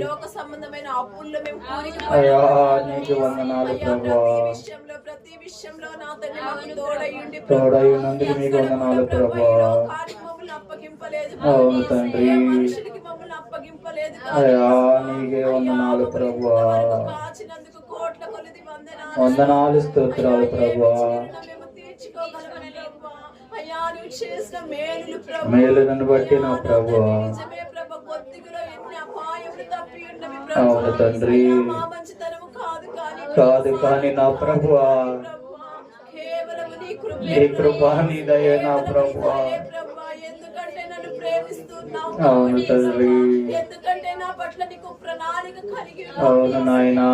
లోక సంబంధమైన అప్పుల్లో మేము అయ్యా నీకు వందనాలు ప్రభువా. ప్రతి విషయంలో నా తండ్రి మాకు తోడయ్యుండి తోడయ్యున్నందుకు నీకు వందనాలు ప్రభువా. మమ్మల్ని అప్పగింపలేదు, అవును తండ్రి. మనుషులకి మమ్మల్ని అప్పగింపలేదు. అయ్యా నీకే వందనాలు ప్రభువా. కాచినందుకు కోట్ల కొలది వందనాలు స్తోత్రాలు ప్రభువా. మేము తీర్చుకోగలమని ప్రభువా. అయ్యా నువ్వు చేసిన మేలులు ప్రభువా, మేలులను బట్టి నా ప్రభువా. నిజమే ప్రభు, కొద్దిగా ఎన్ని అపాయములు తప్పి ఉన్నవి అవును తండ్రి. మా మంచితనము కాదు కానీ నా ప్రభువా, కేవలం నీ కృప నీ దయ నా ప్రభువా. ఎందుకంటే నన్ను ప్రేమిస్తున్నావు, అవును తండ్రి. ఎందుకంటే నా పట్ల నీకు ప్రణాళిక కలిగి అవును నాయనా.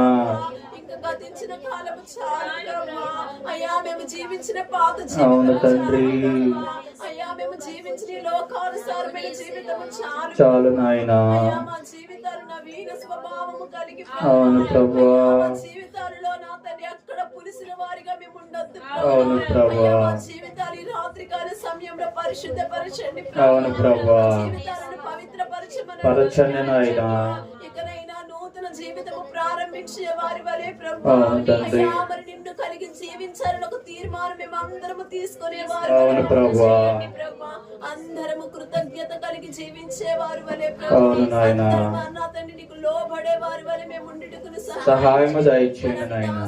ఇంకా గతించిన కాలము చాలు అయ్యా, మేము జీవించిన పాత అవును తండ్రి. అయ్యా మేము జీవించిన లోకానుసారమైన జీవితము చాలు చాలు నాయనా. మా జీవితాలు నవీన స్వభావము కలిగి అవును ప్రభువా. జీవితాలలో నా తండ్రి అక్కడ పులిసిన వారిగా మేము ఉండొద్దు. అవును ప్రభువా. జీవితాలు ఈ రాత్రి కాల సమయంలో పరిశుద్ధపరచండి. అవును ప్రభువా. జీవితాలను పవిత్రపరచమని పరచండి నాయనా. ఇకనైనా నూతన జీవితము ప్రారంభించే వారి వలె ప్రభు మరి నిన్ను కలిగి జీవించాలని ఒక తీర్మానం మేము అందరము తీసుకునే వారు. అవును ప్రభువా. అందరము కృతజ్ఞత కలిగి జీవించే వారి వలె అవును నాయనా. నా తండ్రి నీకు లోబడే వారి వలె మేము ఉండుటకు సహాయము దయచేయండి నాయనా.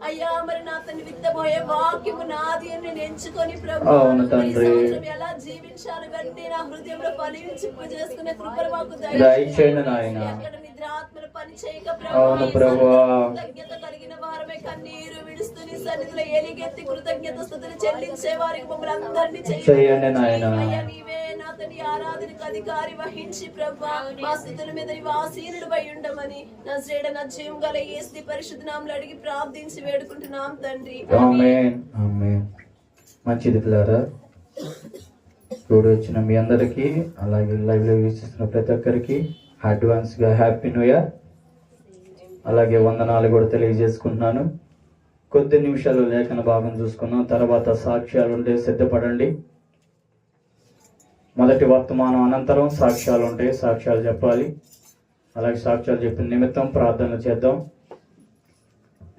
అయ్యా మరి నా తండ్రి విత్తబోయే వాక్యము నాది అని నేను ఎంచుకొని ప్రభు అవును తండ్రి ఎలా జీవించాలి వెంటనే నా హృదయంలో ఫలించింపు చేసుకునే కృపను మాకు దయచేయండి నాయనా. ఎక్కడ నిద్రాత్మలు పని చేయక అవును ప్రభువా. కృతజ్ఞత కలిగిన వారమే కన్నీరు విడుస్తూ నీ సన్నిధిలో ఎలిగెత్తి కృతజ్ఞత స్తుతులు చెల్లించే వారికి మమ్మల్ని అందరినీ చేయండి నాయనా. నీవే నా తండ్రి ఆరాధనకు అధికారి వహించి ప్రభా మా స్థితుల మీద ఆసీనుడు పై ఉండమని నా శ్రేడ నా జీవం గల యేసు పరిశుద్ధ నామములో అడిగి ప్రార్థించి వేడుకుంటున్నాం తండ్రి. ఆమేన్ ఆమేన్. మంచిది పిల్లారా, కూడి వచ్చిన మీ అందరికీ అలాగే లైవ్ లో వీక్షిస్తున్న ప్రతి ఒక్కరికి అడ్వాన్స్ గా హ్యాపీ న్యూ ఇయర్, అలాగే వందనాలు కూడా తెలియజేసుకుంటున్నాను. కొద్ది నిమిషాలు లేఖన భాగం చూసుకున్నాం, తర్వాత సాక్ష్యాలు ఉంటే సిద్ధపడండి. మొదటి వర్తమానం అనంతరం సాక్ష్యాలు ఉంటాయి, సాక్ష్యాలు చెప్పాలి. అలాగే సాక్ష్యాలు చెప్పిన నిమిత్తం ప్రార్థన చేద్దాం.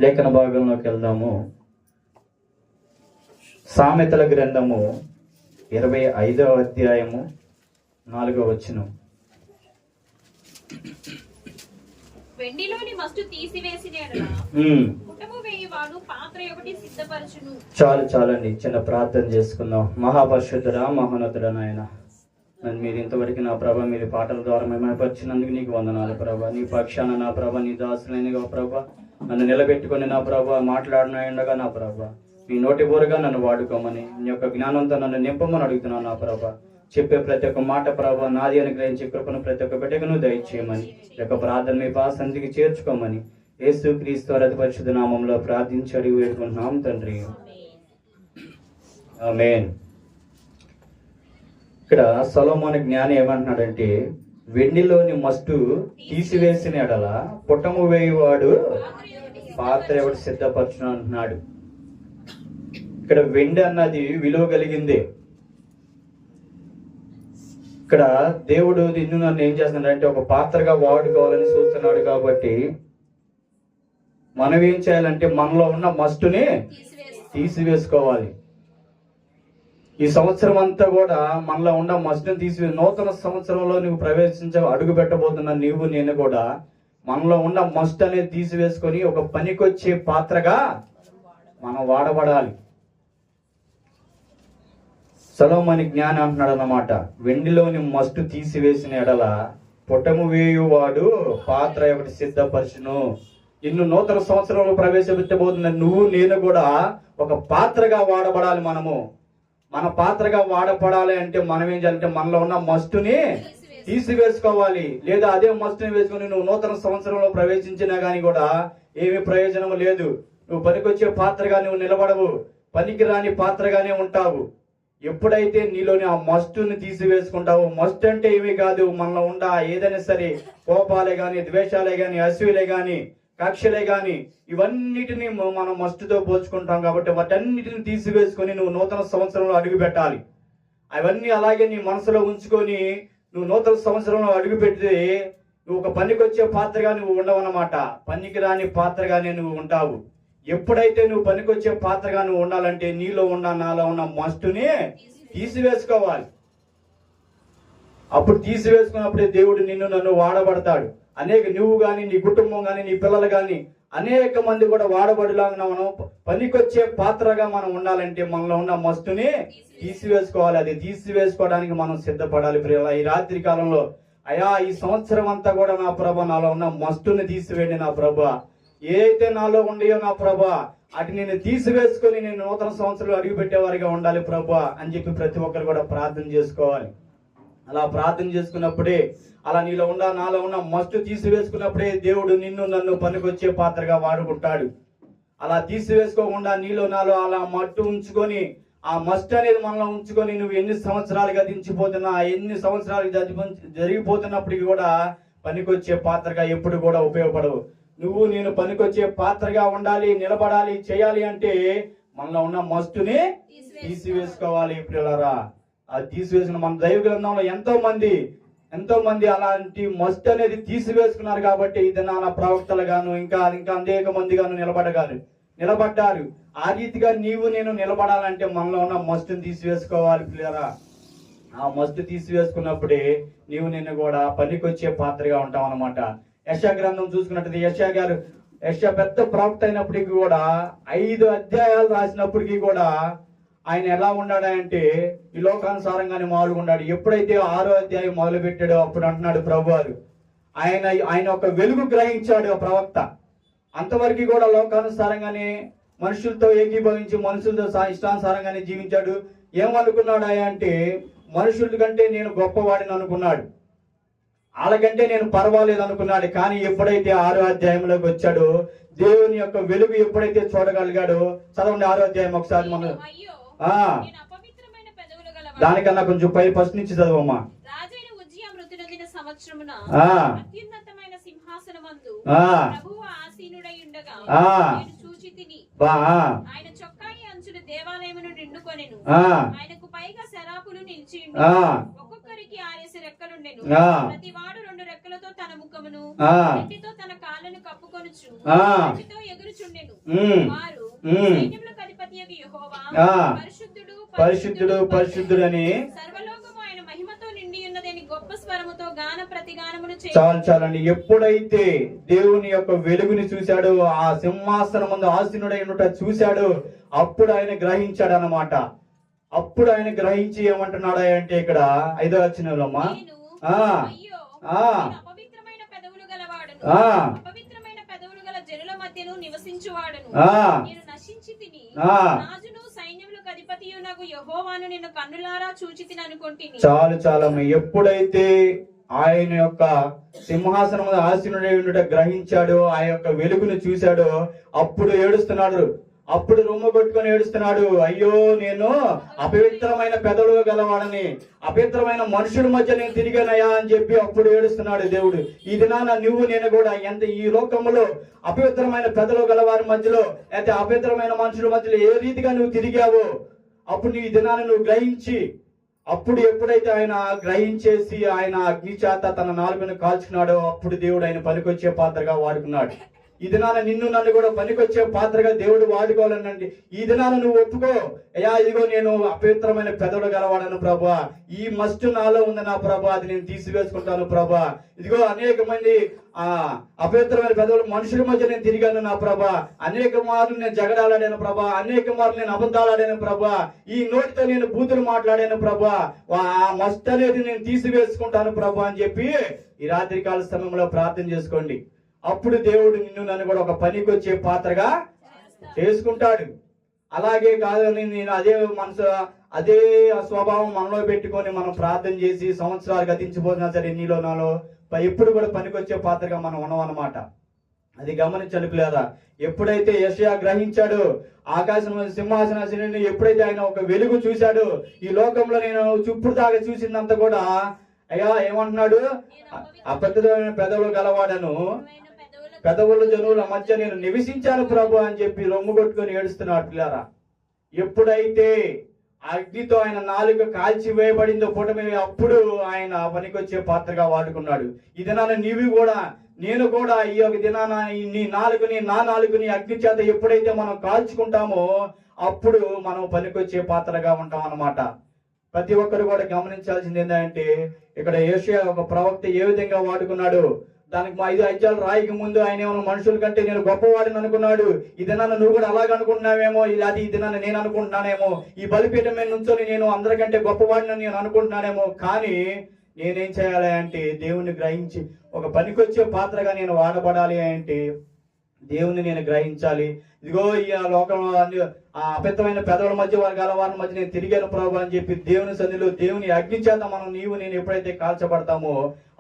లేఖన భాగంలోకి వెళ్దాము. సామెతల గ్రంథము 25వ అధ్యాయము 4వ వచనం. వెండిలోని మస్టు తీసివేసిన పాత్ర ఒకటి సిద్ధపరచును. చాలండి, చిన్న ప్రార్థన చేసుకుందాం. మహాపరిశుద్ధుడా మహోన్నతుడా నాయన, నన్ను మీరు ఇంతవరకు నా ప్రభ మీరు పాటల ద్వారా మేమపరిచినందుకు నీకు వందనాలు ప్రభా. నీ పక్షాన నా ప్రభ నీ దాసులైనగా ప్రభా నన్ను నిలబెట్టుకుని నా ప్రభ మాట్లాడినగా నా ప్రభ మీ నోటి బోరుగా నన్ను వాడుకోమని నీ యొక్క జ్ఞానంతో నన్ను నింపమని అడుగుతున్నాను నా ప్రభ. చెప్పే ప్రతి ఒక్క మాట ప్రభ నాది అనుగ్రహించే కృపను ప్రతి ఒక్క బిడ్డకును దయచేయమని, ఈ యొక్క ప్రార్థన మీ పాసంతికి చేర్చుకోమని యేసు క్రీస్తు అతి పరిశుద్ధ నామంలో ప్రార్థించి అడిగి వేడుకుంటున్నాం తండ్రి. ఆమేన్. ఇక్కడ సొలొమోను జ్ఞాని ఏమంటున్నాడంటే, వెండిలోని మస్టు తీసివేసిన ఎడల పుటము వేయువాడు పాత్ర ఎవడు సిద్ధపరచును అంటున్నాడు. ఇక్కడ వెండి అన్నది విలువ కలిగిందే. ఇక్కడ దేవుడు నిన్ను నన్ను ఏం చేస్తున్నాడంటే ఒక పాత్రగా వాడుకోవాలని చూస్తున్నాడు. కాబట్టి మనం ఏం చేయాలంటే మనలో ఉన్న మస్టుని తీసివేసుకోవాలి. ఈ సంవత్సరం అంతా కూడా మనలో ఉన్న మస్టుని తీసివేసి నూతన సంవత్సరంలో నువ్వు అడుగు పెట్టబోతున్న నీవు నేను కూడా మనలో ఉన్న మస్ట్ అనేది తీసివేసుకొని ఒక పనికొచ్చే పాత్రగా మనం వాడబడాలి. సొలొమోను జ్ఞాని అంటున్నాడు అన్నమాట, వెండిలోని మస్టు తీసివేసిన ఎడల పుటము వేయువాడు పాత్ర ఒకటి సిద్ధపరచును. ఇన్ను నూతన సంవత్సరంలో ప్రవేశపెట్టబోతున్న నువ్వు నేను కూడా ఒక పాత్రగా వాడబడాలి. మన పాత్రగా వాడపడాలి అంటే మనం ఏం చేయాలంటే మనలో ఉన్న మస్టుని తీసివేసుకోవాలి. లేదా అదే మస్టుని వేసుకుని నువ్వు నూతన సంవత్సరంలో ప్రవేశించినా గానీ కూడా ఏమి ప్రయోజనం లేదు. నువ్వు పనికొచ్చే పాత్రగా నువ్వు నిలబడవు, పనికి రాని పాత్రగానే ఉంటావు. ఎప్పుడైతే నీలోని ఆ మస్టుని తీసివేసుకుంటావు, మస్ట్ అంటే ఏమీ కాదు, మనలో ఉండ ఏదైనా సరే కోపాలే గాని, ద్వేషాలే గాని, అసూయలే గాని, కక్షలే గాని ఇవన్నిటిని మనం మస్టుతో పోల్చుకుంటాం. కాబట్టి వాటన్నిటిని తీసివేసుకొని నువ్వు నూతన సంవత్సరంలో అడుగు పెట్టాలి. అవన్నీ అలాగే నీ మనసులో ఉంచుకొని నువ్వు నూతన సంవత్సరంలో అడుగుపెట్టి నువ్వు ఒక పనికి వచ్చే పాత్రగా నువ్వు ఉండవన్నమాట. పనికి రాని పాత్రగానే నువ్వు ఉంటావు. ఎప్పుడైతే నువ్వు పనికొచ్చే పాత్రగా నువ్వు ఉండాలంటే నీలో ఉన్న నాలో ఉన్న మస్టుని తీసివేసుకోవాలి. అప్పుడు తీసివేసుకున్నప్పుడే దేవుడు నిన్ను నన్ను వాడబడతాడు. నువ్వు కానీ, నీ కుటుంబం కానీ, నీ పిల్లలు కానీ అనేక మంది కూడా వాడబడిలాగా మనం పనికొచ్చే పాత్రగా మనం ఉండాలంటే మనలో ఉన్న మస్టుని తీసివేసుకోవాలి. అది తీసివేసుకోవడానికి మనం సిద్ధపడాలి ప్రియులా. ఈ రాత్రి కాలంలో అయ్యా, ఈ సంవత్సరం అంతా కూడా నా ప్రభా నాలో ఉన్న మస్టుని తీసివేయండి నా ప్రభా. ఏదైతే నాలో ఉండయో నా ప్రభా అటు నేను తీసివేసుకొని నేను నూతన సంవత్సరంలో అడుగుపెట్టేవారిగా ఉండాలి ప్రభా అని చెప్పి ప్రతి ఒక్కరు కూడా ప్రార్థన చేసుకోవాలి. అలా ప్రార్థన చేసుకున్నప్పుడే, అలా నీలో ఉన్న నాలో ఉన్న మస్టు తీసివేసుకున్నప్పుడే దేవుడు నిన్ను నన్ను పనికొచ్చే పాత్రగా వాడుకుంటాడు. అలా తీసివేసుకోకుండా నీలో నాలో అలా మట్టు ఉంచుకొని, ఆ మస్ట్ అనేది మనలో ఉంచుకొని నువ్వు ఎన్ని సంవత్సరాలుగా దించిపోతున్నా, ఎన్ని సంవత్సరాలు జరిగిపోతున్నప్పటికీ కూడా పనికొచ్చే పాత్రగా ఎప్పుడు కూడా ఉపయోగపడవు. నువ్వు నేను పనికొచ్చే పాత్రగా ఉండాలి, నిలబడాలి, చేయాలి అంటే మనలో ఉన్న మస్టుని తీసివేసుకోవాలి ప్రియులారా. అది తీసివేసిన మన దైవ గ్రంథంలో ఎంతో మంది అలాంటి మస్ట్ అనేది తీసివేసుకున్నారు కాబట్టి ఇది నా ప్రవక్తలు గాను ఇంకా అనేక మంది గాను నిలబడ్డారు. ఆ రీతిగా నీవు నేను నిలబడాలంటే మనలో ఉన్న మస్టుని తీసివేసుకోవాలి ప్రియులారా. ఆ మస్ట్ తీసివేసుకున్నప్పుడే నీవు నేను కూడా పనికొచ్చే పాత్రగా ఉంటాం అన్నమాట. యెషయా గ్రంథం చూసుకున్నట్టు యెషయా పెద్ద ప్రవక్త అయినప్పటికీ కూడా 5 అధ్యాయాలు రాసినప్పటికీ కూడా ఆయన ఎలా ఉన్నాడంటే ఈ లోకానుసారంగానే మామూలుగా ఉన్నాడు. ఎప్పుడైతే 6వ అధ్యాయం మొదలు పెట్టాడో అప్పుడు అంటున్నాడు ప్రభువారు ఆయన ఒక వెలుగు గ్రహించాడు ఆ ప్రవక్త. అంతవరకు కూడా లోకానుసారంగానే మనుషులతో ఏకీభవించి మనుషులతో ఇష్టానుసారంగానే జీవించాడు. ఏమనుకున్నాడు అంటే మనుషుల కంటే నేను గొప్పవాడిని అనుకున్నాడు, వాళ్ళకంటే నేను పర్వాలేదు అనుకున్నాడు. కానీ ఎప్పుడైతే 6వ అధ్యాయంలోకి వచ్చాడో దేవుని యొక్క వెలుగు ఎప్పుడైతే చూడగలిగాడో, చదవండి 6వ అధ్యాయం ఒకసారి. మనం దానికన్నా కొంచెం ఫస్ట్ నుంచి చదవమ్మా. ఆయనకు పైగా శరాపులు నిలిచి ఒక్కొక్కరికి 6 రెక్కలుండెను. ప్రతివాడు 2 రెక్కలతో తన ముఖమును ఇంటితో తన కాళ్ళను కప్పుకొనుచు ఇంటితో ఎగురుచుండెను. వారు సైన్యములకు అధిపతియగు యెహోవా పరిశుద్ధుడు పరిశుద్ధుడు అని సర్వలోకము ఆయన మహిమతో నిండి ఉన్నదని గొప్ప స్వరముతో గాన ప్రతిగానమును చాలండి. ఎప్పుడైతే దేవుని యొక్క వెలుగుని చూశాడో, ఆ సింహాసనం ముందు ఆసీనుడై ఉండుట చూశాడు, అప్పుడు ఆయన గ్రహించాడు అన్నమాట. అప్పుడు ఆయన గ్రహించి ఏమంటున్నాడు అంటే ఇక్కడ 5వ వచనంలో అమ్మా, అపవిత్రమైన పెదవులు గల జనుల మధ్యను నివసించువాడును. నేను నశించి తిని రాజును సైన్యములకు అధిపతియునగు యెహోవాను నిన్ను కన్నులారా చూచితిని అనుకొంటిని. చాలమ్మ. ఎప్పుడైతే ఆయన యొక్క సింహాసనం ఆసీనుడై ఉండుట గ్రహించాడో, ఆ యొక్క వెలుగును చూశాడో, అప్పుడు ఏడుస్తున్నాడు. అప్పుడు రొమ్ము కొట్టుకొని ఏడుస్తున్నాడు. అయ్యో, నేను అపవిత్రమైన పెదవులు గలవాడని, అపవిత్రమైన మనుషుల మధ్య నేను తిరిగానయా అని చెప్పి అప్పుడు ఏడుస్తున్నాడు దేవుడు. ఈ దినాన నువ్వు నేను కూడా ఈ లోకంలో అపవిత్రమైన పెదవులు గలవారి మధ్యలో, అయితే అపవిత్రమైన మనుషుల మధ్యలో ఏ రీతిగా నువ్వు తిరిగావో అప్పుడు ఈ దినాన నువ్వు గ్రహించి, అప్పుడు ఎప్పుడైతే ఆయన గ్రహించేసి ఆయన అగ్ని చేత తన నాలుకను కాల్చుకున్నాడో అప్పుడు దేవుడు ఆయన పనికొచ్చే పాత్రగా వాడుకున్నాడు. ఈ దినాన నిన్ను నన్ను కూడా పనికొచ్చే పాత్రగా దేవుడు వాడుకోవాలనండి. ఈ దినాన నువ్వు ఒప్పుకో, అయ్యా ఇదిగో నేను అపవిత్రమైన పెదవులు గలవాడను ప్రభా, ఈ మస్ట్ నాలో ఉంది నా ప్రభా, అది నేను తీసివేసుకుంటాను ప్రభా. ఇదిగో అనేక మంది అపవిత్రమైన పెదవులు మనుషుల మధ్య నేను తిరిగాను నా ప్రభా, అనేక మార్లు నేను జగడాలాడాను ప్రభా, అనేక మార్లు నేను అబద్ధాలాడాను ప్రభా, ఈ నోటితో నేను బూతులు మాట్లాడాను ప్రభా, ఆ మస్ట్ అనేది నేను తీసివేసుకుంటాను ప్రభా అని చెప్పి ఈ రాత్రికాల సమయంలో ప్రార్థన చేసుకోండి. అప్పుడు దేవుడు నిన్ను నన్ను కూడా ఒక పనికి వచ్చే పాత్రగా చేసుకుంటాడు. అలాగే కాదని నేను అదే స్వభావం మనలో పెట్టుకొని మనం ప్రార్థన చేసి సంవత్సరాలు గతించిపోతున్నా సరే నీలో నాలో ఎప్పుడు కూడా పనికొచ్చే పాత్రగా మనం ఉన్నామన్నమాట. అది గమనించండి పిల్లరా. ఎప్పుడైతే యెషయా గ్రహించాడు, ఆకాశం సింహాసనాసీనుడిని ఎప్పుడైతే ఆయన ఒక వెలుగు చూశాడు, ఈ లోకంలో నేను చూపుడు దాకా చూసిందంత కూడా అయ్యా ఏమంటున్నాడు, అపవిత్రమైన పెదవులు గలవాడను, పెదవుల జనుల మధ్య నేను నివసించాను ప్రభు అని చెప్పి రొమ్ము కొట్టుకొని ఏడుస్తున్నాడు పిల్లారా. ఎప్పుడైతే అగ్నితో ఆయన నాలుక కాల్చి వేయబడిందో పుటమి, అప్పుడు ఆయన పనికొచ్చే పాత్రగా వాడుకున్నాడు. ఈ దినాన నీవు కూడా నేను కూడా ఈ యొక్క దినాన నీ నాలుగుని నా నాలుగుని అగ్ని చేత ఎప్పుడైతే మనం కాల్చుకుంటామో అప్పుడు మనం పనికొచ్చే పాత్రగా ఉంటాం అన్నమాట. ప్రతి ఒక్కరు కూడా గమనించాల్సింది ఏంటంటే ఇక్కడ యేషయా ఒక ప్రవక్త ఏ విధంగా వాడుకున్నాడు. దానికి 5 అధ్యాయాలు రాయికి ముందు ఆయన ఏమన్నా మనుషుల కంటే నేను గొప్పవాడిని అనుకున్నాడు. ఈ దినాన నువ్వు కూడా అలాగ అనుకుంటున్నావేమో, అది ఈ దినాన నేను అనుకుంటున్నానేమో, ఈ బలిపీఠం మీద నుంచొని నేను అందరికంటే గొప్పవాడిని నేను అనుకుంటున్నానేమో. కానీ నేనేం చేయాలి అంటే దేవుణ్ణి గ్రహించి ఒక పనికొచ్చే పాత్రగా నేను వాడబడాలి అంటే దేవుణ్ణి నేను గ్రహించాలి. ఇదిగో ఈ లోకంలో ఆ అపెత్తమైన పెదవుల మధ్య గలవారి మధ్య నేను తిరిగాను ప్రభు అని చెప్పి దేవుని సన్నిధిలో దేవుని అగ్ని చేత మనం నేను ఎప్పుడైతే కాల్చబడతామో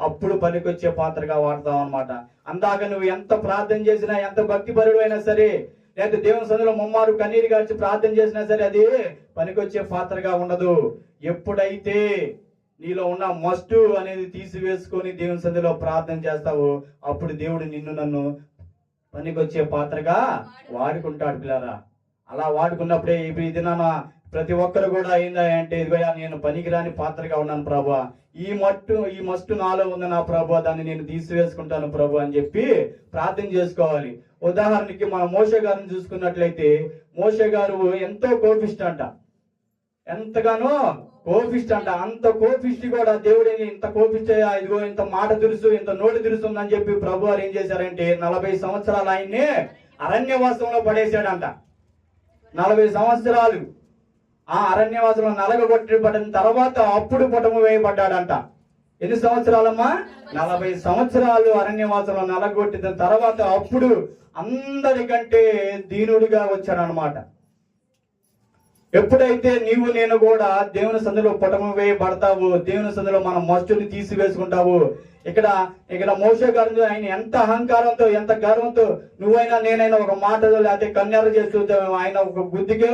అప్పుడు పనికొచ్చే పాత్రగా వాడతాం అన్నమాట. అందాక నువ్వు ఎంత ప్రార్థన చేసినా, ఎంత భక్తిపరుడు అయినా సరే, లేకపోతే దేవుని సన్నిధిలో ముమ్మారు కన్నీరు కాల్చి ప్రార్థన చేసినా సరే అది పనికొచ్చే పాత్రగా ఉండదు. ఎప్పుడైతే నీలో ఉన్న మస్టు అనేది తీసివేసుకొని దేవుని సన్నిధిలో ప్రార్థన చేస్తావు అప్పుడు దేవుడు నిన్ను నన్ను పనికొచ్చే పాత్రగా వాడుకుంటాడు పిల్లరా. అలా వాడుకున్నప్పుడే ఇప్పుడు ఈ దినాన ప్రతి ఒక్కరు కూడా ఏంటంటే ఇదిగోయా నేను పనికిరాని పాత్రగా ఉన్నాను ప్రభా, ఈ మస్టు నాలో ఉంది నా ప్రభా, దాన్ని నేను తీసివేసుకుంటాను ప్రభు అని చెప్పి ప్రార్థన చేసుకోవాలి. ఉదాహరణకి మన మోషే గారిని చూసుకున్నట్లయితే మోషే గారు ఎంతో కోపిష్ట అంట, ఎంతగానో కోపిష్ట అంట. అంత కోపిష్టి కూడా దేవుడు ఇంత కోపిష్ట, ఇదిగో ఇంత మాట తెలుసు, ఇంత నోటి తెలుసు ఉందని చెప్పి ప్రభు వారు ఏం చేశారంటే 40 సంవత్సరాలు ఆయన్ని అరణ్యవాసంలో పడేశాడంట. 40 సంవత్సరాలు ఆ అరణ్యవాసంలో నలగొట్టబడిన తర్వాత అప్పుడు పుటము వేయబడ్డాడంట. ఎన్ని సంవత్సరాలమ్మా? 40 సంవత్సరాలు అరణ్యవాసంలో నలగొట్టిన తర్వాత అప్పుడు అందరికంటే దీనుడిగా వచ్చాడనమాట. ఎప్పుడైతే నీవు నేను కూడా దేవుని సందులో పుటము వేయబడతావు, దేవుని సందులో మనం మస్టుని తీసివేసుకుంటావు. ఇక్కడ మోషే గారు ఆయన ఎంత అహంకారంతో, ఎంత గర్వంతో, నువ్వైనా నేనైనా ఒక మాట లేకపోతే కన్యాలు చేస్తూ ఆయన ఒక బుద్ధికే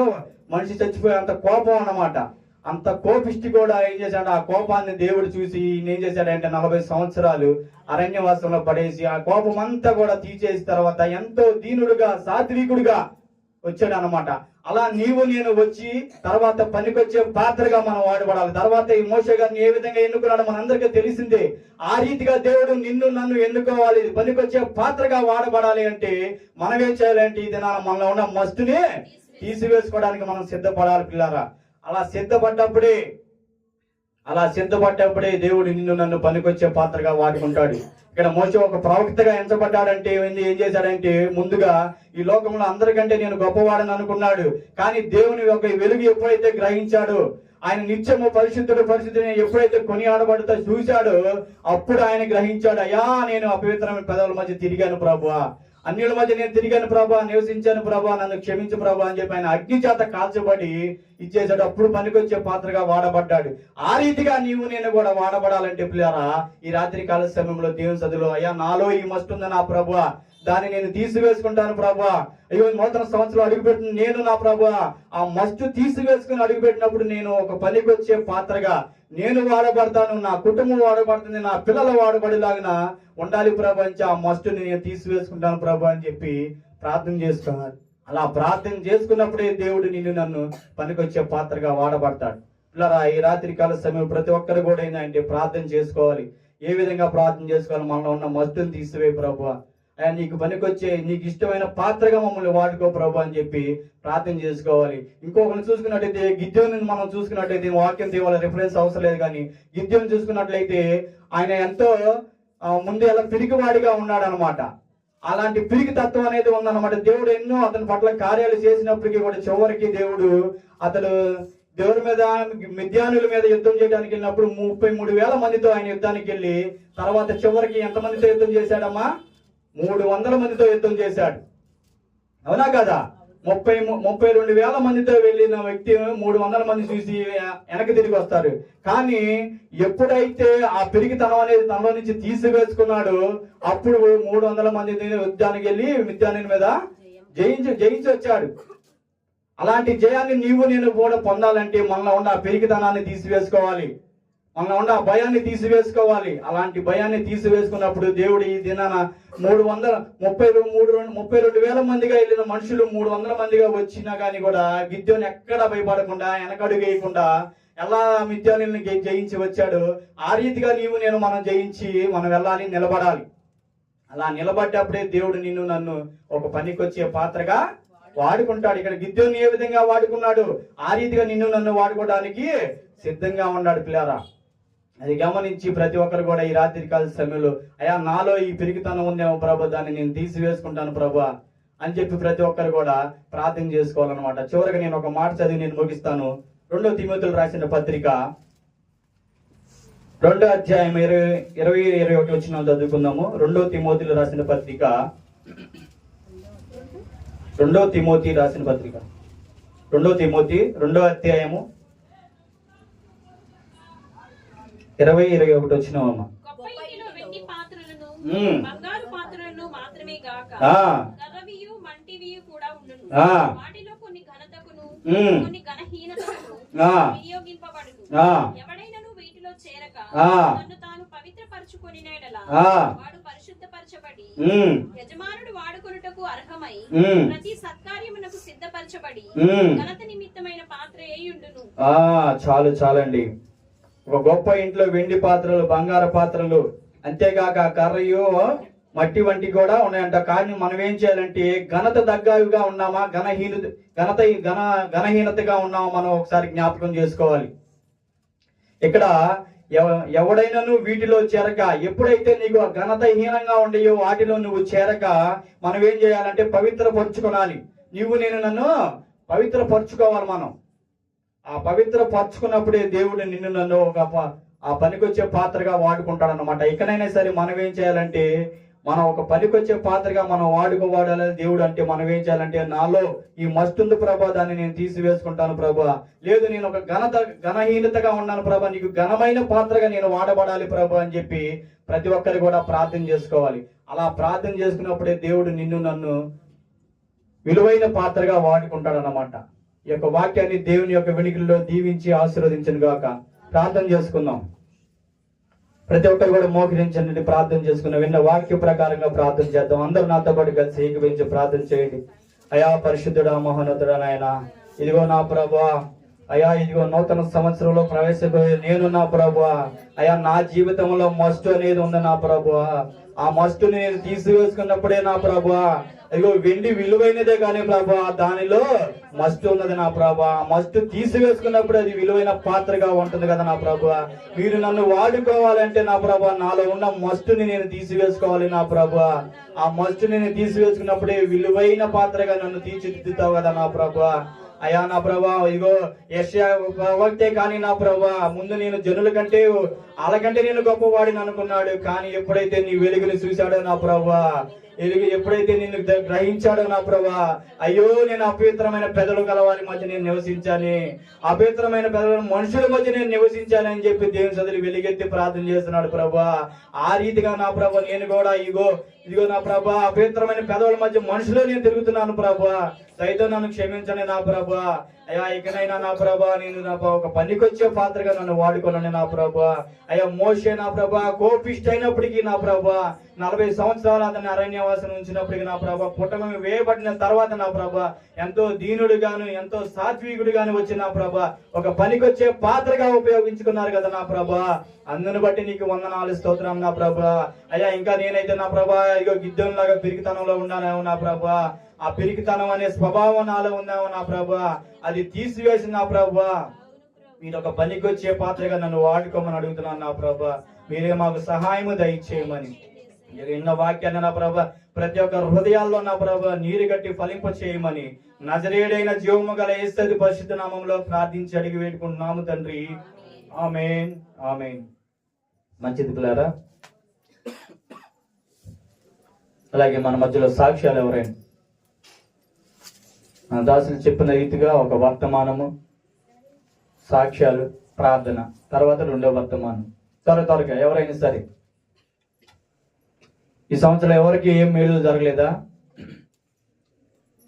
మనిషి చచ్చిపోయే అంత కోపం అన్నమాట. అంత కోపిష్టి కూడా ఏం చేశాడు, ఆ కోపాన్ని దేవుడు చూసి ఏం చేశాడంటే 40 సంవత్సరాలు అరణ్యవాసంలో పడేసి ఆ కోపం అంతా కూడా తీసేసిన తర్వాత ఎంతో దీనుడుగా సాత్వికుడుగా వచ్చాడు అన్నమాట. అలా నీవు నేను వచ్చి తర్వాత పనికొచ్చే పాత్రగా మనం వాడబడాలి. తర్వాత ఈ మోషే గారిని ఏ విధంగా ఎన్నుకున్నాడో మనందరికీ తెలిసిందే. ఆ రీతిగా దేవుడు నిన్ను నన్ను ఎన్నుకోవాలి, పనికొచ్చే పాత్రగా వాడబడాలి అంటే మనం ఏం చేయాలంటే ఈ దినాన మనలో ఉన్న మస్టుని తీసివేసుకోవడానికి మనం సిద్ధపడాలి పిల్లారా. అలా సిద్ధపడ్డప్పుడే దేవుడు నిన్ను నన్ను పనికొచ్చే పాత్రగా వాడుకుంటాడు. ఇక్కడ మోషే ఒక ప్రవక్తగా ఎంచబడ్డాడంటే ఏం చేశాడంటే ముందుగా ఈ లోకంలో అందరికంటే నేను గొప్పవాడని అనుకున్నాడు. కానీ దేవుని యొక్క వెలుగు ఎప్పుడైతే గ్రహించాడో, ఆయన నిత్యము పరిశుద్ధుని ఎప్పుడైతే కొనియాడబడుతూ చూశాడో అప్పుడు ఆయన గ్రహించాడు, అయ్యా నేను అపవిత్రమైన పెదవుల మధ్య తిరిగాను ప్రభువా, అన్యుల మధ్య నేను తిరిగాను ప్రభా, నివసించాను ప్రభా, నన్ను క్షమించు ప్రభా అని చెప్పి ఆయన అగ్ని చేత కాల్చబడి ఇచ్చేసాడు. అప్పుడు పనికొచ్చే పాత్రగా వాడబడ్డాడు. ఆ రీతిగా నీవు నేను కూడా వాడబడాలంటే పిల్లారా ఈ రాత్రి కాల సమయంలో దేవుని సన్నిధిలో అయ్యా నాలో ఈ మస్ట్ ఉంది నా ప్రభువా, దాన్ని నేను తీసివేసుకుంటాను ప్రభువా. అయ్యో నూతన సంవత్సరం అడుగుపెట్టిన నేను నా ప్రభువా ఆ మస్ట్ తీసివేసుకుని అడుగుపెట్టినప్పుడు నేను ఒక పనికొచ్చే పాత్రగా నేను వాడబడతాను, నా కుటుంబం వాడబడుతుంది, నా పిల్లలు వాడబడేలాగా ఉండాలి ప్రభు అని ఆ మస్టుని నేను తీసివేసుకుంటాను ప్రభు అని చెప్పి ప్రార్థన చేసుకున్నాను. అలా ప్రార్థన చేసుకున్నప్పుడే దేవుడు నిన్ను నన్ను పనికొచ్చే పాత్రగా వాడబడతాడు. పిల్లరా ఈ రాత్రి కాల సమయం ప్రతి ఒక్కరు కూడా ఏంటంటే ప్రార్థన చేసుకోవాలి. ఏ విధంగా ప్రార్థన చేసుకోవాలి, మనలో ఉన్న మస్టుని తీసివే ప్రభు, నీకు పనికొచ్చే నీకు ఇష్టమైన పాత్రగా మమ్మల్ని వాడుకో ప్రభు అని చెప్పి ప్రార్థన చేసుకోవాలి. ఇంకొకరిని చూసుకున్నట్టయితే గిద్యోని మనం చూసుకున్నట్టయితే వాక్యం తీవాల రిఫరెన్స్ అవసరం లేదు, కానీ గిద్యోని చూసుకున్నట్లయితే ఆయన ఎంతో ముందు ఎలా పిరికివాడిగా ఉన్నాడు అనమాట. అలాంటి పిరికి తత్వం అనేది ఉందన్నమాట. దేవుడు ఎన్నో అతని పట్ల కార్యాలు చేసినప్పటికీ కూడా చివరికి అతడు దేవుడి మీద మిద్యానుల మీద యుద్ధం చేయడానికి వెళ్ళినప్పుడు 33,000 మందితో ఆయన యుద్ధానికి వెళ్ళి తర్వాత చివరికి ఎంతమందితో యుద్ధం చేశాడమ్మా? 300 మందితో యుద్ధం చేశాడు. అవునా కదా? 32,000 మందితో వెళ్ళిన వ్యక్తి 300 మంది చూసి వెనక్కి తిరిగి వస్తారు. కానీ ఎప్పుడైతే ఆ పిరికితనం అనేది తనలో నుంచి తీసివేసుకున్నాడో అప్పుడు 300 మంది యుద్ధానికి వెళ్ళి మిద్యానుల మీద జయించి వచ్చాడు. అలాంటి జయాన్ని నీవు నేను కూడా పొందాలంటే మనలో ఉన్న ఆ పిరికితనాన్ని తీసివేసుకోవాలి. మన ఉన్న ఆ భయాన్ని తీసివేసుకోవాలి. అలాంటి భయాన్ని తీసివేసుకున్నప్పుడు దేవుడు ఈ దినాన 32,000 మందిగా వెళ్ళిన మనుషులు 300 మందిగా వచ్చినా కానీ కూడా గిద్యోను ఎక్కడ భయపడకుండా వెనకడుగు వేయకుండా ఎలా మిద్యానీయుల్ని జయించి వచ్చాడు, ఆ రీతిగా నీవు నేను మనం జయించి మనం వెళ్ళాలి, నిలబడాలి. అలా నిలబడ్డప్పుడే దేవుడు నిన్ను నన్ను ఒక పనికొచ్చే పాత్రగా వాడుకుంటాడు. ఇక్కడ గిద్యోను ఏ విధంగా వాడుకున్నాడు, ఆ రీతిగా నిన్ను నన్ను వాడుకోవడానికి సిద్ధంగా ఉన్నాడు పిల్లారా. అది గమనించి ప్రతి ఒక్కరు కూడా ఈ రాత్రి కాల సమయంలో అయ్యా నాలో ఈ పిరికితనం ఉందేమో ప్రభు, దాన్ని నేను తీసివేసుకుంటాను ప్రభు అని చెప్పి ప్రతి ఒక్కరు కూడా ప్రార్థన చేసుకోవాలన్నమాట. చివరికి నేను ఒక మాట చదివి నేను ముగిస్తాను. 2 తిమోతిలో రాసిన పత్రిక 2వ అధ్యాయం 20-21 వచ్చిన చదువుకుందాము. 2 తిమోతిలో రాసిన పత్రిక 2 తిమోతి రాసిన పత్రిక 2 తిమోతి 2వ అధ్యాయము 20-21 వచ్చినామమ్మ. గొప్ప ఇంటిలో వెండి పాత్రలను బంగారు పాత్రలను మాత్రమే గాక గలవియు మంటివియు కూడా ఉండును. వాటిలో కొన్ని ఘనతకును కొన్ని ఘనహీనతకును వినియోగింపబడును. ఎవడైనను వీటిలో చేరక తన్ను తాను పవిత్రపరచుకొని వాడు పరిశుద్ధపరచబడి యజమానుడు వాడుకొనుటకు అర్హమై ప్రతి సత్కార్యమునకు సిద్ధపరచబడి ఘనత నిమిత్తమైన పాత్ర అయ్యుండును. చాలండి. ఒక గొప్ప ఇంట్లో వెండి పాత్రలు, బంగారు పాత్రలు, అంతేగాక కర్రయు మట్టి వంటి కూడా ఉన్నాయంట. కానీ మనం ఏం చేయాలంటే ఘనత దగ్గరగా ఉన్నామా, ఘనహీనతగా ఉన్నామా మనం ఒకసారి జ్ఞాపకం చేసుకోవాలి. ఇక్కడ ఎవడైనాను వీటిలో చేరక, ఎప్పుడైతే నీకు ఘనతహీనంగా ఉండయో వాటిలో నువ్వు చేరక మనం ఏం చేయాలంటే పవిత్రపరుచుకోవాలి. నీవు నేను నన్ను పవిత్రపరుచుకోవాలి. మనం ఆ పవిత్రపరుచుకున్నప్పుడే దేవుడు నిన్ను నన్ను ఆ పనికొచ్చే పాత్రగా వాడుకుంటాడన్నమాట. ఇకనైనా సరే మనం ఏం చేయాలంటే మనం ఒక పనికొచ్చే పాత్రగా మనం వాడాలి దేవుడు అంటే మనం ఏం చేయాలంటే నాలో ఈ మస్తుంది ప్రభా, దాన్ని నేను తీసివేసుకుంటాను ప్రభా. లేదు నేను ఒక ఘనహీనతగా ఉన్నాను ప్రభా, నీకు ఘనమైన పాత్రగా నేను వాడబడాలి ప్రభా అని చెప్పి ప్రతి ఒక్కరు కూడా ప్రార్థన చేసుకోవాలి. అలా ప్రార్థన చేసుకున్నప్పుడే దేవుడు నిన్ను నన్ను విలువైన పాత్రగా వాడుకుంటాడన్నమాట. ఈ యొక్క వాక్యాన్ని దేవుని యొక్క వెనుకల్లో దీవించి ఆశీర్వదించను గాక. ప్రార్థన చేసుకుందాం. ప్రతి ఒక్కరు కూడా మోకరించండి, ప్రార్థన చేసుకున్నాం. విన్న వాక్య ప్రకారంగా ప్రార్థన చేద్దాం. అందరూ నాతో పాటు కలిసి ఏకీభవించి ప్రార్థన చేయండి. అయా పరిశుద్ధుడా, మహోన్నతుడా నాయనా, ఇదిగో నా ప్రభువా, అయా ఇదిగో నూతన సంవత్సరంలో ప్రవేశపోయే నేను నా ప్రభువా, అయా నా జీవితంలో మస్టు అనేది ఉంది నా ప్రభువా. ఆ మస్టుని నేను తీసివేసుకున్నప్పుడే నా ప్రభువా, ఇదిగో వెండి విలువైనదే కానీ ప్రభువా దానిలో మస్టు ఉన్నది నా ప్రభువా. ఆ మస్టు తీసివేసుకున్నప్పుడు అది విలువైన పాత్రగా ఉంటుంది కదా నా ప్రభువా. మీరు నన్ను వాడుకోవాలంటే నా ప్రభువా నాలో ఉన్న మస్టుని నేను తీసివేసుకోవాలి నా ప్రభువా. ఆ మస్టుని నేను తీసివేసుకున్నప్పుడే విలువైన పాత్రగా నన్ను తీర్చిదిద్దుతావు కదా నా ప్రభువా. అయ్యా నా ప్రభా, ఇగో యెషయా ప్రవక్తే కానీ నా ప్రభా ముందు నేను జనుల కంటే వాళ్ళకంటే నేను గొప్పవాడిని అనుకున్నాడు. కానీ ఎప్పుడైతే నీ వెలుగుని చూశాడో నా ప్రభా, ఎప్పుడైతే నిన్ను గ్రహించాడో నా ప్రభా, అయ్యో నేను అపవిత్రమైన పెదలు గలవారి మధ్య నేను నివసించాను, అపవిత్రమైన పెదల మనుషుల మధ్య నేను నివసించాను అని చెప్పి దేవుని సదులు వెలుగెత్తి ప్రార్థన చేస్తున్నాడు ప్రభా. ఆ రీతిగా నా ప్రభా నేను కూడా ఇదిగో నా ప్రభా అపవిత్రమైన పెదవుల మధ్య మనుషులు నేను తిరుగుతున్నాను ప్రభా. దయతో నన్ను క్షమించండి నా ప్రభా. అయ్యా ఇకనైనా నా ప్రభా నేను నా ఒక పనికొచ్చే పాత్రగా నన్ను వాడుకోనండి నా ప్రభా. అయ్యా మోషే నా ప్రభా కోపిష్ట అయినప్పటికీ నా ప్రభా 40 సంవత్సరాలు అతన్ని అరణ్యవాసం ఉంచినప్పటికీ నా ప్రభా పుట్టమని వేయబడిన తర్వాత నా ప్రభా ఎంతో దీనుడుగాను ఎంతో సాత్వికుడుగాను వచ్చి నా ప్రభా ఒక పనికొచ్చే పాత్రగా ఉపయోగించుకున్నారు కదా నా ప్రభా. అందుని బట్టి నీకు వందనాలు స్తోత్రం నా ప్రభా. అయ్యా ఇంకా నేనైతే నా ప్రభా ఇగో గిద్దెంలాగా పిరికితనంలో ఉన్నానేమో నా ప్రభా. ఆ పిరికితనం అనే స్వభావం నాలో ఉందేమో నా ప్రభా, అది తీసివేసి నా ప్రభా మీరు ఒక పనికొచ్చే పాత్రగా నన్ను వాడుకోమని అడుగుతున్నాను నా ప్రభా. మీరే మాకు సహాయము దయచేయమని ఎన్నో వాక్యాన్ని నా ప్రభా ప్రతి ఒక్క హృదయాల్లో నా ప్రభా నీరు గట్టి ఫలింప చేయమని నజరేయుడైన జీవము గల యేసు పరిశుద్ధ నామంలో ప్రార్థించి అడిగి వేడుకుంటున్నాము తండ్రి. ఆమేన్ ఆమేన్. మంచిది పిల్లారా. అలాగే మన మధ్యలో సాక్ష్యాలు ఎవరైనా దాసులు చెప్పిన రీతిగా ఒక వర్తమానము, సాక్ష్యాలు, ప్రార్థన, తర్వాత 2వ వర్తమానం త్వరగా ఎవరైనా సరే ఈ సంవత్సరం ఎవరికి ఏం మేలు జరగలేదా?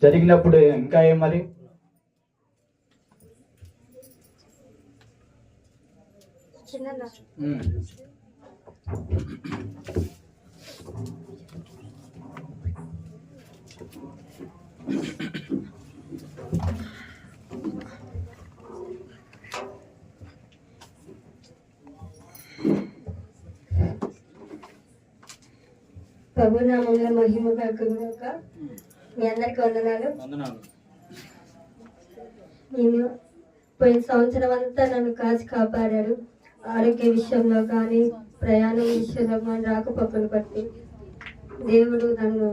జరిగినప్పుడు ఇంకా ఏం మరి? ప్రభునామంలో మహిమ కలుగుగాక. మీ అందరికి వందనాలు. నేను పోయిన సంవత్సరం అంతా నన్ను కాచి కాపాడాడు. ఆరోగ్య విషయంలో కానీ ప్రయాణం విషయంలో కానీ రాకపోకలు బట్టి దేవుడు నన్ను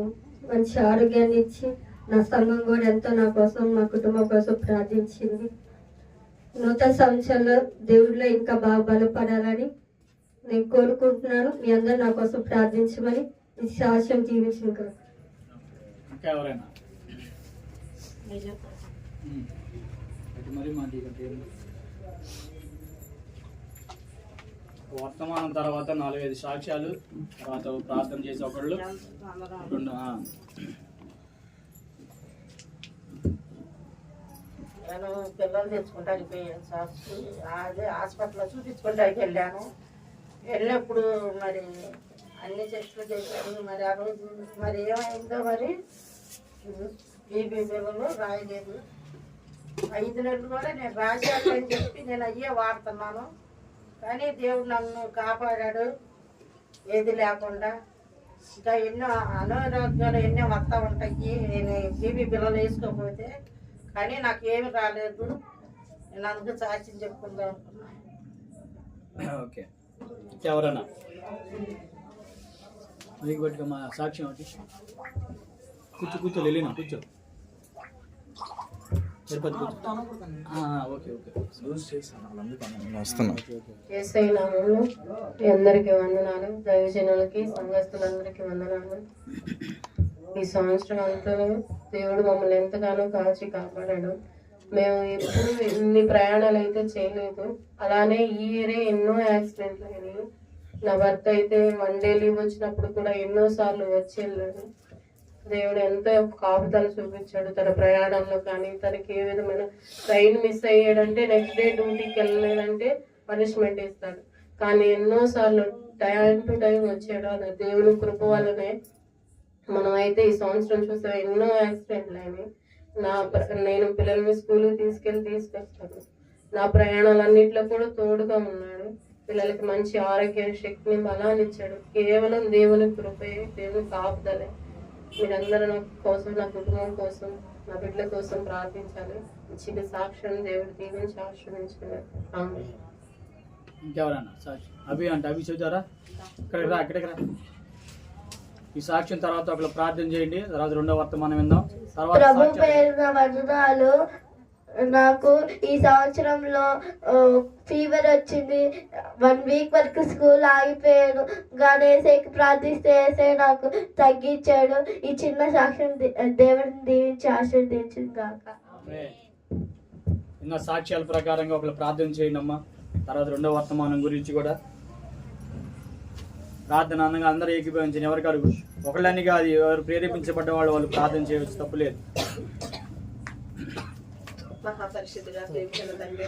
మంచి ఆరోగ్యాన్ని ఇచ్చి నా సంఘం కూడా ఎంతో నా కోసం నా కుటుంబం కోసం ప్రార్థించింది. నూతన సంవత్సరంలో దేవుడిలో ఇంకా బాగా బలపడాలని నేను కోరుకుంటున్నాను. మీ అందరూ నా కోసం ప్రార్థించమని ఈ సాక్ష్యం జీవించిన వర్తమానం తర్వాత 4-5 సాక్ష్యాలు, తర్వాత ప్రార్థన చేసే ఒకళ్ళు నేను పిల్లలు తెచ్చుకుంటానికి పోయాను సార్. అదే హాస్పిటల్లో చూపించుకుంటానికి వెళ్ళాను. వెళ్ళినప్పుడు మరి అన్ని టెస్టులు చేశారు. మరి ఆ రోజు మరి ఏమైందో మరి బీపీ పిల్లలు రాయలేదు. 5 నెలలు కూడా నేను రాశాను చెప్పి నేను అయ్యే వాడుతున్నాను. కానీ దేవుడు నన్ను కాపాడాడు ఏది లేకుండా. ఇంకా ఎన్నో అనారోగ్యాలు ఎన్నో వస్తూ ఉంటాయి నేను బీపీ పిల్లలు వేసుకోకపోతే. కానీ నాకు ఏమి రాలేదు. నేను అందుకు సాక్ష్యం చెప్పుకుందాం అనుకున్నా. ఓకే, ఎవరన్నా మీకు బట్టి మా సాక్ష్యం ఒకటి కూర్చో వెళ్ళినా కూర్చో తిరుపతి ఓకే యేసయ్య నామములో మీ అందరికీ వందనాలు. దైవజనులకి సంఘస్థులందరికీ వందనాలు. ఈ సంవత్సరం అంతా దేవుడు మమ్మల్ని ఎంతగానో కాచి కాపాడాడు. మేము ఎప్పుడు ఇన్ని ప్రయాణాలు అయితే చేయలేదు. అలానే ఈ ఇయరే ఎన్నో యాక్సిడెంట్లు అయినాయి. నా భర్త అయితే 1 డే లీవ్ వచ్చినప్పుడు కూడా ఎన్నో సార్లు వచ్చి వెళ్ళాడు. దేవుడు ఎంతో కాపుదల చూపించాడు తన ప్రయాణంలో. కానీ తనకి ఏ విధమైన ట్రైన్ మిస్ అయ్యాడంటే నెక్స్ట్ డే డ్యూటీకి వెళ్ళలేదంటే పనిష్మెంట్ ఇస్తాడు. కానీ ఎన్నోసార్లు టైం టు టైం వచ్చాడు. అది దేవుని కృప వల్లనే మనమైతే ఈ సంవత్సరం చూస్తే ఎన్నో యాక్సిడెంట్లు అయినాయి. నేను పిల్లల్ని స్కూల్కి తీసుకొస్తాను. నా ప్రయాణాలన్నింటిలో కూడా తోడుగా ఉన్నాడు. పిల్లలకి మంచి ఆరోగ్య శక్తిని బలాన్ని ఇచ్చాడు. కేవలం దేవుని కృపే, దేవుని కాపుదలే. మీరందరూ నా కోసం, నా కుటుంబం కోసం, నా బిడ్డల కోసం ప్రార్థించాలి. చిన్న సాక్ష్యం దేవుడు దీవించి ఆశీర్వదించుకున్నారు. ఇంకెవరన్నా సాక్షి అభి చూచారా? ఇక్కడికి రా. ఈ సాక్ష్యం తర్వాత ఒకళ్ళు ప్రార్థన చేయండి. తర్వాత 2వ వర్తమానం విందాం. ప్రభు పేరున వందనాలు. నాకు ఈ సంవత్సరంలో ఫీవర్ వచ్చింది. 1 వీక్ వరకు స్కూల్ ఆగిపోయాను. గణేశకి ప్రార్థిస్తే నాకు తగ్గించాడు. ఈ చిన్న సాక్ష్యం దేవుడిని దీవించి ఆశీర్వదించింది కాక. ఇంకా సాక్ష్యాల ప్రకారంగా ఒకళ్ళు ప్రార్థన చేయండి అమ్మా. తర్వాత 2వ వర్తమానం గురించి కూడా ప్రార్థన అనగా అందరూ ఏకీభవించండి. ఎవరికారు ఒకళ్ళని కాదు, ఎవరు ప్రేరేపించబడ్డ వాళ్ళు ప్రార్థన చేయవచ్చు, తప్పులేదు. మహాపరిషుద్ధుడా, ప్రేమించిన తండ్రి,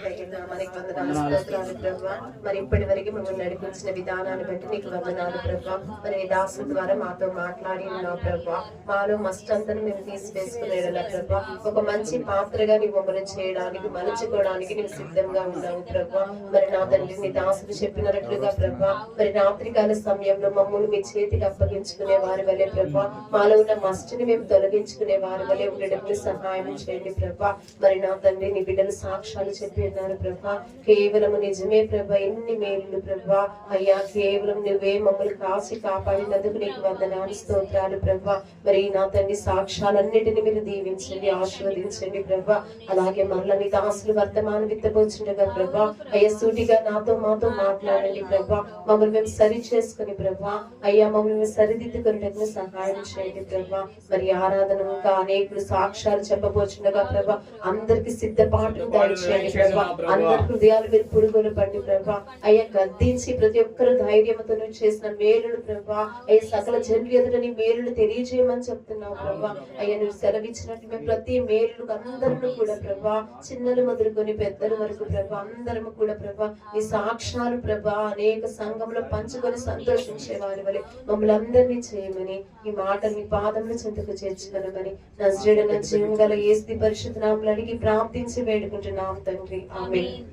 మనకి వందనాలు ప్రభా. మరి ఇప్పటి వరకు మమ్మల్ని నడిపించిన విధానాన్ని బట్టి నీకు వందనాలు ప్రభా. మరి నీ దాసు ద్వారా మాతో మాట్లాడి ఉన్నావు ప్రభా. మాలో మస్టంతను మేము తీసివేసుకునేలా ప్రభా. ఒక మంచి పాత్రగా నీ మమ్మల్ని చేయడానికి, మలుచుకోవడానికి నీవు సిద్ధంగా ఉన్నావు ప్రభా. మరి నా తండ్రి నీ దాసుడు చెప్పినట్లుగా ప్రభా, మరి రాత్రికాల సమయంలో మమ్మల్ని మీ చేతికి అప్పగించుకునే వారి వల్లే ప్రభా, మాలో ఉన్న మస్టిని మేము తొలగించుకునే వారి వల్లే ఉండడానికి సహాయం చేయండి ప్రభా. మరి నా తండ్రి నీ బిడ్డలు సాక్ష్యాలు చెప్పి ఉన్నారు ప్రభా. కేవలం నిజమే ప్రభా, ఎన్ని మేలు ప్రభా. అయ్యా కేవలం నువ్వే మమ్మల్ని కాచి కాపాడినందుకు నీకు వందనాలు, స్తోత్రాలు ప్రభా. మరి నా తండ్రి సాక్ష్యాలన్నిటిని మీరు దీవించండి, ఆశీర్వదించండి ప్రభా. అలాగే మరల నీ దాసులు వర్తమానం విత్తబోచుండగా ప్రభా, అయ్యా సూటిగా మాతో మాట్లాడండి ప్రభా. మమ్మల్ని మేము సరి చేసుకుని ప్రభా, అయ్యా మమ్మల్ని మేము సరిదిద్దుకునేటప్పుడు సహాయం చేయండి ప్రభా. మరి ఆరాధన ఇంకా అనేకులు సాక్ష్యాలు చెప్పబోచుండగా ప్రభా, అందరికి ప్రతి సిద్ధపాటును దయచేయండి ప్రభా. అందరి హృదయాలు మీరు పురుగులు పట్టి ప్రభా అయ్యా గద్దించి ప్రతి ఒక్కరు ధైర్యంతో నువ్వు చేసిన మేలుడు ప్రభా అయ్యా సకల జనులు ఎదుట నీ మేలుడు తెలియజేయమని చెప్తున్నావు ప్రభా. అయ్యా నువ్వు సెలవిచ్చినట్టు మేము ప్రతి మేలు అందరూ కూడా ప్రభా చిన్నలు మొదలుకొని పెద్దల వరకు ప్రభా అందరము కూడా ప్రభా నీ సాక్ష్యాలు ప్రభా అనేక సంఘంలో పంచుకొని సంతోషించే వారి వలె మమ్మల్ని అందరినీ చేయమని ఈ మాట నీ పాదముల చెంతకు చేర్చుకొనమని నజరేయుడైన జీవం గల యేసు పరిశుద్ధ నామములో అడిగి ప్రార్థించి వేడుకుంటున్నాం తండ్రి, ఆమేన్.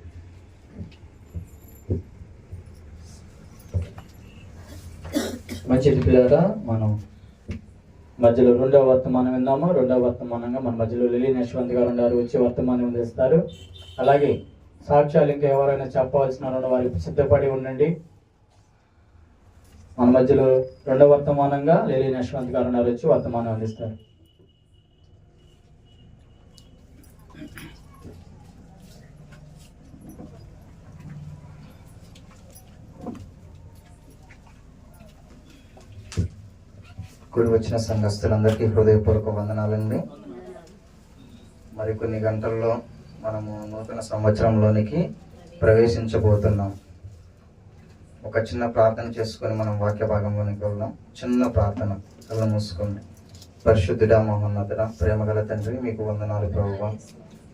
మంచిది పిల్లరా, మనం మధ్యలో రెండవ వర్తమానం విందాము. రెండవ వర్తమానంగా మన మధ్యలో లిలీ యశ్వంత్ గారు ఉన్నారు, వచ్చి వర్తమానం అందిస్తారు. అలాగే సాక్ష్యాలు ఇంకా ఎవరైనా చెప్పవలసిన వారికి సిద్ధపడి ఉండండి. మన మధ్యలో రెండవ వర్తమానంగా లిలీ యశ్వంత్ గారు ఉన్నారు, వచ్చి వర్తమానం అందిస్తారు. కూడి వచ్చిన సంఘస్థులందరికీ హృదయపూర్వక వందనాలండి. మరికొన్ని గంటల్లో మనము నూతన సంవత్సరంలోనికి ప్రవేశించబోతున్నాం. ఒక చిన్న ప్రార్థన చేసుకొని మనం వాక్య భాగంలోనికి వెళ్దాం. చిన్న ప్రార్థన, కళ్ళు మూసుకోండి. పరిశుద్ధుడా మహోన్నతుడా ప్రేమగల తండ్రి, మీకు వందనాలు ప్రభువా.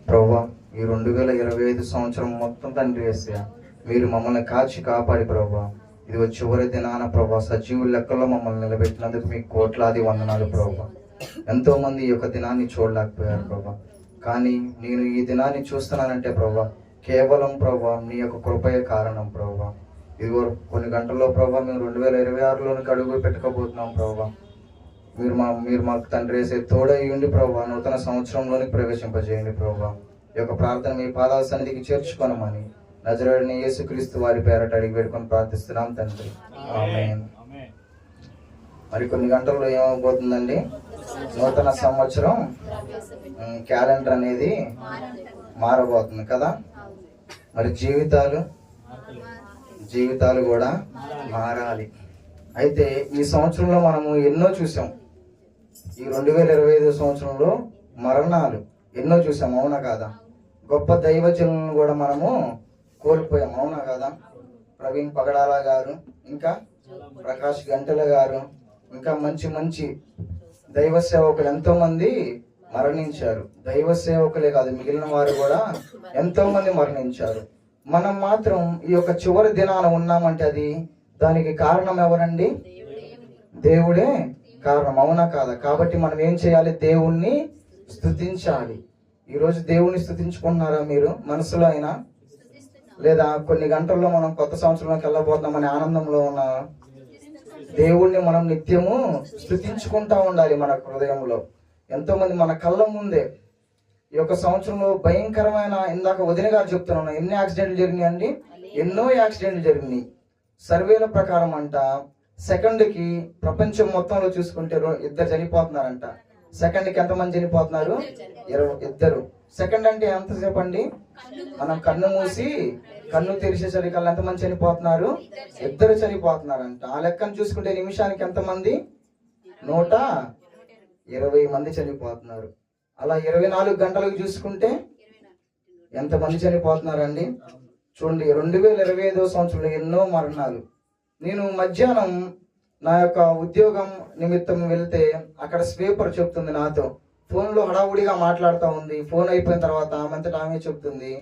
ప్రభువా, ఈ 2025 సంవత్సరం మొత్తం తండ్రి యేసయ్యా మీరు మమ్మల్ని కాచి కాపాడి ప్రభువా ఇది చివరి దినాన ప్రభా సజీవుల లెక్కలో మమ్మల్ని నిలబెట్టినందుకు మీకు కోట్లాది వందనాలు ప్రభా. ఎంతో మంది ఈ యొక్క దినాన్ని చూడలేకపోయారు ప్రభా, కానీ నేను ఈ దినాన్ని చూస్తున్నానంటే ప్రభా కేవలం ప్రభా నీ యొక్క కృపయే కారణం ప్రభా. ఇదిగో కొన్ని గంటల్లో ప్రభా మేము 2026లోనికి అడుగు పెట్టుకోబోతున్నాం ప్రభా. మీరు మాకు తండ్రి వేసే తోడయ్యండి ప్రభా, నూతన సంవత్సరంలోనికి ప్రవేశింపజేయండి ప్రభా. ఈ యొక్క ప్రార్థన మీ పాదాల సన్నిధికి చేర్చుకోనమని నజరేయుడైన యేసుక్రీస్తు వారి పేరట అడిగి పెట్టుకొని ప్రార్థిస్తున్నాం తండ్రి, ఆమేన్. మరి కొన్ని గంటల్లో ఏమవబోతుందండి, నూతన సంవత్సరం క్యాలెండర్ అనేది మారబోతుంది కదా. మరి జీవితాలు కూడా మారాలి. అయితే ఈ సంవత్సరంలో మనము ఎన్నో చూసాం. ఈ 2025 సంవత్సరంలో మరణాలు ఎన్నో చూసాం, అవునా కాదా? గొప్ప దైవజనులను కూడా మనము కోల్పోయాం, అవునా కదా? ప్రవీణ్ పగడాల గారు, ఇంకా ప్రకాష్ గంటల గారు, ఇంకా మంచి దైవ సేవకులు ఎంతో మంది మరణించారు. దైవ సేవకులే కాదు, మిగిలిన వారు కూడా ఎంతో మంది మరణించారు. మనం మాత్రం ఈ యొక్క చివరి దినాన ఉన్నామంటే దానికి కారణం ఎవరండి? దేవుడే కారణం, అవునా కాదా? కాబట్టి మనం ఏం చేయాలి? దేవుణ్ణి స్తుతించాలి. ఈరోజు దేవుణ్ణి స్తుతించుకుంటున్నారా మీరు మనసులో అయినా? లేదా కొన్ని గంటల్లో మనం కొత్త సంవత్సరంలోకి వెళ్ళబోతున్నామనే ఆనందంలో ఉన్న దేవుణ్ణి మనం నిత్యము స్తుతించుకుంటా ఉండాలి మన హృదయంలో. ఎంతో మంది మన కళ్ళ ముందే ఈ యొక్క సంవత్సరంలో భయంకరమైన, ఇందాక వదిన గారు చెప్తున్నాను, ఎన్ని యాక్సిడెంట్లు జరిగినాయి అండి? ఎన్నో యాక్సిడెంట్లు జరిగినాయి. సర్వేల ప్రకారం అంట సెకండ్కి ప్రపంచం మొత్తంలో చూసుకుంటే 2 చనిపోతున్నారంట. సెకండ్కి ఎంతమంది చనిపోతున్నారు? 2. సెకండ్ అంటే ఎంతసేపు అండి? మనం కన్ను మూసి కన్ను తెరిచేసరికి ఎంతమంది చనిపోతున్నారు? 2 చనిపోతున్నారంట. ఆ లెక్కను చూసుకుంటే నిమిషానికి ఎంతమంది? 120 మంది చనిపోతున్నారు. అలా 24 గంటలకు చూసుకుంటే ఎంతమంది చనిపోతున్నారండి? చూడండి, 2025 సంవత్సరంలో ఎన్నో మరణాలు. నేను మధ్యాహ్నం నా యొక్క ఉద్యోగం నిమిత్తం వెళ్తే అక్కడ స్వీపర్ చెప్తుంది నాతో, ఫోన్లో హడావుడిగా మాట్లాడుతూ ఉంది. ఫోన్ అయిపోయిన తర్వాత ఆమెంతటా ఆమె చెప్తుంది,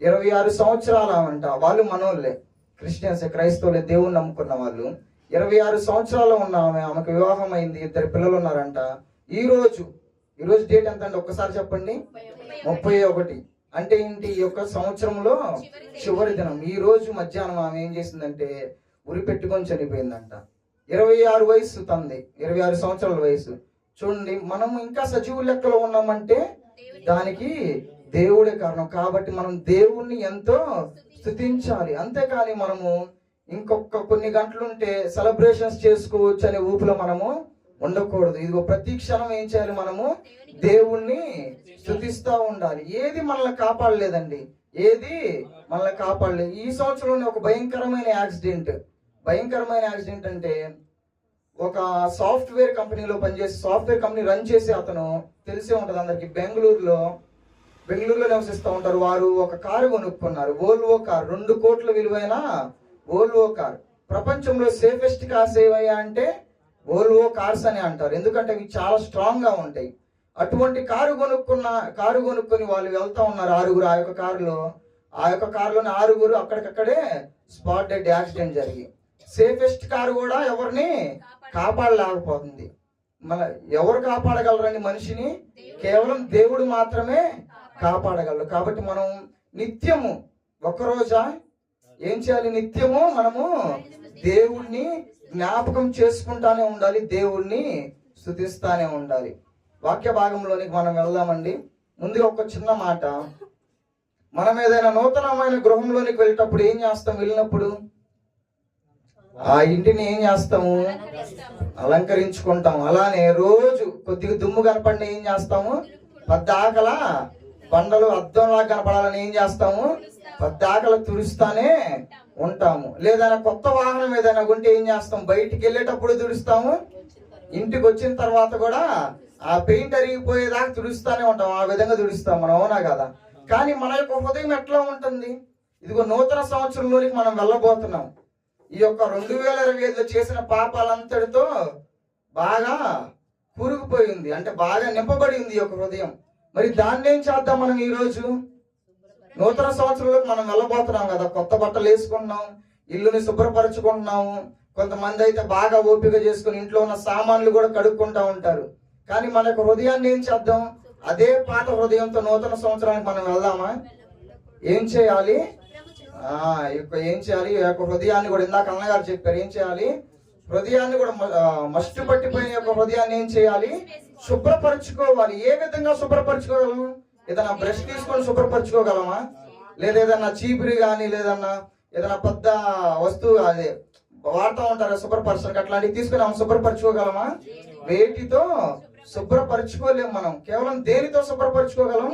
26 సంవత్సరాలు ఆమెంట. వాళ్ళు మనోళ్ళే, క్రిస్టియన్స్, క్రైస్తవులే, దేవుని నమ్ముకున్న వాళ్ళు. 26 సంవత్సరాలు ఉన్న ఆమెకు వివాహం అయింది, 2 పిల్లలు ఉన్నారంట. ఈ రోజు డేట్ ఎంత అంటే ఒక్కసారి చెప్పండి? 31. అంటే ఏంటి? ఈ యొక్క సంవత్సరంలో చివరి దినం. ఈ రోజు మధ్యాహ్నం ఆమె ఏం చేసిందంటే ఉరి పెట్టుకొని చనిపోయిందంట. 26 వయసు తంది, 26 సంవత్సరాల వయసు. చూడండి, మనం ఇంకా సజీవు లెక్కలో ఉన్నామంటే దానికి దేవుడే కారణం. కాబట్టి మనం దేవుణ్ణి ఎంతో స్తుతించాలి. అంతేకాని మనము ఇంకొక కొన్ని గంటలుంటే సెలబ్రేషన్స్ చేసుకోవచ్చు అనే ఊపిలో మనము ఉండకూడదు. ఇదిగో ప్రతి క్షణం ఏం చేయాలి? మనము దేవుణ్ణి స్తుతిస్తూ ఉండాలి. ఏది మనల్ని కాపాడలేదండి, ఏది మనల్ని కాపాడలేదు. ఈ సంవత్సరంలోనే ఒక భయంకరమైన యాక్సిడెంట్ అంటే ఒక సాఫ్ట్వేర్ కంపెనీలో పనిచేసి సాఫ్ట్వేర్ కంపెనీ రన్ చేసి అతను తెలిసే ఉంటుంది అందరికి, బెంగళూరులో బెంగళూరులో నివసిస్తూ ఉంటారు. వారు ఒక కారు కొనుక్కున్నారు, వోల్వో కార్, 2 కోట్ల విలువైన వోల్వో కార్. ప్రపంచంలో సేఫెస్ట్ కార్స్ ఏవయ్యా అంటే వోల్వో కార్స్ అని అంటారు, ఎందుకంటే ఇవి చాలా స్ట్రాంగ్ గా ఉంటాయి. అటువంటి కారు కొనుక్కొని వాళ్ళు వెళ్తా ఉన్నారు 6గురు. ఆ యొక్క కారులోని 6గురు అక్కడికక్కడే స్పాట్ డెడ్ యాక్సిడెంట్ జరిగి. సేఫెస్ట్ కారు కూడా ఎవరిని కాపాడలేకపోతుంది. మన ఎవరు కాపాడగలరండి మనిషిని? కేవలం దేవుడు మాత్రమే కాపాడగలరు. కాబట్టి మనం నిత్యము, ఒక్కరోజా ఏం చేయాలి? నిత్యము మనము దేవుణ్ణి జ్ఞాపకం చేసుకుంటానే ఉండాలి, దేవుణ్ణి స్తుతిస్తానే ఉండాలి. వాక్య భాగంలోనికి మనం వెళ్దామండి. ముందుగా ఒక చిన్న మాట, మనం ఏదైనా నూతనమైన గృహంలోనికి వెళ్ళేటప్పుడు ఏం చేస్తాం? వెళ్ళినప్పుడు ఆ ఇంటిని ఏం చేస్తాము? అలంకరించుకుంటాం. అలానే రోజు కొద్దిగా దుమ్ము కనపడిన ఏం చేస్తాము? పద్దాకల బండలు అద్దంలా కనపడాలని ఏం చేస్తాము? పద్దాకల తుడుస్తానే ఉంటాము. లేదా కొత్త వాహనం ఏదైనా కొంటే ఏం చేస్తాం? బయటికి వెళ్ళేటప్పుడు తుడుస్తాము, ఇంటికి వచ్చిన తర్వాత కూడా ఆ పెయింట్ అరిగిపోయేదాకా తుడుస్తానే ఉంటాం. ఆ విధంగా తుడుస్తాం మనం, అవునా కదా? కానీ మన యొక్క హృదయం ఎట్లా ఉంటుంది? ఇదిగో నూతన సంవత్సరంలోనికి మనం వెళ్ళబోతున్నాం. ఈ యొక్క 2025లో చేసిన పాపాలంతటితో బాగా కూరుకుపోయింది, అంటే బాగా నింపబడి ఉంది ఈ యొక్క హృదయం. మరి దాన్ని ఏం చేద్దాం మనం? ఈ రోజు నూతన సంవత్సరంలోకి మనం వెళ్ళబోతున్నాం కదా, కొత్త బట్టలు వేసుకుంటున్నాం, ఇల్లుని శుభ్రపరచుకుంటున్నాము. కొంతమంది అయితే బాగా ఓపిక చేసుకుని ఇంట్లో ఉన్న సామాన్లు కూడా కడుక్కుంటా ఉంటారు. కానీ మన యొక్క హృదయాన్ని ఏం చేద్దాం? అదే పాత హృదయంతో నూతన సంవత్సరానికి మనం వెళ్దామా? ఏం చేయాలి? ఏం చేయాలి? ఈ యొక్క హృదయాన్ని కూడా, ఇందాక అన్నగారు చెప్పారు, ఏం చేయాలి? హృదయాన్ని కూడా మస్టు పట్టిపోయిన యొక్క హృదయాన్ని ఏం చేయాలి? శుభ్రపరచుకోవాలి. ఏ విధంగా శుభ్రపరచుకోగలము? ఏదైనా బ్రష్ తీసుకొని శుభ్రపరచుకోగలమా? లేదా ఏదన్నా చీపురి కానీ ఏదైనా పెద్ద వస్తువు అదే వాడుతూ ఉంటారు శుభ్రపరచడానికి, అట్లాంటివి తీసుకుని మనం శుభ్రపరచుకోగలమా? వేటితో శుభ్రపరచుకోలేము మనం. కేవలం దేనితో శుభ్రపరచుకోగలం?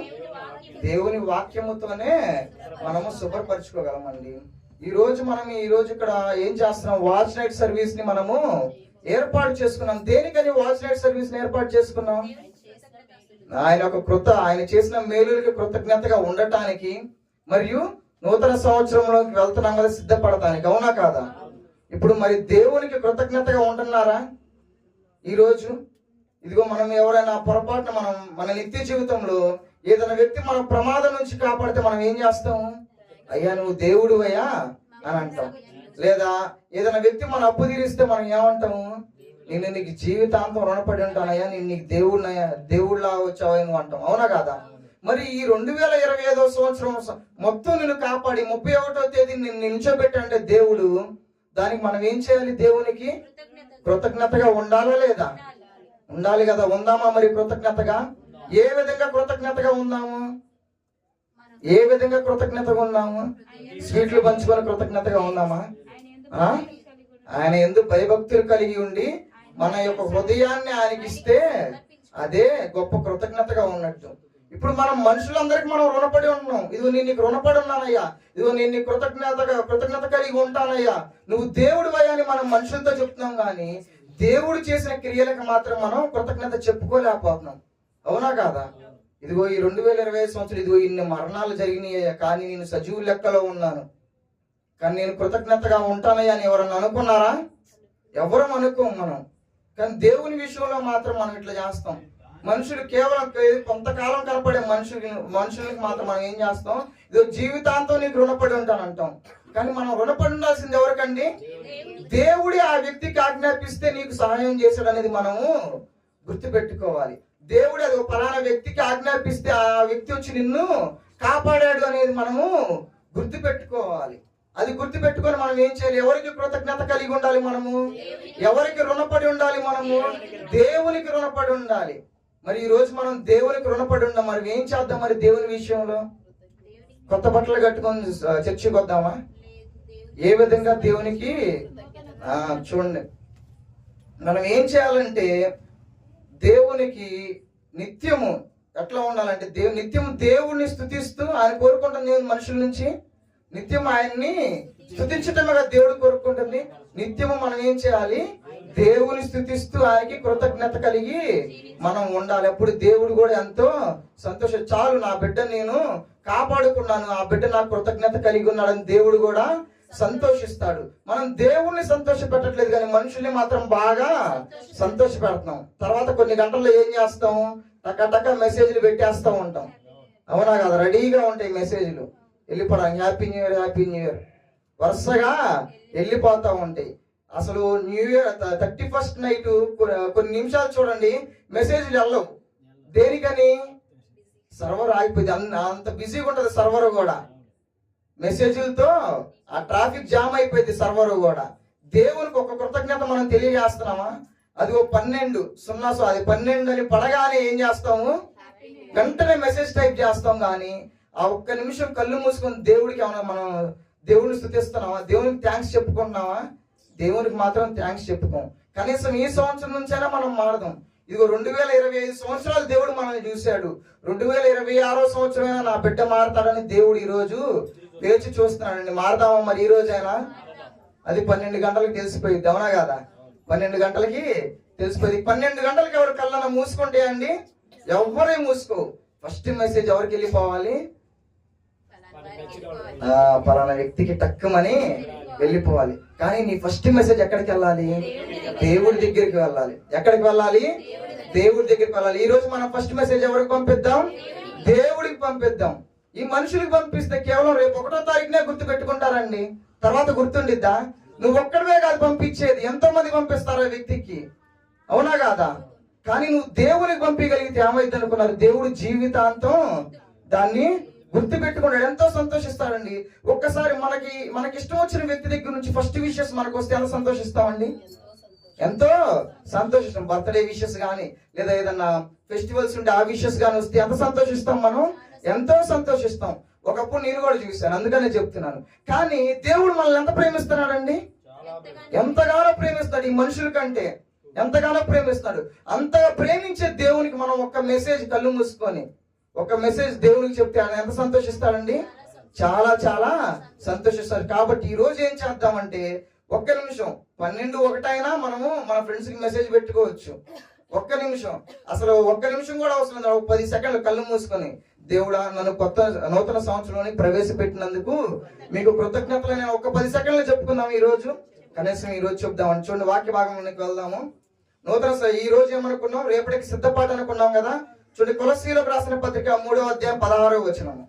దేవుని వాక్యముతోనే మనము శుభ్రపరచుకోగలమండి. ఈ రోజు ఇక్కడ ఏం చేస్తున్నాం? వాచ్ నైట్ సర్వీస్ ని మనము ఏర్పాటు చేసుకున్నాం. దేనికని వాచ్ నైట్ సర్వీస్ ని ఏర్పాటు చేసుకున్నాం? ఆయన చేసిన మేలులకి కృతజ్ఞతగా ఉండటానికి, మరియు నూతన సంవత్సరంలోకి వెళ్తున్నాం కదా సిద్ధపడటానికి, అవునా కాదా? ఇప్పుడు మరి దేవునికి కృతజ్ఞతగా ఉంటున్నారా ఈ రోజు? ఇదిగో మనం ఎవరైనా పొరపాటున మన నిత్య జీవితంలో ఏదైనా వ్యక్తి మన ప్రమాదం నుంచి కాపాడితే మనం ఏం చేస్తాము? అయ్యా నువ్వు దేవుడు అయ్యా అని అంటాం. లేదా ఏదైనా వ్యక్తి మన అప్పు తీరిస్తే మనం ఏమంటాము? నేను నీకు జీవితాంతం రుణపడి ఉంటానయ్యా, నేను నీకు దేవుళ్ళ వచ్చావా నువ్వు అంటాం, అవునా కాదా? మరి ఈ 2025వ సంవత్సరం మొత్తం నిన్ను కాపాడి 31వ తేదీ నిన్ను నిల్చోబెట్టంటే దేవుడు, దానికి మనం ఏం చేయాలి? దేవునికి కృతజ్ఞతగా ఉండాలా లేదా? ఉండాలి కదా. ఉందామా మరి కృతజ్ఞతగా? ఏ విధంగా కృతజ్ఞతగా ఉందాము? ఏ విధంగా కృతజ్ఞతగా ఉన్నాము? స్వీట్లు పంచుకొని కృతజ్ఞతగా ఉందామా? ఆయన ఎందుకు భయభక్తులు కలిగి ఉండి మన యొక్క హృదయాన్ని ఆయనకి ఇస్తే అదే గొప్ప కృతజ్ఞతగా ఉన్నట్టు. ఇప్పుడు మనం మనుషులందరికీ మనం రుణపడి ఉన్నాం. ఇదిగో నేను నీకు రుణపడి ఉన్నానయ్యా, ఇదిగో నేను నీకు కృతజ్ఞత కలిగి ఉంటానయ్యా, నువ్వు దేవుడు అయ్యా అని మనం మనుషులతో చెప్తున్నాం. కానీ దేవుడు చేసిన క్రియలకు మాత్రం మనం కృతజ్ఞత చెప్పుకోలేకపోతున్నాం, అవునా కాదా? ఇదిగో ఈ 2025 సంవత్సరం ఇదిగో ఇన్ని మరణాలు జరిగినాయి, కానీ నేను సజీవు లెక్కలో ఉన్నాను, కానీ నేను కృతజ్ఞతగా ఉంటానయ్యా అని ఎవరన్నా అనుకున్నారా? ఎవరు అనుకోం మనం. కానీ దేవుని విషయంలో మాత్రం మనం ఇట్లా చేస్తాం. మనుషులు కేవలం కొంతకాలం కనపడే మనుషులకి మాత్రం మనం ఏం చేస్తాం? ఇదో జీవితాంతం నీకు రుణపడి ఉంటానంటాం. కానీ మనం రుణపడి ఉండాల్సింది ఎవరికండి? దేవుడి ఆ వ్యక్తికి ఆజ్ఞాపిస్తే నీకు సహాయం చేశాడు అనేది మనము గుర్తుపెట్టుకోవాలి. దేవుడు అది పలానా వ్యక్తికి ఆజ్ఞాపిస్తే ఆ వ్యక్తి వచ్చి నిన్ను కాపాడాడు అనేది మనము గుర్తుపెట్టుకోవాలి. అది గుర్తుపెట్టుకొని మనం ఏం చేయాలి? ఎవరికి కృతజ్ఞత కలిగి ఉండాలి? మనము ఎవరికి రుణపడి ఉండాలి? మనము దేవునికి రుణపడి ఉండాలి. మరి ఈ రోజు మనం దేవునికి రుణపడి ఉండాం. మరి ఏం చేద్దాం? మరి దేవుని విషయంలో కొత్త బట్టలు కట్టుకొని చర్చికి వద్దామా? ఏ విధంగా దేవునికి చూడండి, మనం ఏం చేయాలంటే దేవునికి నిత్యము ఎట్లా ఉండాలంటే నిత్యం దేవుణ్ణి స్తుతిస్తూ, ఆయన కోరుకుంటుంది మనుషుల నుంచి నిత్యం ఆయన్ని స్తుతించటమే దేవుడు కోరుకుంటుంది. నిత్యము మనం ఏం చేయాలి? దేవుని స్తుతిస్తూ ఆయనకి కృతజ్ఞత కలిగి మనం ఉండాలి. అప్పుడు దేవుడు కూడా ఎంతో సంతోషం. చాలు నా బిడ్డ నేను కాపాడుకున్నాను, ఆ బిడ్డ నాకు కృతజ్ఞత కలిగి ఉన్నాడని దేవుడు కూడా సంతోషిస్తాడు. మనం దేవుణ్ణి సంతోష పెట్టట్లేదు కానీ మనుషుల్ని మాత్రం బాగా సంతోష పెడుతున్నాం. తర్వాత కొన్ని గంటల్లో ఏం చేస్తాం, టక మెసేజ్లు పెట్టేస్తూ ఉంటాం. అవునా కదా? రెడీగా ఉంటాయి మెసేజ్లు వెళ్ళిపోవడానికి. Happy new year, happy new year వరుసగా వెళ్ళిపోతూ ఉంటాయి. అసలు న్యూ ఇయర్ 31st నైట్ కొన్ని నిమిషాలు చూడండి మెసేజ్లు వెళ్ళవు. దేనికని? సర్వర్ ఆగిపోయింది. అంత బిజీగా ఉంటుంది సర్వర్ కూడా. మెసేజ్లతో ఆ ట్రాఫిక్ జామ్ అయిపోయింది సర్వర్ కూడా. దేవునికి ఒక కృతజ్ఞత మనం తెలియజేస్తున్నామా? అది 12:00 అది 12 అని పడగానే ఏం చేస్తాము, వెంటనే మెసేజ్ టైప్ చేస్తాం. కానీ ఆ ఒక్క నిమిషం కళ్ళు మూసుకొని దేవుడికి ఏమన్నా మనం దేవుడిని స్తుతిస్తున్నామా? దేవునికి థ్యాంక్స్ చెప్పుకుంటున్నామా? దేవునికి మాత్రం థ్యాంక్స్ చెప్పుకోం. కనీసం ఈ సంవత్సరం నుంచైనా మనం మారదాం. ఇదిగో 2025 సంవత్సరాలు దేవుడు మనల్ని చూశాడు. 2026వ సంవత్సరమైనా నా బిడ్డ మారతాడని దేవుడు ఈ రోజు వేచి చూస్తున్నాడండి. మారదామా మరి ఈ రోజైనా? అది 12 గంటలకు తెలిసిపోయింది. అవునా కదా? 12 గంటలకి తెలిసిపోయింది. 12 గంటలకి ఎవరు కళ్ళన మూసుకుంటే అండి, ఎవరే మూసుకో. ఫస్ట్ మెసేజ్ ఎవరికి వెళ్ళిపోవాలి? పలానా వ్యక్తికి టక్కుమని వెళ్ళిపోవాలి. కానీ నీ ఫస్ట్ మెసేజ్ ఎక్కడికి వెళ్ళాలి? దేవుడి దగ్గరికి వెళ్ళాలి. ఎక్కడికి వెళ్ళాలి? దేవుడి దగ్గరికి వెళ్ళాలి. ఈ రోజు మనం ఫస్ట్ మెసేజ్ ఎవరికి పంపిద్దాం? దేవుడికి పంపిద్దాం. ఈ మనుషులకు పంపిస్తే కేవలం రేపు 1వ తారీఖునే గుర్తు పెట్టుకుంటారండి, తర్వాత గుర్తుండిద్దా? నువ్వు ఒక్కడివే కాదు పంపించేది, ఎంతో మంది పంపిస్తారు ఆ వ్యక్తికి. అవునా కాదా? కానీ నువ్వు దేవునికి పంపించగలిగితే ఏమైంది అనుకున్నారు? దేవుడు జీవితాంతం దాన్ని గుర్తు పెట్టుకున్నాడు. ఎంతో సంతోషిస్తాడండి. ఒక్కసారి మనకి ఇష్టం వచ్చిన వ్యక్తి దగ్గర నుంచి ఫస్ట్ విషెస్ మనకు వస్తే ఎంత సంతోషిస్తామండి? ఎంతో సంతోషిస్తాం. బర్త్డే విషెస్ కానీ లేదా ఏదన్నా ఫెస్టివల్స్ ఉంటే ఆ విషెస్ కానీ వస్తే ఎంత సంతోషిస్తాం మనం? ఎంతో సంతోషిస్తాం. ఒకప్పుడు నేను కూడా చూశాను, అందుకనే చెప్తున్నాను. కానీ దేవుడు మనల్ని ఎంత ప్రేమిస్తున్నాడండి? ఎంతగానో ప్రేమిస్తాడు. ఈ మనుషుల కంటే ఎంతగానో ప్రేమిస్తాడు. అంతగా ప్రేమించే దేవునికి మనం ఒక్క మెసేజ్ కళ్ళు మూసుకొని ఒక మెసేజ్ దేవునికి చెప్తే ఆయన ఎంత సంతోషిస్తాడండి? చాలా చాలా సంతోషిస్తాడు. కాబట్టి ఈ రోజు ఏం చేద్దామంటే, ఒక్క నిమిషం 12:01 అయినా మనము మన ఫ్రెండ్స్ కి మెసేజ్ పెట్టుకోవచ్చు. ఒక్క నిమిషం, అసలు ఒక్క నిమిషం కూడా అవసరం లేదు. 10 సెకండ్లు కళ్ళు మూసుకొని, దేవుడా నన్ను నూతన సంవత్సరంలోని ప్రవేశపెట్టినందుకు మీకు కృతజ్ఞతలు ఒక 10 సెకండ్లు చెప్పుకుందాం. ఈ రోజు కనీసం ఈ రోజు చెప్దామని. చూడండి, వాక్య భాగంలోకి వెళ్దాము. ఈ రోజు ఏమనుకున్నాం? రేపటికి సిద్ధపాటు అనుకున్నాం కదా. చూడండి, కొలస్సీలకు రాసిన పత్రిక 3వ అధ్యాయం 16వ వచనము.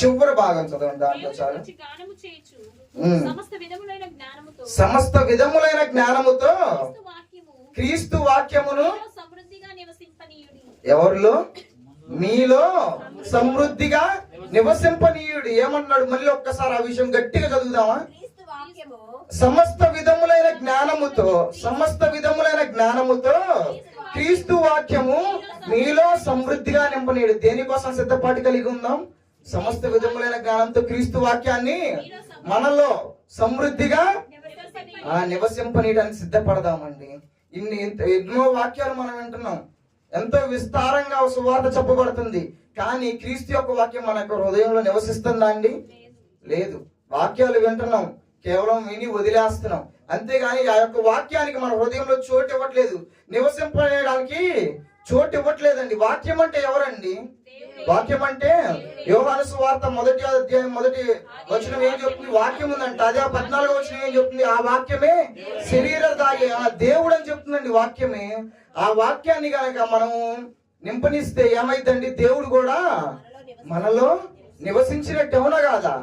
చివరి భాగం చదవండి, దాంట్లో చాలు. సమస్త విధములైన జ్ఞానముతో క్రీస్తు వాక్యమును ఎవరిలో? మీలో సమృద్ధిగా నివసింపనీయుడు. ఏమన్నాడు? మళ్ళీ ఒక్కసారి ఆ విషయం గట్టిగా చదువుదామా? సమస్త విధములైన జ్ఞానముతో క్రీస్తు వాక్యము మీలో సమృద్ధిగా నింపనీయుడు. దేనికోసం సిద్ధపాటు కలిగి ఉందాం? సమస్త విధములైన జ్ఞానంతో క్రీస్తు వాక్యాన్ని మనలో సమృద్ధిగా నివసింపనీయడానికి సిద్ధపడదామండి. ఎన్నో వాక్యాలు మనం వింటున్నాం, ఎంతో విస్తారంగా సువార్త చెప్పబడుతుంది. కానీ క్రీస్తు యొక్క వాక్యం మన యొక్క హృదయంలో నివసిస్తుందా అండి? లేదు. వాక్యాలు వింటున్నాం, కేవలం విని వదిలేస్తున్నాం. అంతేగాని ఆ యొక్క వాక్యానికి మన హృదయంలో చోటు ఇవ్వట్లేదు, నివసింపడానికి చోటు ఇవ్వట్లేదండి. వాక్యం అంటే ఎవరండి? వాక్యం అంటే యోహాను సువార్త 1వ అధ్యాయం 1వ వచనం ఏం చెప్తుంది? వాక్యం ఉందంట. అదే 14వ వచనం ఏం చెప్తుంది? ఆ వాక్యమే శరీరధారి ఆ దేవుడు అని చెప్తుందండి. వాక్యమే. ఆ వాక్యాన్ని కనుక మనము నింపనిస్తే ఏమైందండి? దేవుడు కూడా మనలో నివసించినట్టు. అవునా కాదా?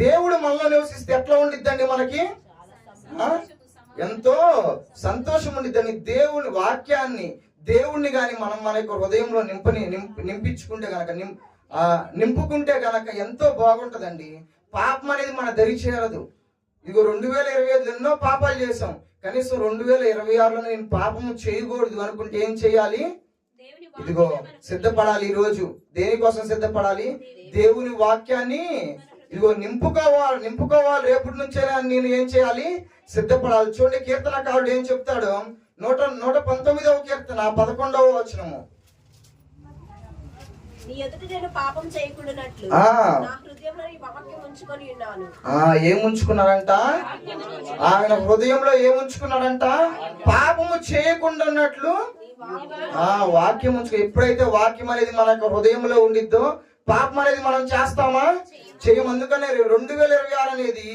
దేవుడు మనలో నివసిస్తే ఎట్లా ఉండిద్దండి? మనకి ఎంతో సంతోషం ఉండిద్దండి. దేవుని వాక్యాన్ని, దేవుణ్ణి గాని మనం మన యొక్క హృదయంలో నింపించుకుంటే గనక, నింపుకుంటే గనక ఎంతో బాగుంటదండి. పాపం అనేది మన దరి చేరదు. ఇదిగో 2025 ఎన్నో పాపాలు చేసాం. కనీసం 2026లో నేను పాపము చేయకూడదు అనుకుంటే ఏం చేయాలి? ఇదిగో సిద్ధపడాలి. ఈ రోజు దేనికోసం సిద్ధపడాలి? దేవుని వాక్యాన్ని ఇదిగో నింపుకోవాలి. రేపటి నుంచైనా నేను ఏం చేయాలి? సిద్ధపడాలి. చూడండి, కీర్తనకారుడు ఏం చెప్తాడు? 119వ కీర్తన 11వ వచనము. నీ ఎదుట నేను పాపం చేయకుండానట్లు ఆ. నా హృదయంలో ఈ వాక్యం ఉంచుకొని ఉన్నాను. ఏముంచుకున్నాడంట? ఆయన హృదయంలో ఏముంచుకున్నాడంట? పాపము చేయకుండా ఉన్నట్లు వాక్యం ఉంచుకో. ఎప్పుడైతే వాక్యం అనేది మన యొక్క హృదయంలో ఉండిద్దో పాపం అనేది మనం చేస్తామా? చేయం. అందుకనే 2026 అనేది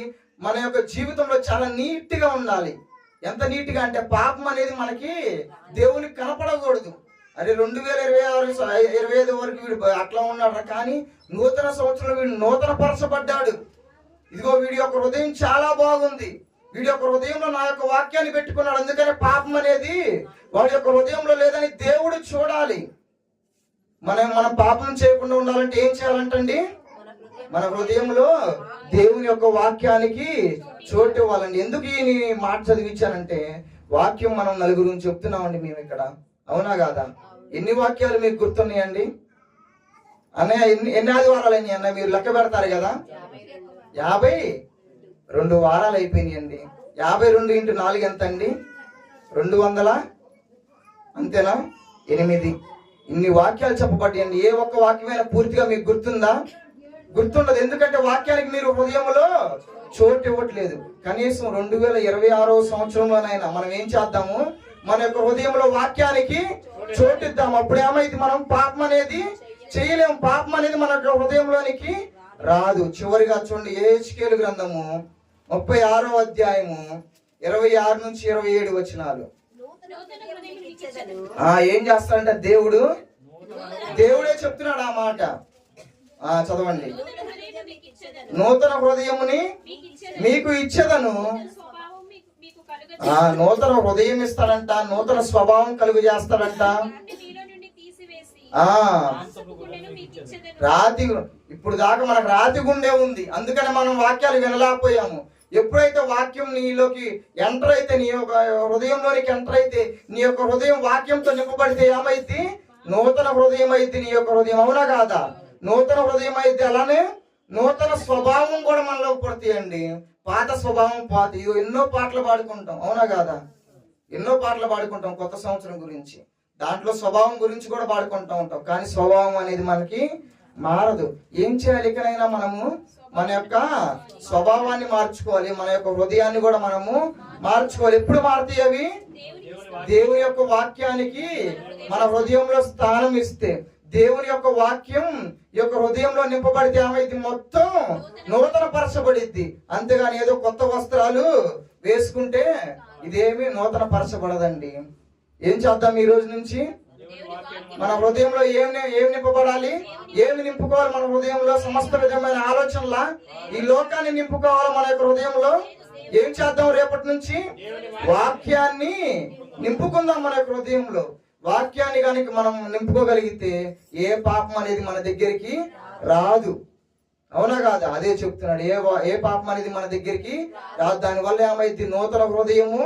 మన యొక్క జీవితంలో చాలా నీట్ గా ఉండాలి. ఎంత నీట్ గా అంటే పాపం అనేది మనకి దేవునికి కనపడకూడదు. అరే 2025 వరకు వీడు అట్లా ఉన్నాడు, కానీ నూతన సంవత్సరంలో వీడు నూతన పరచబడ్డాడు. ఇదిగో వీడి యొక్క హృదయం చాలా బాగుంది, వీడి యొక్క హృదయంలో నా యొక్క వాక్యాన్ని పెట్టుకున్నాడు. అందుకనే పాపం అనేది వాడి యొక్క హృదయంలో లేదని దేవుడు చూడాలి. మనం పాపం చేయకుండా ఉండాలంటే ఏం చేయాలంటండి? మన హృదయంలో దేవుని యొక్క వాక్యానికి చోటు ఇవ్వాలండి. ఎందుకు ఈ మాట చదివించానంటే వాక్యం మనం నలుగురు చెప్తున్నామండి మేము ఇక్కడ, అవునా కాదా? ఎన్ని వాక్యాలు మీకు గుర్తున్నాయండి అన్నయ్య? ఎన్ని ఆదివారాలు అయినాయి అన్న? మీరు లెక్క పెడతారు కదా. 52 వారాలు అయిపోయినాయండి. 52 × 4 ఎంత అండి? 200 అంతేనా? 8. ఇన్ని వాక్యాలు చెప్పబడ్డాయండి. ఏ ఒక్క వాక్యమైనా పూర్తిగా మీకు గుర్తుందా? గుర్తుండదు. ఎందుకంటే వాక్యానికి మీరు హృదయంలో చోటు ఇవ్వట్లేదు. కనీసం 2026 సంవత్సరంలోనైనా మనం ఏం చేద్దాము? మన యొక్క హృదయంలో వాక్యానికి చోటు ఇద్దాం. అప్పుడు ఏమైంది? మనం పాపం అనేది చేయలేము. పాపం అనేది మన యొక్క హృదయంలోనికి రాదు. చివరిగా చూడండి, యెహెజ్కేలు గ్రంథము 36వ అధ్యాయము 26 నుంచి 27 వచనాలు. ఏం చేస్తాడంటే దేవుడే చెప్తున్నాడు ఆ మాట. చదవండి. నూతన హృదయముని మీకు ఇచ్చేదను. నూతన హృదయం ఇస్తాడంట, నూతన స్వభావం కలుగు చేస్తాడంట. రాతి, ఇప్పుడు దాకా మనకు రాతి గుండె ఉంది, అందుకని మనం వాక్యాలు వినలేకపోయాము. ఎప్పుడైతే వాక్యం నీలోకి ఎంటర్ అయితే, నీ యొక్క హృదయంలోనికి ఎంటర్ అయితే, నీ యొక్క హృదయం వాక్యంతో నింపబడితే ఏమైంది? నూతన హృదయం అయితే నీ యొక్క హృదయం, అవునా కాదా? నూతన హృదయం అయితే అలానే నూతన స్వభావం కూడా మనలో పడుతాయండి. పాత స్వభావం పోతే. ఎన్నో పాటలు పాడుకుంటాం, అవునా కాదా? ఎన్నో పాటలు పాడుకుంటాం కొత్త సంవత్సరం గురించి, దాంట్లో స్వభావం గురించి కూడా పాడుకుంటూ ఉంటాం. కానీ స్వభావం అనేది మనకి మారదు. ఏం చేయాలి? ఇకనైనా మనము మన యొక్క స్వభావాన్ని మార్చుకోవాలి, మన యొక్క హృదయాన్ని కూడా మనము మార్చుకోవాలి. ఎప్పుడు మారుతాయి అవి? దేవుని యొక్క వాక్యానికి మన హృదయంలో స్థానం ఇస్తే, దేవుని యొక్క వాక్యం యొక్క హృదయంలో నింపబడితే ఏమైంది? మొత్తం నూతన పరచబడిద్ది. అంతేగాని ఏదో కొత్త వస్త్రాలు వేసుకుంటే ఇదేమి నూతన పరచబడదండి. ఏం చేద్దాం ఈ రోజు నుంచి? మన హృదయంలో ఏమి నింపబడాలి? ఏమి నింపుకోవాలి? మన హృదయంలో సమస్త విధమైన ఆలోచనల ఈ లోకాన్ని నింపుకోవాలి. మన యొక్క హృదయంలో ఏం చేద్దాం? రేపటి నుంచి వాక్యాన్ని నింపుకుందాం. మన యొక్క హృదయంలో వాక్యాన్ని కనుక మనం నింపుకోగలిగితే ఏ పాపం అనేది మన దగ్గరికి రాదు, అవునా కాదా? అదే చెప్తున్నాడు, ఏ పాపం అనేది మన దగ్గరికి రాదు. దానివల్ల ఏమైంది? నూతన హృదయము,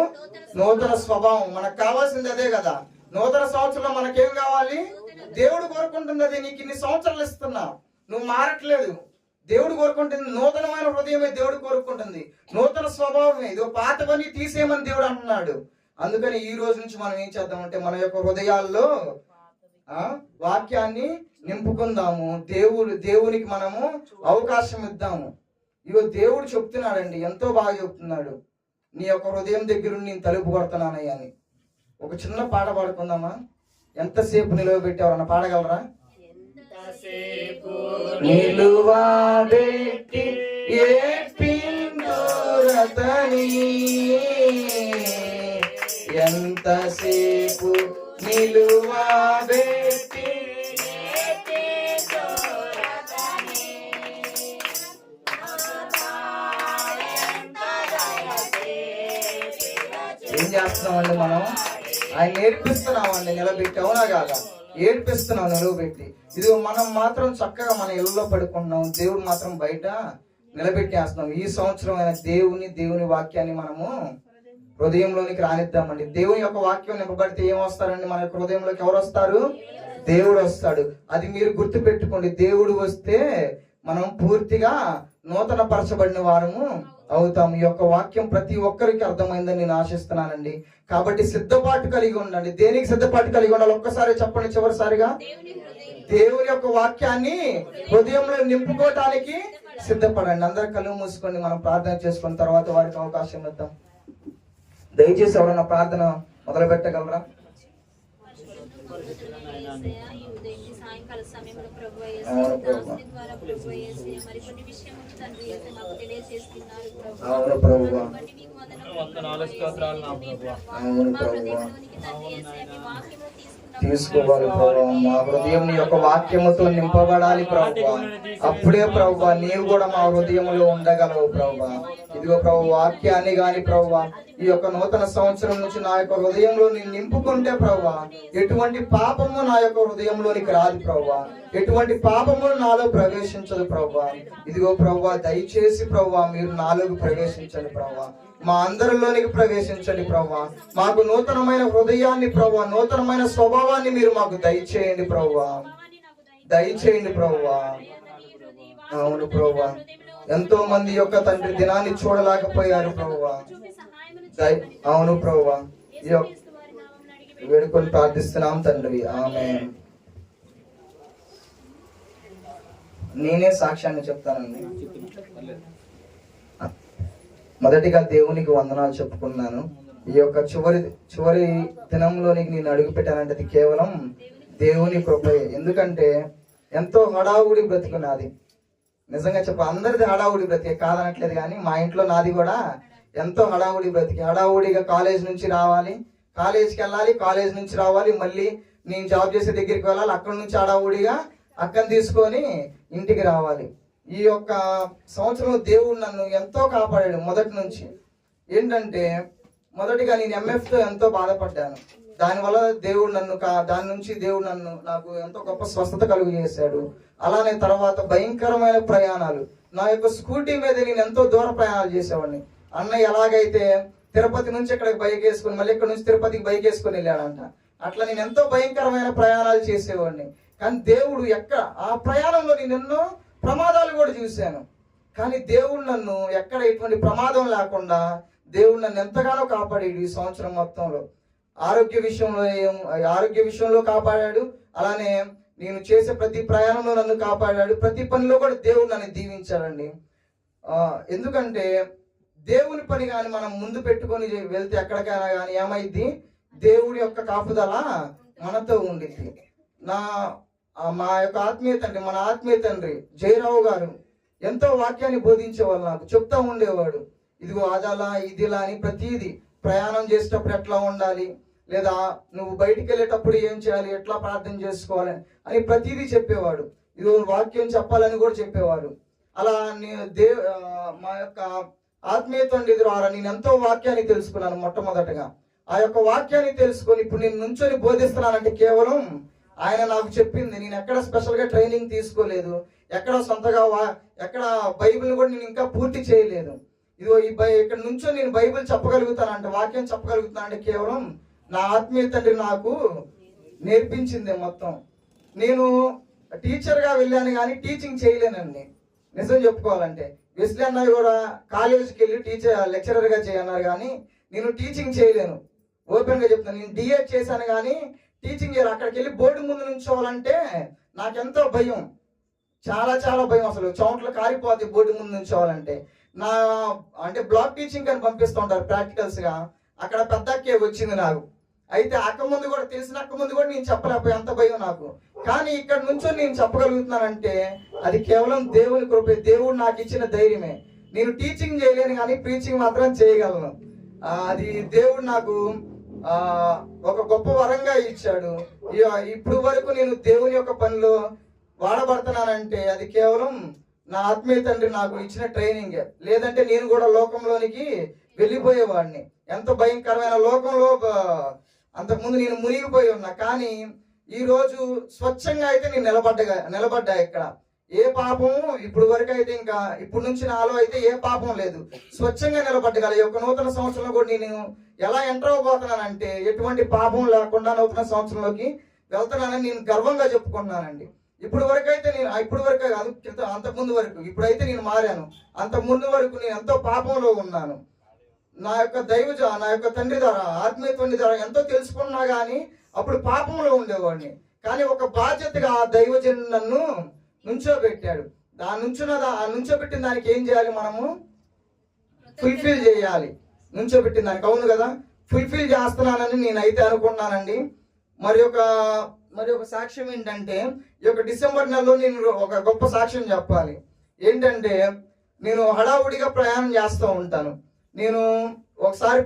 నూతన స్వభావం. మనకు కావాల్సింది అదే కదా. నూతన సంవత్సరంలో మనకేం కావాలి? దేవుడు కోరుకుంటుంది అది. నీకు ఇన్ని సంవత్సరాలు ఇస్తున్నా, నువ్వు మారట్లేదు. దేవుడు కోరుకుంటుంది నూతనమైన హృదయమే. దేవుడు కోరుకుంటుంది నూతన స్వభావమే. ఇది పాతవన్నీ తీసేయమని దేవుడు అంటున్నాడు. అందుకని ఈ రోజు నుంచి మనం ఏం చేద్దామంటే మన యొక్క హృదయాల్లో వాక్యాన్ని నింపుకుందాము. దేవునికి మనము అవకాశం ఇద్దాము. ఇగో దేవుడు చెప్తున్నాడండి, ఎంతో బాగా చెప్తున్నాడు. నీ యొక్క హృదయం దగ్గర నేను తలుపు కొడుతున్నానయ్యా అని. ఒక చిన్న పాట పాడుకుందామా? ఎంతసేపు నిలవబెట్టావరన్న పాడగలరా? నిలువబెట్టి ఏపిందురతని, ఎంతసేపు నిలువబెట్టి ఏం చేస్తున్నామండి మనం? ఆయన ఏడ్పిస్తున్నామండి నిలబెట్టి, అవునా కాదా? ఏడ్పిస్తున్నాం నిలవబెట్టి. ఇది మనం మాత్రం చక్కగా మన ఇళ్ళలో పడుకుంటున్నాం, దేవుడు మాత్రం బయట నిలబెట్టేస్తున్నాం. ఈ సంవత్సరం అయిన దేవుని వాక్యాన్ని మనము హృదయంలోనికి రానిద్దామండి. దేవుని యొక్క వాక్యం నింపబడితే ఏమొస్తారండి? మన యొక్క హృదయంలోకి ఎవరు వస్తారు? దేవుడు వస్తాడు. అది మీరు గుర్తు పెట్టుకోండి. దేవుడు వస్తే మనం పూర్తిగా నూతన పరచబడిన వారము అవుతాం. ఈ యొక్క వాక్యం ప్రతి ఒక్కరికి అర్థమైందని నేను ఆశిస్తున్నానండి. కాబట్టి సిద్ధపాటు కలిగి ఉండండి. దేనికి సిద్ధపాటు కలిగి ఉండాలి? ఒక్కసారి చెప్పండి చివరిసారిగా. దేవుని యొక్క వాక్యాన్ని హృదయంలో నింపుకోవటానికి సిద్ధపడండి. అందరు కళ్ళు మూసుకొని మనం ప్రార్థన చేసుకున్న తర్వాత వారికి అవకాశం ఇద్దాం. దయచేసి ఎవరన్నా ప్రార్థన మొదలు పెట్టగలరా? సాయంకాల సమయంలో ప్రభువా అవును ప్రభు. దాసుని ద్వారా ప్రభువా యేసయ్య మరికొన్ని విషయములు తండ్రి యేసయ్య మాకు తెలియజేస్తున్నారు ప్రభువా. అవును ప్రభువా. బట్టి మీకు వందనాలు వందనాలు, స్తోత్రాలు నా ప్రభువా. అవును మా ప్రభువా. హృదయంలోనికి తండ్రి యేసయ్య మీ వాక్యము తీసుకోవాలి ప్రభువా. మా హృదయం నీ యొక్క వాక్యముతో నింపబడాలి ప్రభువా. అప్పుడే ప్రభువా నీవు కూడా మా హృదయంలో ఉండగలవు ప్రభువా. ఇదిగో ప్రభు వాక్యాన్ని గాని ప్రభువా ఈ యొక్క నూతన సంవత్సరం నుంచి నా యొక్క హృదయంలో నేను నింపుకుంటే ప్రభువా ఎటువంటి పాపము నా యొక్క హృదయంలోనికి రాదు ప్రభువా. ఎటువంటి పాపము నాలో ప్రవేశించదు ప్రభువా. ఇదిగో ప్రభువా దయచేసి ప్రభువా మీరు నాలోకి ప్రవేశించండి ప్రభువా. మా అందరిలోనికి ప్రవేశించండి ప్రభువా. మాకు నూతనమైన హృదయాన్ని ప్రభువా, నూతనమైన స్వభావాన్ని మీరు మాకు దయచేయండి ప్రభువా. దయచేయండి ప్రభువా. అవును ప్రభువా. ఎంతో మంది యొక్క తండ్రి దినాన్ని చూడలేకపోయారు ప్రభువా. అవును ప్రభువా. ఈ యొక్క వేడుకొని ప్రార్థిస్తున్నాం తండ్రి. ఆమేన్. నేనే సాక్ష్యాన్ని చెప్తానండి. మొదటిగా దేవునికి వందనాలు చెప్పుకున్నాను. ఈ యొక్క చివరి దినంలోనికి నేను అడుగు పెట్టానంటే అది కేవలం దేవుని కృపయే. ఎందుకంటే ఎంతో హడావుడి బ్రతికు నాది. నిజంగా అందరిది హడావుడి బ్రతికే కాదనట్లేదు, కానీ మా ఇంట్లో నాది కూడా ఎంతో హడావుడి బ్రతికి. హడావుడిగా కాలేజ్ నుంచి రావాలి, కాలేజ్కి వెళ్ళాలి, కాలేజ్ నుంచి రావాలి, మళ్ళీ నేను జాబ్ చేసే దగ్గరికి వెళ్ళాలి, అక్కడి నుంచి హడావుడిగా అక్కని తీసుకొని ఇంటికి రావాలి. ఈ యొక్క సంవత్సరం దేవుడు నన్ను ఎంతో కాపాడాడు. మొదటి నుంచి ఏంటంటే మొదటిగా నేను ఎంఎఫ్తో ఎంతో బాధపడ్డాను. దానివల్ల దేవుడు దాని నుంచి దేవుడు నాకు ఎంతో గొప్ప స్వస్థత కలుగు చేశాడు. అలానే తర్వాత భయంకరమైన ప్రయాణాలు, నా యొక్క స్కూటీ మీద నేను ఎంతో దూర ప్రయాణాలు చేసేవాడిని. అన్నయ్య ఎలాగైతే తిరుపతి నుంచి ఇక్కడికి బైక్ వేసుకుని మళ్ళీ ఇక్కడ నుంచి తిరుపతికి బైక్ వేసుకొని వెళ్ళాడంట, అట్లా నేను ఎంతో భయంకరమైన ప్రయాణాలు చేసేవాడిని. కానీ దేవుడు ఆ ప్రయాణంలో నేను ఎన్నో ప్రమాదాలు కూడా చూశాను. కానీ దేవుడు నన్ను ఎక్కడ ఎటువంటి ప్రమాదం లేకుండా దేవుడు నన్ను ఎంతగానో కాపాడాడు. ఈ సంవత్సరం మొత్తంలో ఆరోగ్య విషయంలో కాపాడాడు. అలానే నేను చేసే ప్రతి ప్రయాణంలో నన్ను కాపాడాడు. ప్రతి పనిలో కూడా దేవుడు నన్ను దీవించాడండి. ఎందుకంటే దేవుని పని కానీ మనం ముందు పెట్టుకొని వెళ్తే ఎక్కడికైనా కానీ ఏమైంది, దేవుడి యొక్క కాపుదల మనతో ఉండిద్ది. మా యొక్క ఆత్మీయ తండ్రి, మన ఆత్మీయ తండ్రి జయరావు గారు ఎంతో వాక్యాన్ని బోధించేవాళ్ళు, నాకు చెప్తా ఉండేవాడు. ఇదిగో అదలా ఇదిలా అని ప్రతిదీ, ప్రయాణం చేసేటప్పుడు ఎట్లా ఉండాలి, లేదా నువ్వు బయటికి వెళ్ళేటప్పుడు ఏం చేయాలి, ఎట్లా ప్రార్థన చేసుకోవాలి అని ప్రతిదీ చెప్పేవాడు. ఇదిగో వాక్యం చెప్పాలని కూడా చెప్పేవాడు. అలా మా యొక్క ఆత్మీయ తండ్రి ద్వారా నేను ఎంతో వాక్యాన్ని తెలుసుకున్నాను. మొట్టమొదటగా ఆ యొక్క వాక్యాన్ని తెలుసుకొని ఇప్పుడు నేను నుంచొని బోధిస్తున్నానంటే కేవలం ఆయన నాకు చెప్పింది. నేను ఎక్కడ స్పెషల్ గా ట్రైనింగ్ తీసుకోలేదు, ఎక్కడ సొంతగా ఎక్కడ బైబిల్ కూడా నేను ఇంకా పూర్తి చేయలేదు. ఇదిగో ఇక్కడ నుంచో నేను బైబిల్ చెప్పగలుగుతానంటే, వాక్యం చెప్పగలుగుతానంటే కేవలం నా ఆత్మీయ తండ్రి నాకు నేర్పించిందే మొత్తం. నేను టీచర్ గా వెళ్ళాను కానీ టీచింగ్ చేయలేనండి నిజం చెప్పుకోవాలంటే. వెస్లీ అన్నయ్య కూడా కాలేజీకి వెళ్ళి లెక్చరర్ గా చేయన్నారు, కానీ నేను టీచింగ్ చేయలేను. ఓపెన్ గా చెప్తాను, నేను డిఎడ్ చేశాను కానీ టీచింగ్ చేయాలి. అక్కడికి వెళ్ళి బోర్డు ముందు నుంచోవాలంటే నాకెంతో భయం, చాలా చాలా భయం. అసలు చౌంట్లు కారిపోతే బోర్డు ముందు నుంచోవాలంటే. అంటే బ్లాక్ టీచింగ్ అని పంపిస్తూ ఉంటారు ప్రాక్టికల్స్ గా. అక్కడ పెద్ద అక్కే వచ్చింది నాకు. అయితే అక్క ముందు కూడా తెలిసిన అక్క ముందు కూడా నేను చెప్పలేకపోయి, అంత భయం నాకు. కానీ ఇక్కడ నుంచో నేను చెప్పగలుగుతున్నానంటే అది కేవలం దేవుని కృపే, దేవుడు నాకు ఇచ్చిన ధైర్యమే. నేను టీచింగ్ చేయలేను కానీ ప్రీచింగ్ మాత్రం చేయగలను. అది దేవుడు నాకు ఒక గొప్ప వరంగా ఇచ్చాడు. ఇప్పుడు వరకు నేను దేవుని యొక్క పనిలో వాడబడుతున్నానంటే అది కేవలం నా ఆత్మీయ తండ్రి నాకు ఇచ్చిన ట్రైనింగ్. లేదంటే నేను కూడా లోకంలోనికి వెళ్ళిపోయేవాడిని. ఎంత భయంకరమైన లోకంలో అంతకుముందు నేను మునిగిపోయి ఉన్నా. కానీ ఈ రోజు స్వచ్ఛంగా అయితే నేను నిలబడ్డా. ఇక్కడ ఏ పాపము ఇప్పుడు వరకు అయితే, ఇంకా ఇప్పుడు నుంచి నాలో అయితే ఏ పాపం లేదు, స్వచ్ఛంగా నిలబడ్డగల. ఈ యొక్క నూతన సంవత్సరంలో కూడా నేను ఎలా ఎంటర్ అవబోతున్నానంటే ఎటువంటి పాపం లేకుండా నూతన సంవత్సరంలోకి వెళ్తున్నానని నేను గర్వంగా చెప్పుకుంటున్నానండి. ఇప్పుడు వరకు అయితే నేను ఇప్పుడు వరకు కాదు, క్రితం అంతకుముందు వరకు, ఇప్పుడైతే నేను మారాను. అంతకుముందు వరకు నేను ఎంతో పాపంలో ఉన్నాను. నా యొక్క తండ్రి ద్వారా, ఆత్మీయ తండ్రి ద్వారా ఎంతో తెలుసుకున్నా కానీ అప్పుడు పాపంలో ఉండేవాడిని. కానీ ఒక బాధ్యతగా ఆ దైవజనుడు నన్ను నుంచోబెట్టాడు. ఆ నుంచోబెట్టిన దానికి ఏం చేయాలి? మనము ఫుల్ఫిల్ చేయాలి. నుంచోబెట్టిన దానికి, అవును కదా, ఫుల్ఫిల్ చేస్తున్నానని నేనైతే అనుకున్నానండి. మరి ఒక సాక్ష్యం ఏంటంటే, ఈ యొక్క డిసెంబర్ నెలలో నేను ఒక గొప్ప సాక్ష్యం చెప్పాలి. ఏంటంటే, నేను హడావుడిగా ప్రయాణం చేస్తూ ఉంటాను. నేను ఒకసారి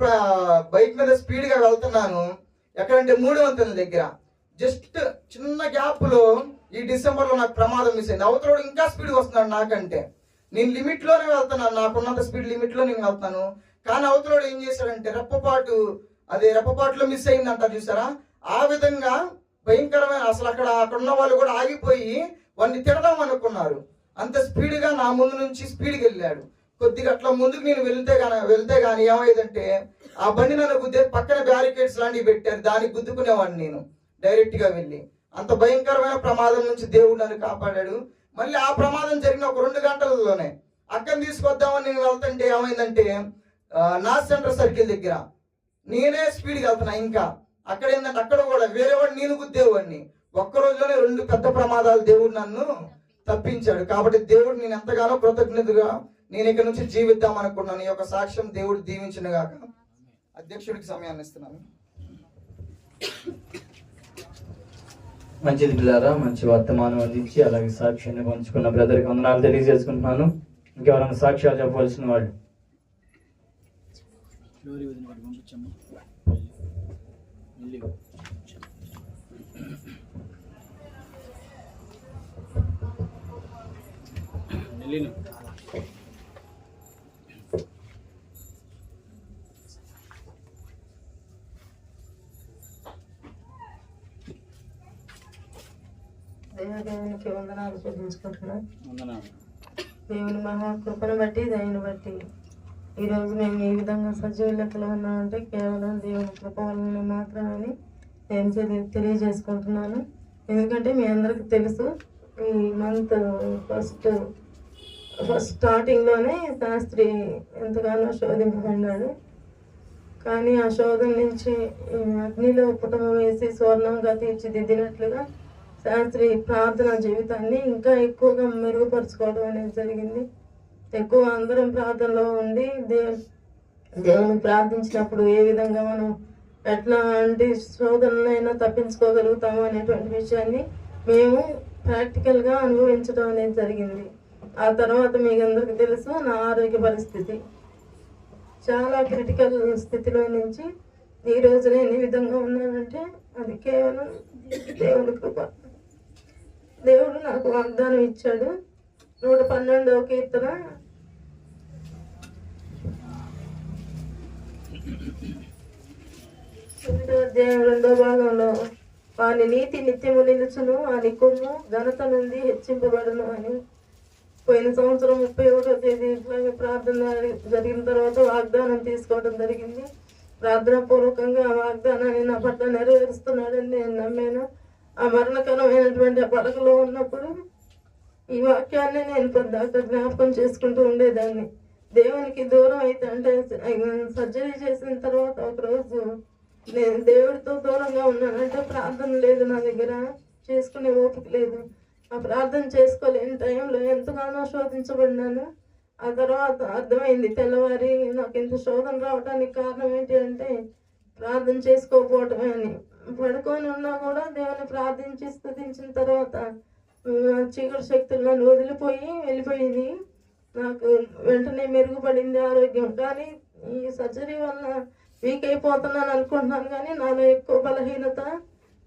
బైక్ మీద స్పీడ్గా వెళ్తున్నాను. ఎక్కడంటే 3 వంతెనల దగ్గర. జస్ట్ చిన్న గ్యాప్లో ఈ డిసెంబర్లో నాకు ప్రమాదం మిస్ అయింది. అవతలోడు ఇంకా స్పీడ్గా వస్తున్నాడు నాకంటే. నేను లిమిట్లోనే వెళ్తున్నాను, నాకున్నంత స్పీడ్ లిమిట్లో నేను వెళ్తాను. కానీ అవతలోడు ఏం చేశాడంటే రెప్పపాటులో మిస్ అయిందంట, చూసారా? ఆ విధంగా భయంకరమైన, అసలు అక్కడ ఉన్న వాళ్ళు కూడా ఆగిపోయి వాడిని తిడదాం అనుకున్నారు. అంత స్పీడ్గా నా ముందు నుంచి స్పీడ్కి వెళ్ళాడు. కొద్దిగా అట్లా ముందుకు నేను వెళ్తే గానీ ఏమైందంటే, ఆ బండి నన్ను గుద్దే, పక్కన బ్యారికేడ్స్ లాంటివి పెట్టారు, దానికి గుద్దుకునేవాడిని నేను డైరెక్ట్ గా వెళ్ళి. అంత భయంకరమైన ప్రమాదం నుంచి దేవుడు నన్ను కాపాడాడు. మళ్ళీ ఆ ప్రమాదం జరిగిన ఒక 2 గంటలలోనే అక్కని తీసుకొద్దామని నేను వెళ్తుంటే ఏమైందంటే, నార్త్ సెంటర్ సర్కిల్ దగ్గర నేనే స్పీడ్గా వెళ్తున్నా. ఇంకా అక్కడ ఏంటంటే, అక్కడ కూడా వేరేవాడిని నేను గుద్దేవాడిని. ఒక్క రోజులోనే 2 పెద్ద ప్రమాదాలు దేవుడు నన్ను తప్పించాడు. కాబట్టి దేవుడు నేను ఎంతగానో కృతజ్ఞతగా నేను ఇక్కడ నుంచి జీవిద్దాం అనుకున్నాను. ఈ యొక్క సాక్ష్యం దేవుడు దీవించిన గాక. అధ్యక్షుడికి సమయాన్ని ఇస్తున్నాను. మంచిది పిల్లారా, మంచి వర్తమానం అందించి అలాగే సాక్ష్యాన్ని పంచుకున్న బ్రదర్కి వందనాలు తెలియజేసుకుంటున్నాను. ఇంకెవరైనా సాక్ష్యాలు చెప్పవలసిన వాళ్ళు? దేవునికి వందనాలు చెల్లించుకుంటున్నాం. దేవుని మహాకృపను బట్టి, దయను బట్టి ఈరోజు మేము ఈ విధంగా సజీవ లెక్కలో ఉన్నామంటే కేవలం దేవుని కృప వలన మాత్రమని నేను తెలియజేసుకుంటున్నాను. ఎందుకంటే మీ అందరికి తెలుసు, ఈ మంత్ ఫస్ట్ స్టార్టింగ్లోనే శాస్త్రి ఎంతగానో శోధింపబడినాడు. కానీ ఆ శోధన నుంచి అగ్నిలో పుటమ వేసి స్వర్ణంగా తీర్చిదిద్దినట్లుగా శాస్త్రి ప్రార్థన జీవితాన్ని ఇంకా ఎక్కువగా మెరుగుపరుచుకోవడం అనేది జరిగింది. ఎక్కువ అందరం ప్రార్థనలో ఉండి దేవుని ప్రార్థించినప్పుడు ఏ విధంగా మనం ఎట్లాంటి శోధనలైనా తప్పించుకోగలుగుతాము అనేటువంటి విషయాన్ని మేము ప్రాక్టికల్గా అనుభవించడం అనేది జరిగింది. ఆ తర్వాత మీకు అందరికీ తెలుసు, నా ఆరోగ్య పరిస్థితి చాలా క్రిటికల్ స్థితిలో నుంచి ఈ రోజు నేను ఈ విధంగా ఉన్నానంటే అది కేవలం దేవుని కృప. దేవుడు నాకు వాగ్దానం ఇచ్చాడు. 112వ కీర్తన 2వ భాగంలో, వాని నీతి నిత్యము నిలుచును, వాని కొమ్ము ఘనత నుండి హెచ్చింపబడును అని. పోయిన సంవత్సరం 31వ తేదీ ఇట్లాగే ప్రార్థన జరిగిన తర్వాత వాగ్దానం తీసుకోవడం జరిగింది. ప్రార్థన పూర్వకంగా ఆ వాగ్దానాన్ని నా పట్ల నెరవేరుస్తున్నాడని నేను నమ్మాను. ఆ మరణకరమైనటువంటి ఆ పడకలో ఉన్నప్పుడు ఈ వాక్యాన్ని నేను పెద్ద జ్ఞాపకం చేసుకుంటూ ఉండేదాన్ని. దేవునికి దూరం అయితే అంటే సర్జరీ చేసిన తర్వాత ఒకరోజు నేను దేవుడితో దూరంగా ఉన్నానంటే ప్రార్థన లేదు నా దగ్గర, చేసుకునే ఓపిక లేదు. ఆ ప్రార్థన చేసుకోలేని టైంలో ఎంతగానో శోధించబడినాను. ఆ తర్వాత అర్థమైంది, తెల్లవారి నాకు ఇంత శోధన రావడానికి కారణం ఏంటి అంటే ప్రార్థన చేసుకోకపోవటమే అని. పడుకొని ఉన్నా కూడా దేవుని ప్రార్థించి స్తుతించిన తర్వాత చీకటి శక్తులను వెళ్ళిపోయింది. నాకు వెంటనే మెరుగుపడింది ఆరోగ్యం. కానీ ఈ సర్జరీ వల్ల వీక్ అయిపోతున్నాను అనుకుంటున్నాను, కానీ నాలో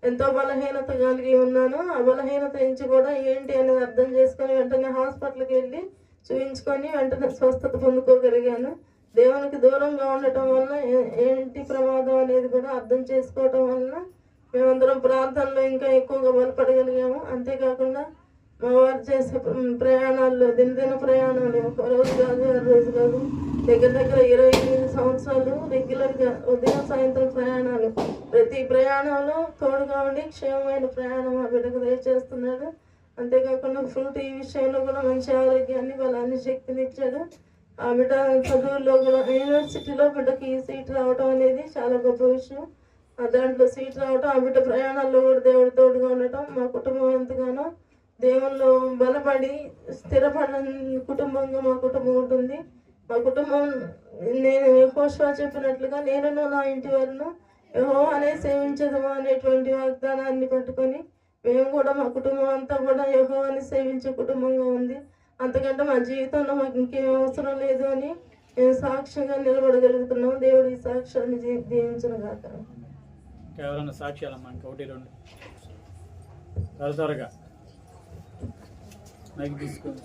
ఎంతో బలహీనత కలిగి ఉన్నాను. ఆ బలహీనత నుంచి కూడా ఏంటి అనేది అర్థం చేసుకొని వెంటనే హాస్పిటల్కి వెళ్ళి చూపించుకొని వెంటనే స్వస్థత పొందుకోగలిగాను. దేవునికి దూరంగా ఉండటం వల్ల ఏంటి ప్రమాదం అనేది కూడా అర్థం చేసుకోవటం వలన మేమందరం ప్రార్థనలో ఇంకా ఎక్కువగా బలపడగలిగాము. అంతేకాకుండా మా వారు చేసే ప్రయాణాల్లో దినదిన ప్రయాణాలు, ఒక రోజు కాదు 2 రోజు కాదు, దగ్గర 28 సంవత్సరాలు రెగ్యులర్గా ఉదయం సాయంత్రం ప్రయాణాలు. ప్రతి ప్రయాణంలో తోడుగా ఉండి క్షేమమైన ప్రయాణం ఆ బిడ్డకు దయచేస్తున్నాడు. అంతేకాకుండా ఫ్రూట్ ఈ విషయంలో కూడా మంచి ఆరోగ్యాన్ని బలాన్ని శక్తిని ఇచ్చాడు. ఆ బిడ్డ చదువుల్లో కూడా యూనివర్సిటీలో బిడ్డకి సీట్ రావడం అనేది చాలా గొప్ప విషయం. దాంట్లో సీట్ రావటం, ఆ బిడ్డ ప్రయాణాల్లో కూడా దేవుడి తోడుగా ఉండటం, మా కుటుంబం ఎంతగానో దేవుళ్ళు బలపడి స్థిరపడని కుటుంబంగా మా కుటుంబం ఉంటుంది. మా కుటుంబం నేను యెహోషువ చెప్పినట్లుగా నేనును నా ఇంటి వారును యెహోవానే సేవించదము అనేటువంటి వాగ్దానాన్ని పట్టుకొని మేము కూడా మా కుటుంబం అంతా కూడా యెహోవాని సేవించే కుటుంబంగా ఉంది. అంతకంటే మా జీవితంలో మాకు ఇంకేం అవసరం లేదు అని మేము సాక్ష్యంగా నిలబడగలుగుతున్నాం. దేవుడు ఈ సాక్ష్యాన్ని దీవించిన కాక. కేవలం సాక్ష్యాలమ్మా, ఇంకొకటి రెండు త్వరగా మైక్ తీసుకోండి.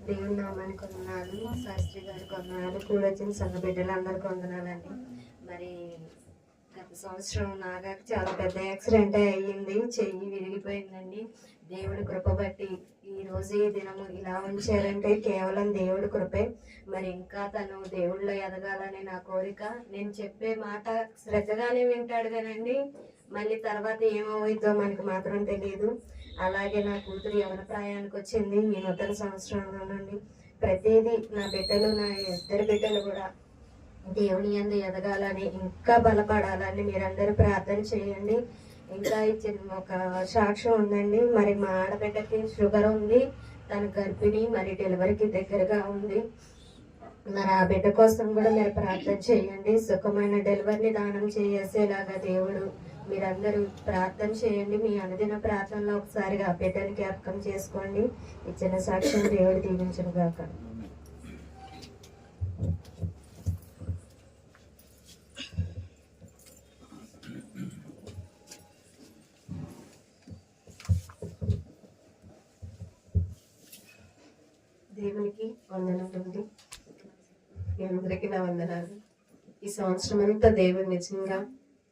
దేవుని నామానికి వందనాలు, శాస్త్రి గారికి వందనాలు, కూడా వచ్చిన సంఘ బిడ్డలందరికీ వందనాలండి. మరి గత సంవత్సరం నాగా చాలా పెద్ద యాక్సిడెంట్ అయ్యింది, చెయ్యి విరిగిపోయిందండి. దేవుడి కృప బట్టి ఈ రోజు ఈ దినము ఇలా ఉంచారంటే కేవలం దేవుడి కృపే. మరి ఇంకా తను దేవుళ్ళలో ఎదగాలని నా కోరిక. నేను చెప్పే మాట శ్రద్ధగానే వింటాడు కానండి, మళ్ళీ తర్వాత ఏమవుతుందో మనకు మాత్రం తెలియదు. అలాగే నా కూతురు ఎవరి ప్రాయానికి వచ్చింది ఈ నూతన సంవత్సరంలో నుండి. ప్రతిదీ నా బిడ్డలు, నా ఇద్దరు బిడ్డలు కూడా దేవుని యందు ఎదగాలని, ఇంకా బలపడాలని మీరందరూ ప్రార్థన చేయండి. ఇంకా ఒక సాక్ష్యం ఉందండి. మరి మా ఆడబిడ్డకి షుగర్ ఉంది, తన గర్భిణి, మరి డెలివరీకి దగ్గరగా ఉంది. మరి ఆ బిడ్డ కోసం కూడా మీరు ప్రార్థన చేయండి. సుఖమైన డెలివరీని దానం చేసేలాగా దేవుడు మీరందరూ ప్రార్థన చేయండి. మీ అనుదిన ప్రార్థనలో ఒకసారిగా ఆ బిడ్డని జ్ఞాపకం చేసుకోండి. ఇచ్చిన సాక్ష్యం దేవుడు దీవించును గాక. దేవునికి వందనాలండి. మీ అందరికీ నా వందనాలు. ఈ సంవత్సరం అంతా దేవుడు నిజంగా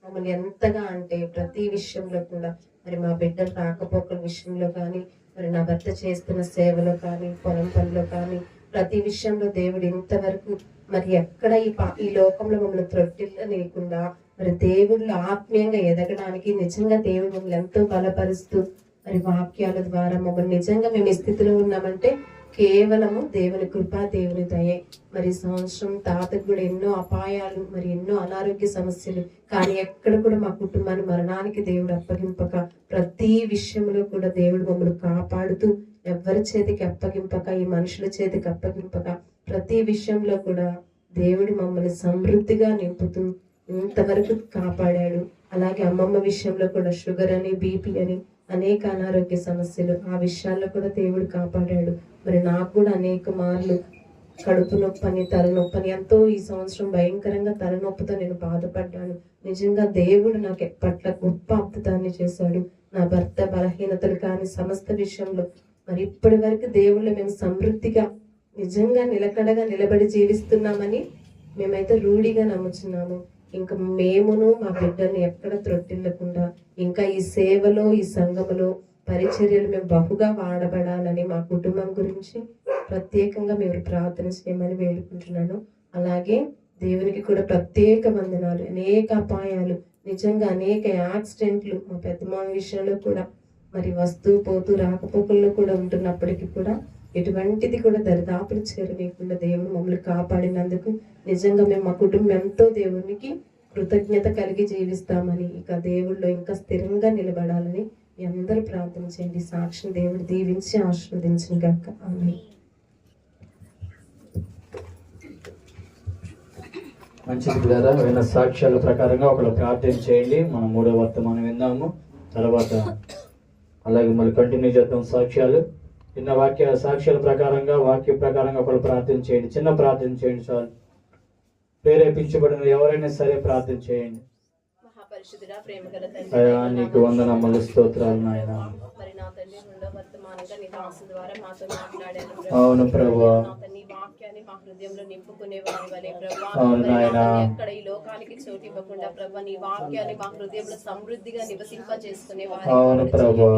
మమ్మల్ని ఎంతగా అంటే ప్రతి విషయంలో కూడా, మరి మా బిడ్డలు రాకపోకల విషయంలో కానీ, మరి నా భర్త చేస్తున్న సేవలో కానీ, పొలం పనిలో కానీ, ప్రతి విషయంలో దేవుడు ఇంతవరకు మరి ఎక్కడ ఈ లోకంలో మమ్మల్ని త్రొట్టిల్ల లేకుండా, మరి దేవుళ్ళు ఆత్మీయంగా ఎదగడానికి నిజంగా దేవుడు మమ్మల్ని ఎంతో బలపరుస్తూ, మరి వాక్యాల ద్వారా మమ్మల్ని నిజంగా మేము ఈ స్థితిలో ఉన్నామంటే కేవలము దేవుని కృపా, దేవుని దయే. మరి సంవత్సరం తాతకు కూడా ఎన్నో అపాయాలు, మరి ఎన్నో అనారోగ్య సమస్యలు, కానీ ఎక్కడ కూడా మా కుటుంబాన్ని మరణానికి దేవుడు అప్పగింపక, ప్రతి విషయంలో కూడా దేవుడు మమ్మల్ని కాపాడుతూ, ఎవరి చేతికి అప్పగింపక, ఈ మనుషుల చేతికి అప్పగింపక, ప్రతి విషయంలో కూడా దేవుడు మమ్మల్ని సమృద్ధిగా నింపుతూ ఇంతవరకు కాపాడాడు. అలాగే అమ్మమ్మ విషయంలో కూడా షుగర్ అని, బీపీ అని, అనేక అనారోగ్య సమస్యలు, ఆ విషయాల్లో కూడా దేవుడు కాపాడాడు. మరి నాకు కూడా అనేక మార్లు కడుపు నొప్పని, తలనొప్పని, ఎంతో ఈ సంవత్సరం భయంకరంగా తలనొప్పితో నేను బాధపడ్డాను. నిజంగా దేవుడు నాకు పట్ల గొప్ప అద్భుతాన్ని చేశాడు. నా భర్త బలహీనతలు కానీ సమస్త విషయంలో మరి ఇప్పటి వరకు దేవుళ్ళు మేము సమృద్ధిగా నిజంగా నిలకడగా నిలబడి జీవిస్తున్నామని మేమైతే రూఢిగా నమ్ముచున్నాము. ఇంకా మేమును మా బిడ్డల్ని ఎక్కడ త్రొట్టిల్లకుండా, ఇంకా ఈ సేవలో, ఈ సంఘములో పరిచర్యలు మేము బహుగా వాడబడాలని మా కుటుంబం గురించి ప్రత్యేకంగా మీరు ప్రార్థన చేయమని వేడుకుంటున్నాను. అలాగే దేవునికి కూడా ప్రత్యేక వందనాలు. అనేక అపాయాలు, నిజంగా అనేక యాక్సిడెంట్లు మా పెద్దమ్మ విషయంలో కూడా మరి వస్తూ పోతూ రాకపోకల్లో కూడా ఉంటున్నప్పటికీ కూడా ఎటువంటిది కూడా దరిదాపులు చేరలేకుండా దేవుడు మమ్మల్ని కాపాడినందుకు నిజంగా మేము మా కుటుంబం ఎంతో దేవునికి కృతజ్ఞత కలిగి జీవిస్తామని, ఇక దేవుళ్ళు ఇంకా స్థిరంగా నిలబడాలని మీ అందరూ ప్రార్థన చేయండి. సాక్షి దేవుడు దీవించి ఆశీర్వదించిన గాక. ఆమేన్. మంచిది పిల్లరా, విన్న సాక్ష్యాల ప్రకారంగా ఒకళ్ళు ప్రార్థన చేయండి. మనం మూడో వర్తమానం విందాము, తర్వాత అలాగే మళ్ళీ కంటిన్యూ చేద్దాం సాక్ష్యాలు. విన్న సాక్ష్యాల ప్రకారంగా, వాక్య ప్రకారంగా ఒకళ్ళు ప్రార్థన చేయండి. చిన్న ప్రార్థన చేయండి చాలు. ప్రేరేపించబడిన ఎవరైనా సరే ప్రార్థన చేయండి. మహాపరిశుద్ధుడా, ప్రేమగల అయ్యా నీకు వందనములు, స్తోత్రాలు నాయన. మరి నా తండ్రి రెండో వర్తమానంగా నీ దాసు ద్వారా మాతో మాట్లాడాను. అవును ప్రభువా, నీ వాక్యాన్ని వాక్యాన్ని మా హృదయంలో నింపుకునే వారి వలె ప్రభా, అవును మరి నాయనా. నాతోని ఎక్కడ ఈ లోకానికి చోటు ఇవ్వకుండా ప్రభా, నీ వాక్యాన్ని మా హృదయంలో సమృద్ధిగా నివసింప చేసుకునే వారి అవును ప్రభా.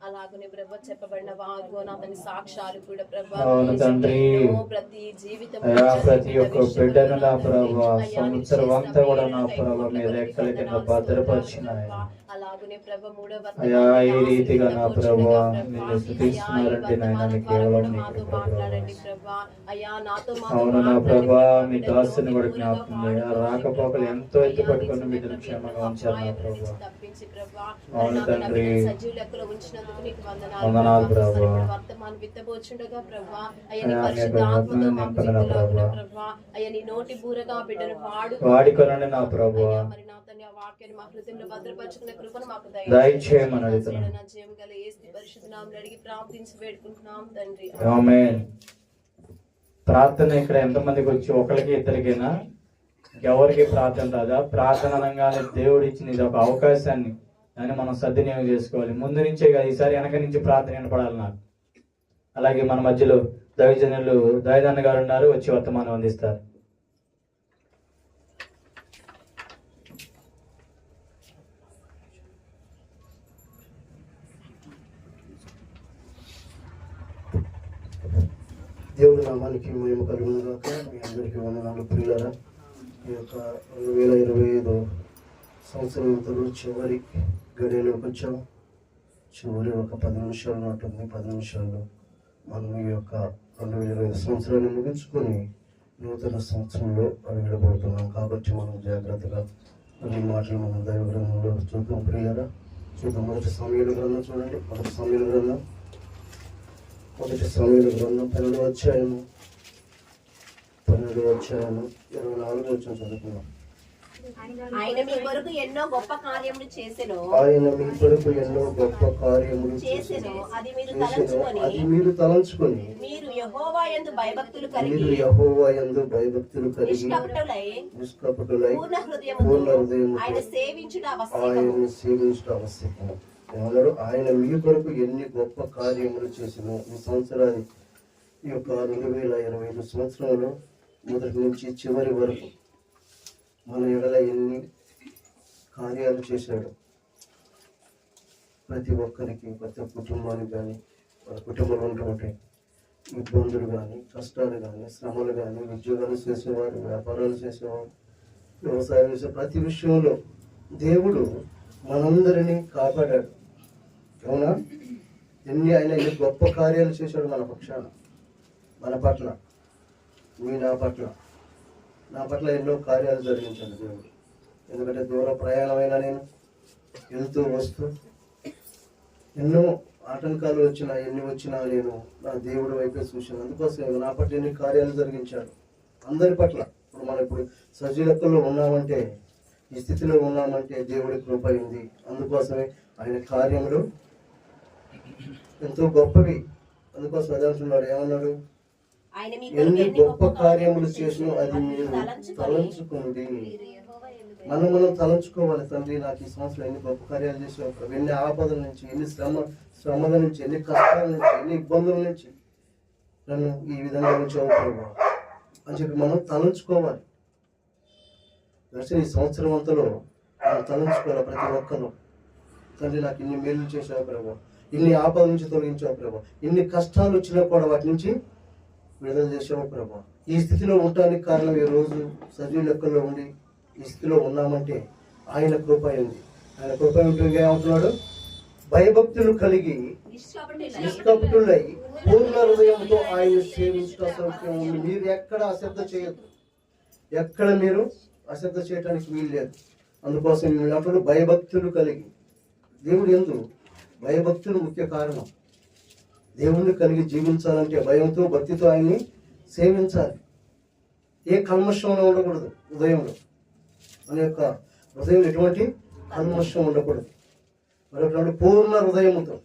అలాగనే ప్రభా చెప్పబడిన వాగ్దానాన్ని సాక్ష్యాలు కూడా ప్రభా, అవును తండ్రి. ఎన్నో ప్రతి జీవితం అయ్యా ప్రతి ఒక్క బిడ్డను నా ప్రభా సంవత్సరం అంతా కూడా నా ప్రభా మీ రెక్కల కింద భద్రపరిచిన ఆయన. అలాగనే ప్రభా మూడవ అయ్యా ఈ రీతిగా నా ప్రభా నిన్ను స్తుతిస్తున్నారంటే నాయన నీ కేవలం నీకు మాట్లాడండి ప్రభా. అయ్యా నాతో అవును నా ప్రభా మీ దాసుని కూడా జ్ఞాపకం చేయండి. ఆ రాకపోకలు ఎంతో ఎత్తి పట్టుకుని బిడ్డను క్షేమంగా ఉంచారు నా ప్రభా. తప్పించి ప్రభా, అవును తండ్రి. సజీవ లెక్కలో ఉంచినందుకు నీకు వందనాలు ప్రభా. వర్తమానం విత్తబోచుండగా ప్రభా, అయ్యా అయ్యా, నీ నీ పరిశుద్ధ యొక్క ఆత్మతో ఆత్మను మాకు నింపండి నా విత్తులాగున ప్రభా. ప్రభా, అయ్యా నీ నోటి బూరగా బిడ్డను వాడుకొనండి నా ప్రభా. మరి నా తండ్రి ఆ వాక్యాన్ని మా హృదయంలో భద్రపరుచుకునే కృపను మాకు దయచేయమని అడుగుతున్నాను. నా జీవం గల యేసు పరిశుద్ధ నామములో అడిగి ప్రార్థించి వేడుకుంటున్నాం తండ్రి. ఆమేన్. ప్రార్థన ఇక్కడ ఎంతమందికి వచ్చి ఒకరికి ఇద్దరికైనా ఎవరికి ప్రార్థన రాదా? ప్రార్థన అనగానే దేవుడు ఇచ్చిన ఇది ఒక అవకాశాన్ని అని మనం సద్వినియోగం చేసుకోవాలి. ముందు నుంచే కాదు, ఈసారి వెనక నుంచి ప్రార్థన వినపడాలి నాకు. అలాగే మన మధ్యలో దైవజనులు దైవదన్న గారు ఉన్నారు, వచ్చి వర్తమానం అందిస్తారు. దేవుడి నామానికి మేము కలుగునుగాక. మీ అందరికీ వందనాలు ప్రియులారా. ఈ యొక్క 2025 సంవత్సరంతో చివరి గడియలోకి వచ్చాము. చివరి ఒక 10 నిమిషాలు ఉంటుంది. 10 నిమిషాల్లో మనం ఈ యొక్క 2025 సంవత్సరాన్ని ముగించుకొని నూతన సంవత్సరంలో అడుగుడబోతున్నాం. కాబట్టి మనం జాగ్రత్తగా కొన్ని మాటలు మనం దైవ గ్రంథంలో చూద్దాం ప్రియులారా. చూద్దాం. మొదటి సమయాల గ్రంథం చూడండి. మొదటి సమయాల గ్రంథం 12వ అధ్యాయము 24వ వచనం చదువుకున్నాం. ఆయన మీ కొరకు ఎన్నో గొప్ప కార్యములు చేసెను, ఆయన మీ కొరకు ఎన్నో గొప్ప కార్యములు చేసెను, అది మీరు చేసెను, తలంచుకొని అది మీరు తలంచుకొని మీరు యెహోవా యందు భయభక్తులు మీరు కలిగి యెహోవా యందు భయభక్తులు కలిగి నిష్కపటులై పూర్ణ పూర్ణ హృదయముతో ఆయన హృదయముతో సేవించుట ఆవశ్యకము. ఆయన సేవించడం ఆవశ్యకము. ఏమన్నాడు? ఆయన మీ కొరకు ఎన్ని గొప్ప కార్యములు చేసిన ఈ సంవత్సరాన్ని, ఈ యొక్క 2025 సంవత్సరంలో మొదటి నుంచి చివరి వరకు మన ఎడల ఎన్ని కార్యాలు చేశాడు. ప్రతి ఒక్కరికి, ప్రతి కుటుంబానికి కానీ, వాళ్ళ కుటుంబంలో ఉన్నటువంటి ఇబ్బందులు కానీ, కష్టాలు కానీ, శ్రమలు కానీ, ఉద్యోగాలు చేసేవారు, వ్యాపారాలు చేసేవారు, వ్యవసాయం చేసే ప్రతి విషయంలో దేవుడు మనందరినీ కాపాడాడు. అవునా? ఆయన ఎన్ని గొప్ప కార్యాలు చేశాడు మన పక్షాన, మన పట్ల, నా పట్ల ఎన్నో కార్యాలు జరిగించాడు దేవుడు. ఎందుకంటే దూర ప్రయాణమైన నేను వెళ్తూ వస్తూ ఎన్నో ఆటంకాలు వచ్చినా, ఎన్ని వచ్చినా నేను నా దేవుడి వైపే చూశాను. అందుకోసం నా పట్ల ఎన్ని కార్యాలు జరిగించాడు అందరి పట్ల. ఇప్పుడు సజీలక్కల్లో ఉన్నామంటే, ఈ స్థితిలో ఉన్నామంటే దేవుడి కృప అయింది. అందుకోసమే ఆయన కార్యములు ఎంతో గొప్పవి. అందుకోసం అదే అంటున్నాడు. ఏమన్నాడు? ఎన్ని గొప్ప కార్యములు చేసినా అది మీరు తలంచుకోండి. మనం తలంచుకోవాలి. తండ్రి, నాకు ఈ సంవత్సరం ఎన్ని గొప్ప కార్యాలు చేసావు, ఎన్ని ఆపదల నుంచి, ఎన్ని శ్రమల నుంచి, ఎన్ని కష్టాల నుంచి, ఎన్ని ఇబ్బందుల నుంచి నన్ను ఈ విధంగా ఉంచావు ప్రభు అని చెప్పి మనం తలంచుకోవాలి. ఈ సంవత్సరం అంతలో మనం తలంచుకోవాలి ప్రతి ఒక్కరు. తండ్రి, నాకు ఇన్ని మేలు చేసావు ప్రభు, ఇన్ని ఆపద నుంచి తొలగించావు ప్రభు, ఇన్ని కష్టాలు వచ్చినా కూడా వాటి నుంచి విడుదల చేసావు ప్రభు. ఈ స్థితిలో ఉండడానికి కారణం ఈ రోజు సజీవ లెక్కల్లో ఉండి ఈ స్థితిలో ఉన్నామంటే ఆయన కృప అయింది. ఆయన కృప ఉంటుంది. ఏమంటున్నాడు? భయభక్తులు కలిగి నిష్కపటులై పూర్ణ హృదయంతో ఆయన సేవించడం. మీరు ఎక్కడ అశ్రద్ధ చేయొద్దు, ఎక్కడ మీరు అశ్రద్ధ చేయడానికి వీలు లేదు. అందుకోసం అప్పుడు భయభక్తులు కలిగి, దేవుడు ఎందు భయభక్తులు ముఖ్య కారణం. దేవుణ్ణి కలిగి జీవించాలంటే భయంతో, భక్తితో ఆయన్ని సేవించాలి. ఏ కల్మషంలో ఉండకూడదు. హృదయంలో, మన యొక్క హృదయంలో ఎటువంటి కల్మషం ఉండకూడదు. మరొకటి పూర్ణ హృదయముతో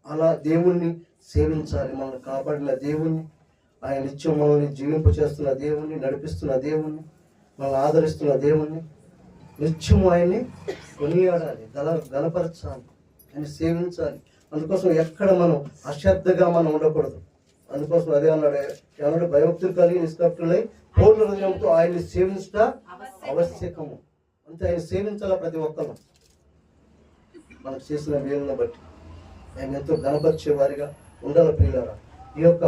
అలా దేవుణ్ణి సేవించాలి. మనల్ని కాపాడిన దేవుణ్ణి, ఆయన నిత్యం మనల్ని జీవింపచేస్తున్న దేవుణ్ణి, నడిపిస్తున్న దేవుణ్ణి, మనల్ని ఆదరిస్తున్న దేవుణ్ణి నిత్యం ఆయన్ని కొనియాడాలి, గణపరచాలి, ఆయన సేవించాలి. అందుకోసం ఎక్కడ మనం అశ్రద్ధగా మనం ఉండకూడదు. అందుకోసం అదే అన్నాడు, ఏమన్నాడు, భయభక్తులు కలిగి నిష్కపటులై పూర్ణ హృదయంతో ఆయన్ని సేవించట ఆవశ్యకము. అంతే, ఆయన సేవించాలా ప్రతి ఒక్కరు మనకు చేసిన మేలును బట్టి ఆయన ఎంతో గణపరిచే వారిగా ఉండాలి. ప్రియులారా, ఈ యొక్క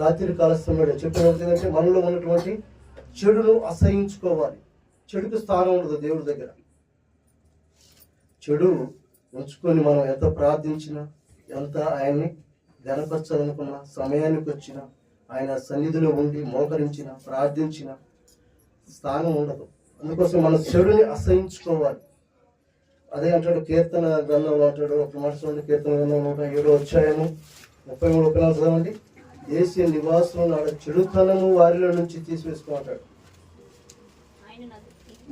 రాత్రి కాల సమయంలో చెప్పినట్టు మనలో ఉన్నటువంటి చెడును అసహించుకోవాలి. చెడుకు స్థానం ఉండదు దేవుడి దగ్గర. చెడు ఉంచుకొని మనం ఎంత ప్రార్థించినా, ఎంత ఆయన్ని గణపరచాలనుకున్న సమయానికి వచ్చిన, ఆయన సన్నిధిలో ఉండి మోకరించిన, ప్రార్థించిన స్థానం ఉండదు. అందుకోసం మన చెడుని అసహించుకోవాలి. అదే అంటాడు కీర్తన గ్రంథంలో అంటాడు, ఒక మాట చూడండి, కీర్తన గ్రంథం 107వ అధ్యాయము 33 చదవండి. దేశీయ నివాసులు నాడు చెడుతనము వారిలో నుంచి తీసివేసుకోమంటాడు.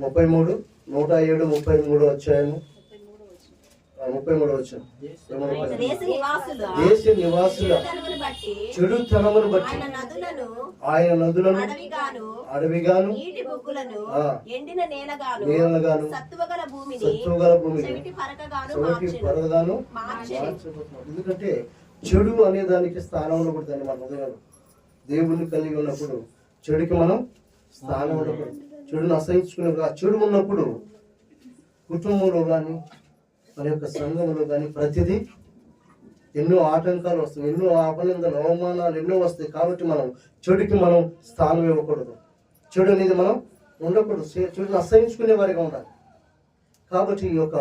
107 అధ్యాయము 33 వచ్చాను. దేశ నివాసుల చెడుతనమును బట్టి ఆయన నదులను అడవిగాను ఎండిన నేలగాను సత్తువగల భూమిని చెవిటి పరగగాను ఎందుకంటే చెడు అనే దానికి స్థానం ఉండకూడదండి మన హృదయంలో. దేవుణ్ణి కలిగి ఉన్నప్పుడు చెడుకి మనం స్థానం ఉండకూడదు. చెడును అసహించుకునే చెడు ఉన్నప్పుడు కుటుంబంలో కానీ మన యొక్క సంఘంలో కానీ ప్రతిదీ ఎన్నో ఆటంకాలు వస్తాయి, ఎన్నో అపనిందలు, అవమానాలు ఎన్నో వస్తాయి. కాబట్టి మనం చెడుకి మనం స్థానం ఇవ్వకూడదు. చెడు అనేది మనం ఉండకూడదు. చెడును అసహించుకునే వారిగా ఉండాలి. కాబట్టి ఈ యొక్క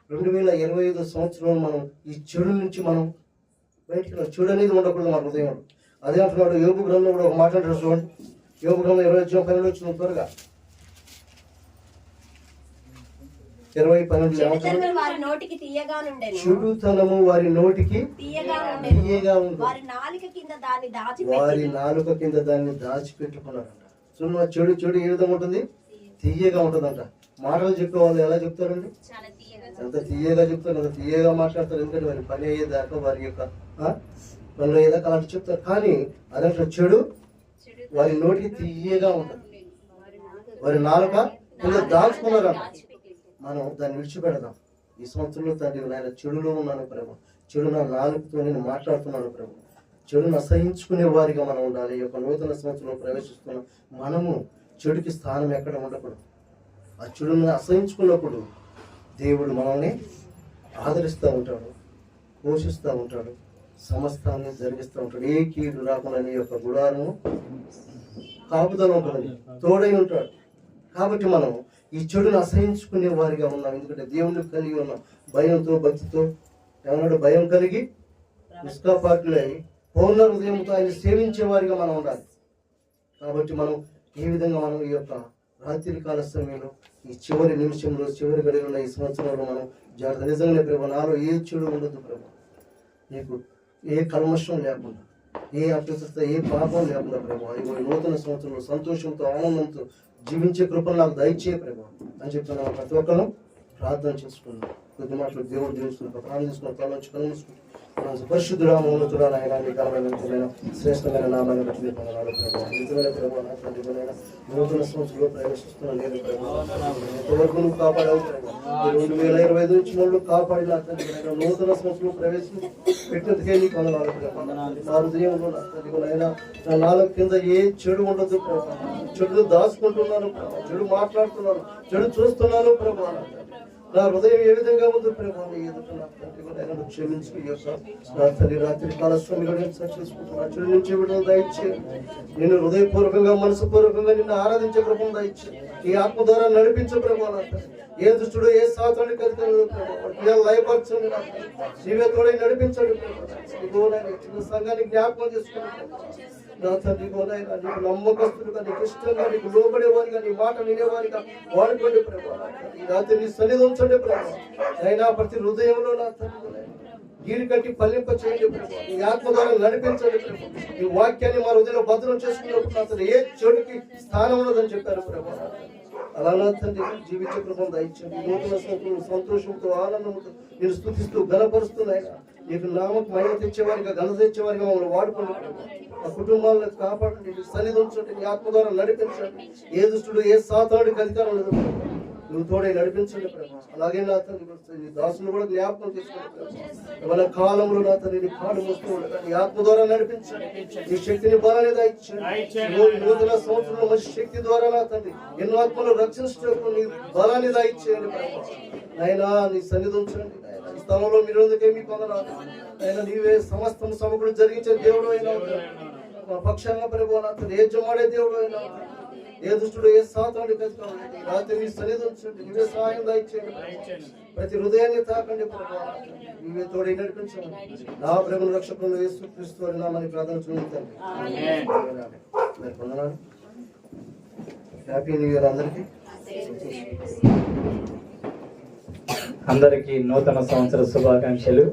2025 సంవత్సరంలో మనం ఈ చెడు నుంచి మనం బయటికి చెడు అనేది ఉండకూడదు మన హృదయంలో. అదే అంటున్నాడు యోబు గ్రంథంలో కూడా ఒక మాట అంటారు చూడండి. యోబు గ్రంథం 20 వచ్చిన త్వరగా 20:12 చెడుతనము వారి నోటికి తీయగా ఉంది, వారి నాలుక కింద దాన్ని దాచిపెట్టుకున్నారంట. చూడండి, చెడు చెడు ఏ విధంగా ఉంటుంది? తీయగా ఉంటుందంట. మాటలు చెప్పే వాళ్ళు ఎలా చెప్తారండి? ఎంత తీయగా చెప్తారు, ఎంత తీయగా మాట్లాడతారు. ఎందుకంటే వారి పని అయ్యేదాకా, వారి యొక్క పనులు అయ్యేదాకా అలాంటి చెప్తారు. కానీ అదంటే చెడు వారి నోటికి తీయగా ఉంటుంది, వారి నాలుక కింద దాచుకున్నారంట. మనం దాన్ని విడిచిపెడదాం. ఈ సంవత్సరంలో తండ్రి నాయన చెడులో ఉన్నాను ప్రభు, చెడు నా నాలుగుతో నేను మాట్లాడుతున్నాను ప్రభు. చెడును అసహించుకునే వారిగా మనం ఉండాలి. ఈ యొక్క నూతన సంవత్సరంలో ప్రవేశిస్తున్నాం. మనము చెడుకి స్థానం ఎక్కడ ఉండకూడదు. ఆ చెడును అసహించుకున్నప్పుడు దేవుడు మనల్ని ఆదరిస్తూ ఉంటాడు, పోషిస్తూ ఉంటాడు, సమస్తాన్ని జరిగిస్తూ ఉంటాడు. ఏ కీడు రాకుండా నీ యొక్క గుడారము కాపుదల ఉంటుంది, తోడై ఉంటాడు. కాబట్టి మనం ఈ చెడును అసహించుకునే వారిగా ఉన్నాం. ఎందుకంటే దేవుణ్ణి కలిగి ఉన్నాం. భయంతో, భక్తితో, ఏమన్నాడు, భయం కలిగి నిష్కాపాటులై పూర్ణ హృదయంతో ఆయన సేవించే వారిగా మనం ఉండాలి. కాబట్టి మనం ఈ విధంగా మనం ఈ యొక్క రాత్రి కాల సమయంలో ఈ చివరి నిమిషంలో, చివరి గడిలో ఈ సంవత్సరంలో మనం జాగ్రత్త. నిజంగానే ప్రభు, నాలో ఏ చెడు ఉండదు ప్రభు, నీకు ఏ కల్మషం లేకుండా, ఏ అపవిత్రత, ఏ పాపం లేకుండా ప్రభు, ఈ నూతన సంవత్సరంలో సంతోషంతో, ఆనందంతో జీవించే కృపను నాకు దయచేయ ప్రభు అని చెప్తున్నాను. ప్రతి ఒక్కరు ప్రార్థన చేసుకున్నాం. కొద్ది మాటలు దేవుడు జీవిస్తున్నాం, ప్రార్థన చేసుకున్నాం. తల నుంచి కళ్ళు మూసుకుంటాం. పరిశుద్ధుడా, మౌనతుడా, నాయన నికారమైన శ్రేష్టమైన నామాన్ని బట్టి పొందనాలు ప్రభు. నిజమైన ప్రభు, నూతన సంవత్సరంలో ప్రవేశిస్తున్నాను లేదు ప్రభు. ఎంతవరకు నువ్వు కాపాడావు ప్రభు. 2025 నుంచి నువ్వు కాపాడిన నూతన సంవత్సరంలో ప్రవేశం పెట్టినందుకే నీకు వందనాలు ప్రభు. నా హృదయంలో నా నాలుగు కింద ఏ చెడు ఉండదు ప్రభు. చెడు దాచుకుంటున్నాను ప్రభు, చెడు మాట్లాడుతున్నాను, చెడు చూస్తున్నాను ప్రభు. నా హృదయం ఏ విధంగా ఉంది ప్రభు, ఎదుట క్షమించి నా తల్లి రాత్రి కాల సమయంలో చేసుకుంటున్నా. చెడు నుంచి విడుదల దయచే, నేను హృదయపూర్వకంగా, మనసుపూర్వకంగా నిన్ను ఆరాధించే ప్రభు దయచే, ఈ ఆత్మ ద్వారా నడిపించే ప్రభు. ఏ దుష్టుడు, ఏ సాతానికి లయపరచండి, నీవే తోడై నడిపించండి ప్రభు. సంఘాన్ని జ్ఞాపకం చేసుకున్నాను నా తండ్రి. నీకు నమ్మకస్తులుగా, నీకు ఇష్టంగా, నీకు లోబడేవారిగా, నీ మాట వినేవారిగా వాడుకోండి ప్రభు. ఈ రాత్రి నీ సన్నిధి ఉంచండి ప్రభు. అయినా ప్రతి హృదయంలో నా తండ్రి గీడి కట్టి పల్లింప చేయండి ప్రభు. నీ ఆత్మ ద్వారా నడిపించండి ప్రభు. ఈ వాక్యాన్ని మా హృదయంలో భద్రం చేసుకున్నప్పుడు నా తండ్రి ఏ చెడుకి స్థానం ఉన్నదని చెప్పారు ప్రభు. అలా నా తండ్రి జీవిత కృపను దయచండి. నూతన సంతోషంతో, ఆనందంతో నేను స్తుతిస్తూ ఘనపరుస్తున్నాయి. నీకు నామకు మహిమ తెచ్చేవారిగా, ఘన తెచ్చేవారిగా మమ్మల్ని వాడుకోండి ప్రభు. ఆ కుటుంబాలను కాపాడండి, సన్నిధి ఉంచండి, నీ ఆత్మ ద్వారా నడిపించండి. ఏ దుష్టుడు, ఏ సాతానుడికి అధికారం లేదు. నువ్వు తోడే నడిపించండి ప్రభా. అలాగే నా తండ్రి దాసులు కూడా జ్ఞాపకం చేసుకోండి ప్రభా. మన కాలంలో నా తండ్రి కాలం వస్తూ ఉండగా నీ ఆత్మ ద్వారా నడిపించండి. నీ శక్తిని బలాన్ని దయచేయండి. నూతన సంవత్సరంలో మంచి శక్తి ద్వారా నా తండ్రి ఎన్నో ఆత్మలు రక్షించడానికి నీ బలాన్ని దయచేయండి ప్రభా. నాయనా నీ సన్నిధి ఉంచండి. ఈ స్థలంలో మీరు మీ పొందరాదు. ఆయన నీవే సమస్తం సమకూడి జరిగించే దేవుడు అయినా మా పక్షంగా ప్రభు నా తండ్రి ఏ జమాడే దేవుడు అయినా ఏ దుష్టుడు ఏ సాతానుడి కలుసుకోండి. రాత్రి మీ సన్నిధి ఉంచండి. నీవే సహాయం దయచేయండి. ప్రతి హృదయాన్ని తాకండి ప్రభు. నీవే తోడి నడిపించండి. నా ప్రభుని రక్షకుడు యేసుక్రీస్తు నామమున ప్రార్థన చేస్తున్నాను. హ్యాపీ న్యూ ఇయర్ అందరికీ. అందరికీ నూతన సంవత్సర శుభాకాంక్షలు.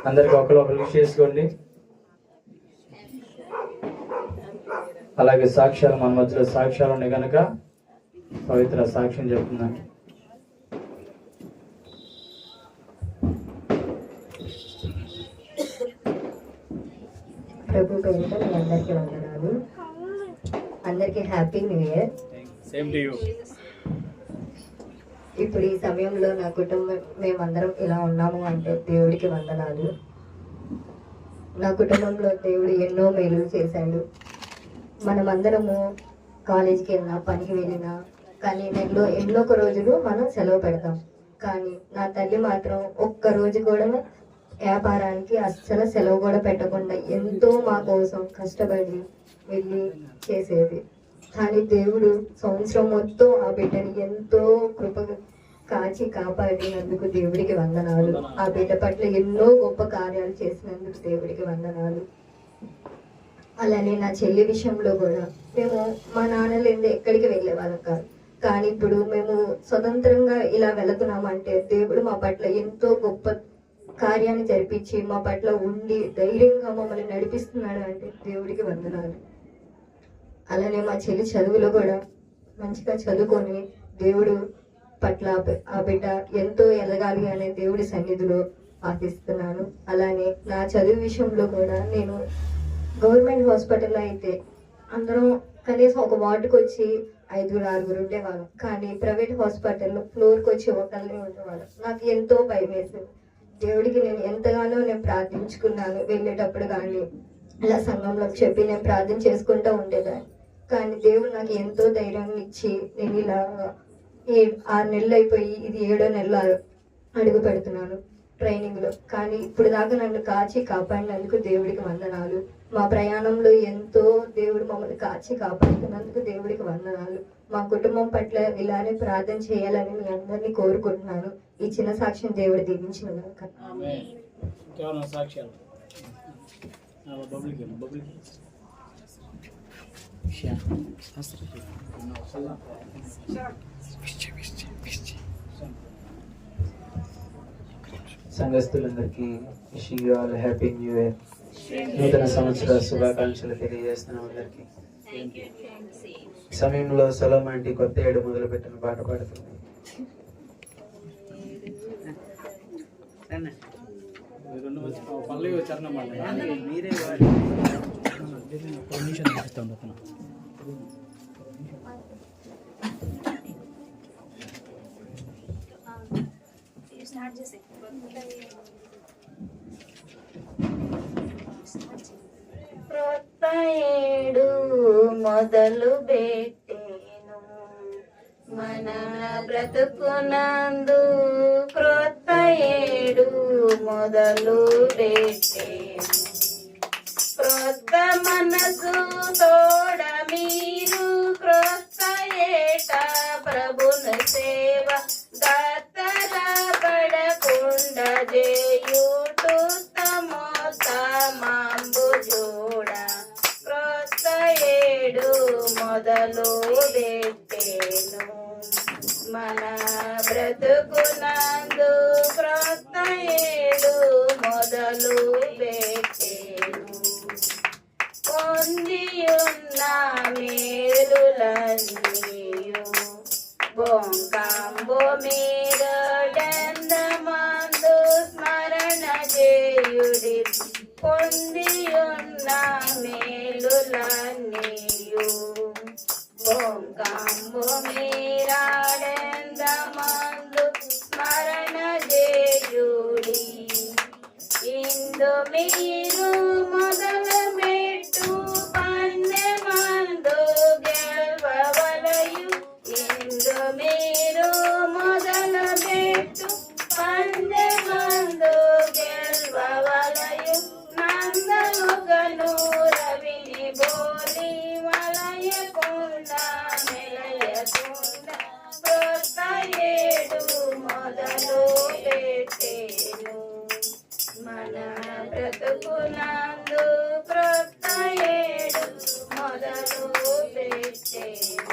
అందరికి ఒకరు విష్ చేసుకోండి. అలాగే సాక్ష్యాలు మన మధ్యలో సాక్ష్యాలు ఉన్నాయి కనుక పవిత్ర సాక్ష్యం చెప్తున్నాను. ప్రభు పేరిట మీ అందరికీ వందనాలు. అందరికీ happy new year. Same to you. ఇప్పుడు ఈ సమయంలో నా కుటుంబం మేమందరం ఇలా ఉన్నాము అంటే దేవుడికి వందనాలు. నా కుటుంబంలో దేవుడు ఎన్నో మేలులు చేశాడు. మనమందరము కాలేజీకి వెళ్ళినా పనికి వెళ్ళినా కానీ ఎన్నో రోజులు మనం సెలవు పెడతాం. కానీ నా తల్లి మాత్రం ఒక్క రోజు కూడా వ్యాపారానికి అస్సలు సెలవు కూడా పెట్టకుండా ఎంతో మా కోసం కష్టపడి వెళ్ళి చేసేది. కానీ దేవుడు సంవత్సరం మొత్తం ఆ బిడ్డని ఎంతో కృపగా కాచి కాపాడినందుకు దేవుడికి వందనాలు. ఆ బిడ్డ పట్ల ఎన్నో గొప్ప కార్యాలు చేసినందుకు దేవుడికి వందనాలు. అలానే నా చెల్లి విషయంలో కూడా మేము మా నాన్నలేందు ఎక్కడికి వెళ్ళేవాళ్ళం కాదు. కానీ ఇప్పుడు మేము స్వతంత్రంగా ఇలా వెళుతున్నామంటే దేవుడు మా పట్ల ఎంతో గొప్ప కార్యాన్ని జరిపించి మా పట్ల ఉండి ధైర్యంగా మమ్మల్ని నడిపిస్తున్నాడు అంటే దేవుడికి వందనాలు. అలానే మా చెల్లి చదువులో కూడా మంచిగా చదువుకొని దేవుడు పట్ల ఆ బిడ్డ ఎంతో ఎదగాలి అనే దేవుడి సన్నిధిలో ఆశిస్తున్నాను. అలానే నా చదువు విషయంలో కూడా నేను గవర్నమెంట్ హాస్పిటల్లో అయితే అందరం కనీసం ఒక వార్డుకి వచ్చి 5-6 ఉండేవాళ్ళం. కానీ ప్రైవేట్ హాస్పిటల్లో ఫ్లోర్కి వచ్చి ఒకళ్ళే ఉండేవాళ్ళం. నాకు ఎంతో భయం వేసింది. దేవుడికి నేను ఎంతగానో ప్రార్థించుకున్నాను. వెళ్ళేటప్పుడు కానీ ఇలా సంఘంలో చెప్పి నేను ప్రార్థన చేసుకుంటూ ఉండేదాన్ని. కానీ దేవుడు నాకు ఎంతో ధైర్యాన్ని ఇచ్చి నేను ఇలా 6 నెలలు అయిపోయి ఇది 7వ నెలలో అడుగు పెడుతున్నాను ట్రైనింగ్లో. కానీ ఇప్పుడు దాకా నన్ను కాచి కాపాడినందుకు దేవుడికి వందనాలు. మా ప్రయాణంలో ఎంతో దేవుడు మమ్మల్ని కాచి కాపాడుతున్నందుకు దేవుడికి వందనాలు. మా కుటుంబం పట్ల ఇలానే ప్రార్థన చేయాలని మీ అందరినీ కోరుకుంటున్నాను. ఈ చిన్న సాక్ష్యం దేవుడు దీవించిన సాక్ష్యాలు సంఘస్థులందరికీ wishing you all happy new year. నూతన సంవత్సర శుభాకాంక్షలు తెలియజేస్తున్నాం అందరికీ. సమయంలో సొలొమోన్ కొత్త ఏడు మొదలు పెట్టిన పాట పాడుతుంది. మీరే క్రొత్త ఏడు మొదలు పెట్టేను మన బ్రతుకునందు, క్రొత్త ఏడు మొదలు పెట్టేను. క్రొత్త మనసు తోడ మీరు క్రొత్త ఏట ప్రభును సేవ దత్తల పడకుండా చేయుటమోత్తమంబు చూడ. క్రొత్త ఏడు మొదలు పెట్టేను మన బ్రతుకునందు, క్రొత్త ఏడు మొదలు పెట్టేను. పొందియున్న మేలులన్నీయు బొంకంబు మీరడెందమందు స్మరణ చేయుడి. పొందియున్న మేలులన్నీయు బొంకంబు ఇందు మీరు మొదలు పెట్టు పందెమందు గెలవవలయు ఇందు మీరు మొదలు పెట్టు పందెమందు గెలవవలయు నందముగను రవిని బోలి వలయకుండ మెలయకుండ క్రొత్త ఏడు మొదలు పెట్టేను మన బ్రతుకునందు క్రొత్త ఏడు మొదలు పెట్టేను.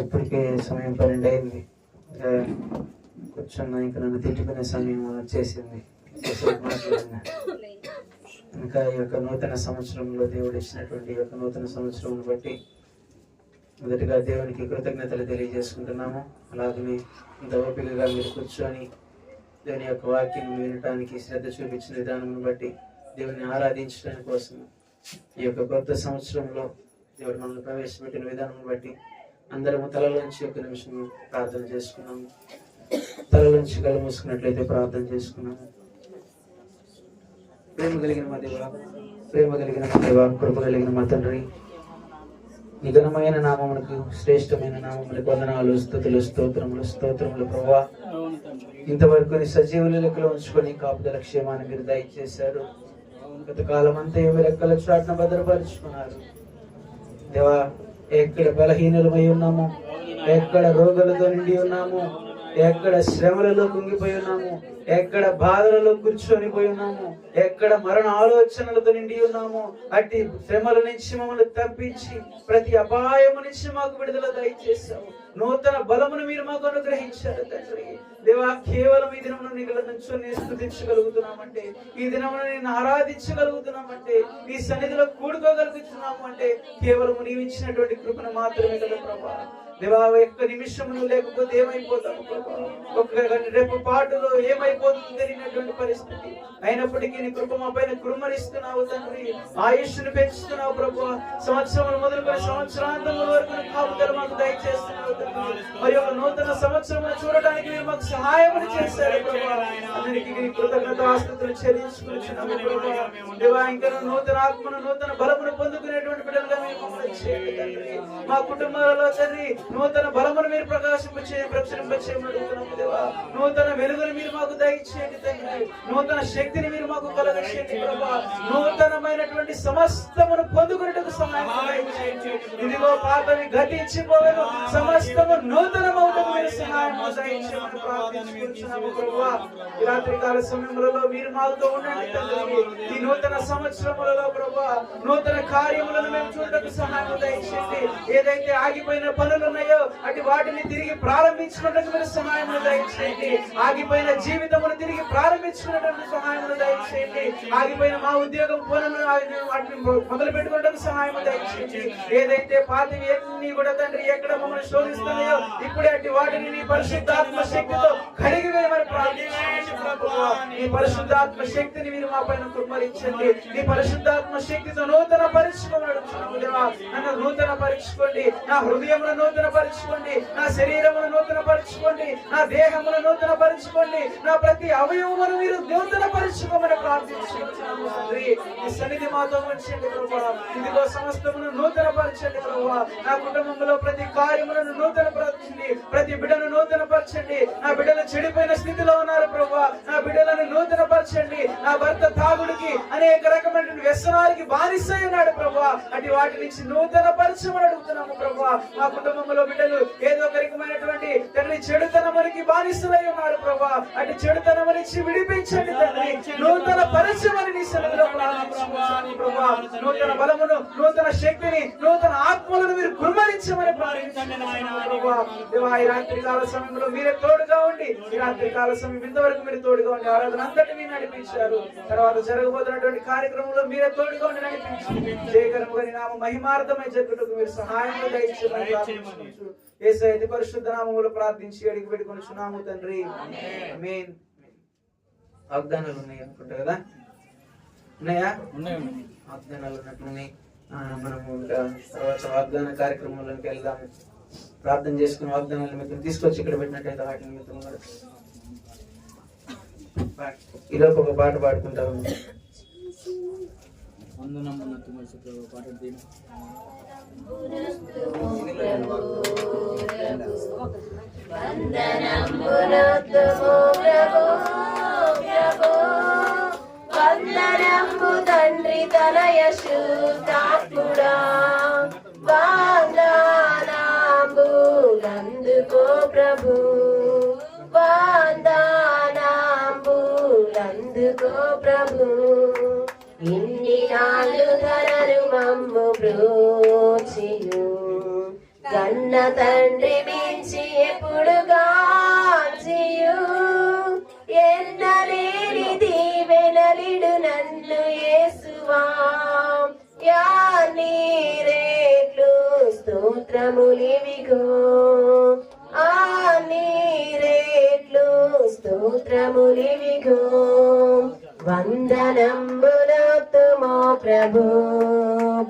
ఇప్పటికే సమయం 12 అయింది. కూర్చున్నా ఇంకా నన్ను తిట్టుకునే సమయం వచ్చేసింది. ఇంకా ఈ యొక్క నూతన సంవత్సరంలో దేవుడు ఇచ్చినటువంటి ఈ యొక్క నూతన సంవత్సరం బట్టి మొదటిగా దేవునికి కృతజ్ఞతలు తెలియజేసుకుంటున్నాము. అలాగనే ఇంత ఓపికగా మీరు కూర్చొని దేవుని యొక్క వాక్యం వినటానికి శ్రద్ధ చూపించిన విధానం బట్టి దేవుని ఆరాధించడానికి కోసం ఈ యొక్క కొత్త సంవత్సరంలో దేవుడు మనల్ని ప్రవేశపెట్టిన విధానం బట్టి అందరము తలలోంచి ఒక నిమిషం ప్రార్థన చేసుకున్నాము. తలలోంచి కళ్ళు మూసుకున్నట్లయితే ప్రార్థన చేసుకున్నాము. ప్రేమ కలిగిన మా దేవ, ప్రేమ కలిగిన మా దేవ, కృప కలిగిన మా తండ్రి, నీ ఘనమైన నామమునకు శ్రేష్టమైన నామములకు వందనాలు, స్తుతులు, స్తోత్రములు, స్తోత్రములు ప్రభువా. ఇంతవరకు నీ సజీవుల లెక్కలో ఉంచుకొని కాపుదల క్షేమాన్ని మీరు దయచేశారు. గత కాలం అంతా ఏమి రెక్కల చాటున భద్రపరుచుకున్నారు దేవా. ఎక్కడ బలహీనలమై ఉన్నాము, ఎక్కడ రోగులతో నిండి ఉన్నాము, ఎక్కడ శ్రమలలో కుంగిపోయి ఉన్నాము, ఎక్కడ బాధలలో కూర్చొని పోయి ఉన్నాము, ఎక్కడ మరణ ఆలోచనలతో నిండి ఉన్నాము, అట్టి శ్రమల నుంచి మమ్మల్ని తప్పించి ప్రతి అపాయము నుంచి మాకు విడుదల దయచేశాము. నూతన బలమును మీరు మాకు అనుగ్రహించారు తండ్రి దేవా. కేవలం ఈ దినమును నీకు నుంచొని స్తుతించగలుగుతున్నామంటే, ఈ దినమును నేను ఆరాధించగలుగుతున్నామంటే, ఈ సన్నిధిలో కూడుకోగలుగుతున్నాము అంటే కేవలం నీవు ఇచ్చినటువంటి కృపను మాత్రమే కదా ప్రభా. దేవా, ఒక్క నిమిషమును లేకపోతే ఏమైపోతాము ప్రభా, ఒక్క రేపు పాటులో ఏమైపోతుంది తెలియనటువంటి పరిస్థితి అయినప్పటికీ నీ కృప మా పైన కురుమరిస్తున్నావు తండ్రి. ఆయుష్ను పెంచుతున్నావు ప్రభా. సంవత్సరం మొదలుకొని సంవత్సరాంతం వరకు కాపుదల మాకు దయచేస్తున్నావు తండ్రి. మరి ఒక నూతన సంవత్సరం చూడడానికి మీరు మాకు సహాయం చేశారు ప్రభా. అందరికీ కృతజ్ఞతాస్తుతులు చెల్లించుకుంటున్నాము ప్రభా. దేవా, ఇంకా నూతన ఆత్మను నూతన బలమును పొందుకునేటువంటి బిడ్డలుగా మీరు మమ్మల్ని చేయండి తండ్రి. మా కుటుంబాలలో తండ్రి నూతన బలమును మీరు ప్రక్షింపచేయమడుగుతున్నాము దేవా. నూతన వెలుగును మీరు మాకు దయచేయండి తండ్రి. నూతన శక్తిని మీరు మాకు కలగచేయండి ప్రభా. నూతనమైనటువంటి సమస్తమును పొందుకునేందుకు సహాయం దయచేయండి. ఇదిగో పాతవి గతించిపోవెను, సమస్తము నూతనమవుటకు మీరు సహాయం దయచేయమని ప్రార్థించుకుంటున్నాము ప్రభా. ఈ రాత్రి కాల సమయములలో మీరు మాతో ఉండండి తండ్రి. ఈ నూతన సంవత్సరములలో ప్రభా నూతన కార్యములను మేము చూడటకు సహాయం దయచేయండి. ఏదైతే ఆగిపోయిన పనులు ఉన్నాయో అటు వాటిని తిరిగి ప్రారంభించుకున్నట్టు మీరు సహాయం దయచేయండి. ఆగిపోయిన జీవితమును తిరిగి ప్రారంభించుకున్నట్టు సహాయం దయచేయండి. ఆగిపోయిన మా ఉద్యోగం పనులు వాటిని మొదలు పెట్టుకున్నట్టు సహాయం దయచేయండి. ఏదైతే పాతవి అన్ని కూడా తండ్రి ఎక్కడ మమ్మల్ని శోధిస్తున్నాయో ఇప్పుడే అటు వాటిని నీ పరిశుద్ధాత్మ శక్తితో కడిగి వేయమని ప్రార్థిస్తున్నాము. ఈ పరిశుద్ధాత్మ శక్తిని మీరు మా పైన కుమ్మరించండి. ఈ పరిశుద్ధాత్మ శక్తితో నూతన పరుచుకోమని నన్ను నూతన పరుచుకోండి. నా హృదయమును నూతన పరుచుకోండి. నా శరీరమును నూతన పరుచుకోండి. నా దేహమును నూతన పరుచుకోండి. నా ప్రతి అవయవమును మీరు నూతన పరుచుకోమని ప్రార్థించుకుంటున్నాము తండ్రి. ఈ సన్నిధి మాతో ఉంచండి ప్రభా. ఇదిగో సమస్తమును నూతన పరచండి ప్రభా. నా కుటుంబంలో ప్రతి కార్యములను నూతన పరచండి. ప్రతి బిడ్డను నూతన పరచండి. నా బిడ్డలు చెడిపోయిన స్థితిలో ఉన్నారు ప్రభా. నా బిడ్డలను నూతన పరచండి. నా భర్త తాగుడికి అనేక రకమైన వ్యసనాలకి బానిసై ఉన్నాడు ప్రభా. అటు వాటి నుంచి నూతన పరచమని అడుగుతున్నాము ప్రభా. మా కుటుంబంలో బిడ్డలు ఏదో ఒక రకమైనటువంటి తండ్రి చెడుతనమునికి బానిసలై ఉన్నారు ప్రభా. అటు చెడుతనము నుంచి విడిపించండి తండ్రి. నూతన పరచమని నీ సన్నిధిలో ప్రార్థించుకుంటున్నాము ప్రభా. నూతన బలమును నూతన శక్తిని నూతన ఆత్మలను మీరు కుమ్మరించమని ప్రార్థించుకుంటున్నాము ప్రభా. దేవా, ఈ రాత్రి కాల సమయంలో మీరే తోడుగా ఉండి ఈ రాత్రి కాల సమయం ఇంతవరకు మీరు తోడుగా ఉండి ఆరాధన అంతటి మీరు నడిపించారు. తర్వాత జరగబోతున్నటువంటి కార్యక్రమంలో మీరే తోడుగా ఉండి నడిపించారు. జయకరముగా నీ నామ మహిమార్థమై జరుగుటకు మీరు సహాయం దయచేయమని ప్రార్థించుకుంటూ యేసయ్య అతి పరిశుద్ధ నామములో ప్రార్థించి అడిగి పెట్టుకొనిచున్నాము తండ్రి. ఆమేన్. వాగ్దానాలు ఉన్నాయి అనుకుంటా కదా? ఉన్నాయా? వాగ్దానాలు ఉన్నట్లున్నాయి. మనము ఇంకా తర్వాత వాగ్దాన కార్యక్రమంలోకి వెళ్దాము. ప్రార్థన చేసుకుని వాగ్దానాల నిమిత్తం తీసుకొచ్చి ఇక్కడ పెట్టినట్టయితే వాటి నిమిత్తం కూడా ఈలోపు ఒక పాట పాడుకుంటాము. వందనంబు తండ్రి తనయ శుద్ధాత్ముడా వందనాంబులందుకో ప్రభు వందనాంబులందుకో ప్రభు ఇన్ని నాళ్ళు ధరను మమ్ము ప్రోచియు కన్న తండ్రి మించి ఎప్పుడు గాచియు ఎన్నలేని దీవెనలిడు నన్ను యేసువా యా నీరేట్లు స్తోత్రములివిగో ఆ నీరేట్లు స్తోత్రములివిగో వందనంబునొత్తుమో ప్రభు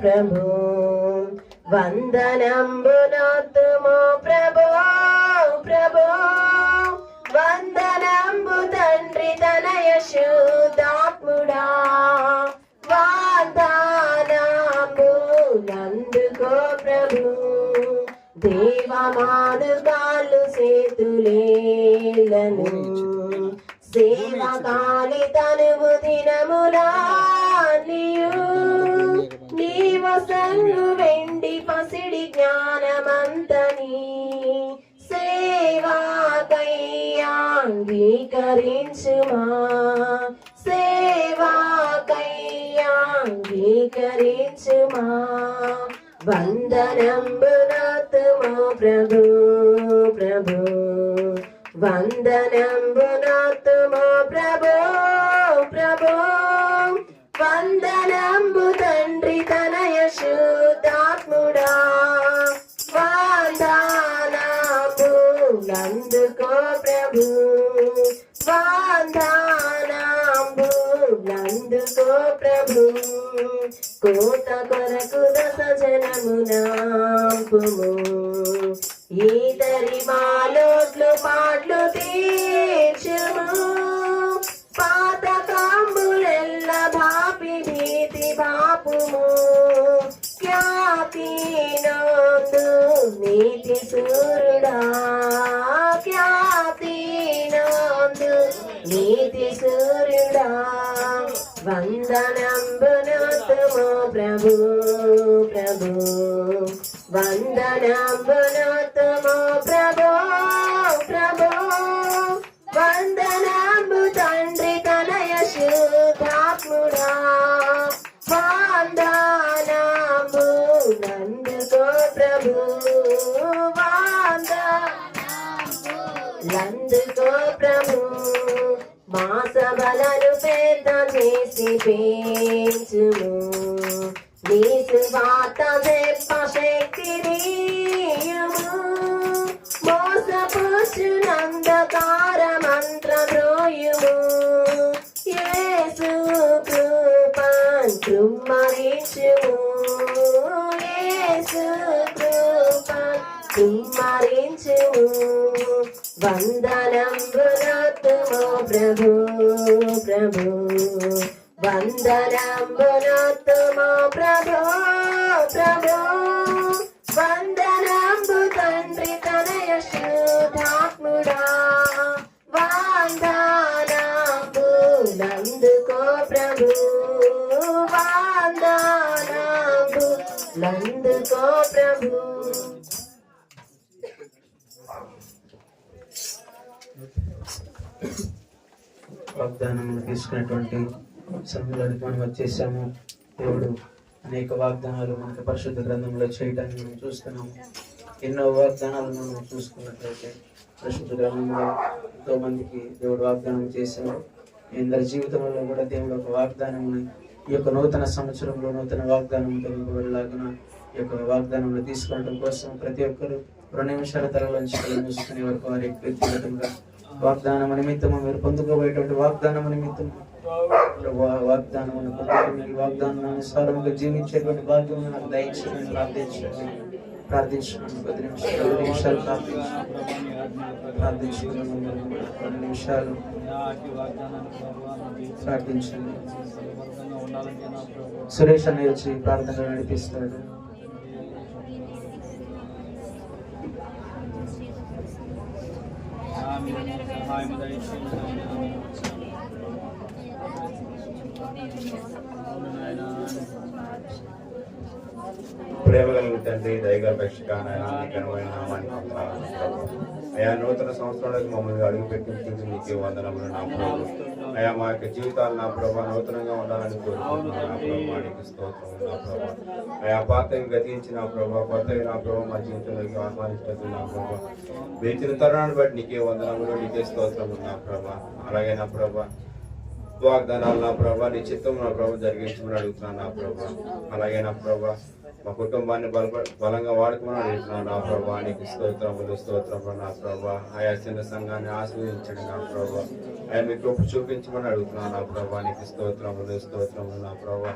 ప్రభు వందనంబునొత్తుమో ప్రభు ప్రభు వందనంబు తండ్రి తనయ శుద్ధాత్ముడా వందనంబులందుకో ప్రభు దేవమాదుగాలు సేతులేలను సేవకాలి తనువు దినములానియు నీవు సంగు వెండి పసిడి జ్ఞానమంతని సేవాకయ్యాంగీకరించుమా సేవాకయ్యాంగీకరించుమా వందనంబునొత్తుమో ప్రభు ప్రభు వందనంబునొత్తుమో ప్రభు ప్రభు వందనంబు తండ్రి తనయ శుద్ధాత్ముడా వందనంబులందుకో ప్రభు వందనంబులందుకో ప్రభు కోత కొరకు దశ జనమునాంపుము ఈతరి మాలోట్లు పాటలు తీర్చుము పాత కాంబులెల్ల బాపి భీతి బాపుము ఖ్యాతి నందు నీతి సూర్యుడా ఖ్యాతి నందు నీతి సూర్యుడా వందనంబునొత్తుమో ప్రభు ప్రభు వందనంబునొత్తుమో ప్రభు ప్రభు వందనంబు తండ్రి తనయ శుద్ధాత్ముడా వందనంబులందుకో ప్రభు వందనంబులందుకో ప్రభు మా సభలను పెద్ద చేసి పెంచుము నీ సువార్త చెప్ప శక్తి నీయుము మోసపుచ్చునందకార మంత్రద్రోయుము యేసు కృపన్ కృమ్మరించుము యేసు కృపన్ కృమ్మరించుము వందనంబునొత్తుమో ప్రభు ప్రభు వందనంబునొత్తుమో ప్రభు ప్రభు వందనంబు తండ్రి తనయ శుద్ధాత్ముడా వందనంబులందుకో ప్రభు వందనంబులందుకో ప్రభు వాగ్దానం తీసుకున్నటువంటి సమయంలోకి మనం వచ్చేసాము. దేవుడు అనేక వాగ్దానాలు మనకు పరిశుద్ధ గ్రంథంలో చేయడానికి మనం చూస్తున్నాము. ఎన్నో వాగ్దానాలు మనం చూసుకున్నట్లయితే పరిశుద్ధ గ్రంథంలో ఎంతో మందికి దేవుడు వాగ్దానం చేశాడు. అందరి జీవితంలో కూడా దేవుడు ఒక వాగ్దానం ఈ యొక్క నూతన సంవత్సరంలో నూతన వాగ్దానంతో వెళ్ళలాగిన ఈ యొక్క వాగ్దానంలో తీసుకోవడం కోసం ప్రతి ఒక్కరు 2 నిమిషాల తలలోంచి మూసుకునే వరకు వారి వ్యక్తిగతంగా వాగ్దానం నిమిత్తము మీరు పొందుకోబోయేటువంటి వాగ్దానం నిమిత్తం ప్రభు వాగ్దానం వాగ్దానానుసారముగా జీవించేటువంటి భాగ్యం నాకు దయచేయమని ప్రార్థించుకున్నాను 10 నిమిషాలు ప్రార్థించుకున్నాను 2 నిమిషాలు ప్రార్థించండి. సురేష్ అన్నయ్య వచ్చి ప్రార్థన నడిపిస్తాడు. ప్రేమ కలిగిన తండ్రి దయగా రక్షక ఘనమైన నామానికి వందనాలు ప్రభు. అయా నూతన సంవత్సరంలోకి మమ్మల్ని అడుగు పెట్టించింది నీకే వందనములు నా ప్రభు. అయా మా యొక్క జీవితాలు నా ప్రభా నూతనంగా ఉండాలని కోరుకుంటున్నాను నా ప్రభా. నీకు స్తోత్రం నా ప్రభా. అయా పాతవి గతించి నా ప్రభా కొత్తవి నా ప్రభా మా జీవితంలోకి ఆహ్వానించదు నా ప్రభా. వేచిన తరుణాన్ని బట్టి నీకే వందనములు నీకే స్తోత్రము నా ప్రభా. అలాగే నా ప్రభా వాగ్దానాలు నా ప్రభా నీ చిత్తం నా ప్రభా జరిగించమని అడుగుతున్నాను నా ప్రభా. అలాగే నా ప్రభా మా కుటుంబాన్ని బలంగా వాడుకోమని అడుగుతున్నాను నా ప్రభా. నీకు స్తోత్రములు నా ప్రభా. ఆయా చిన్న సంఘాన్ని ఆశీర్వదించండి నా ప్రభా. అయా మీ కృప చూపించమని అడుగుతున్నాను నా ప్రభా. నీకు స్తోత్రములు నా ప్రభా.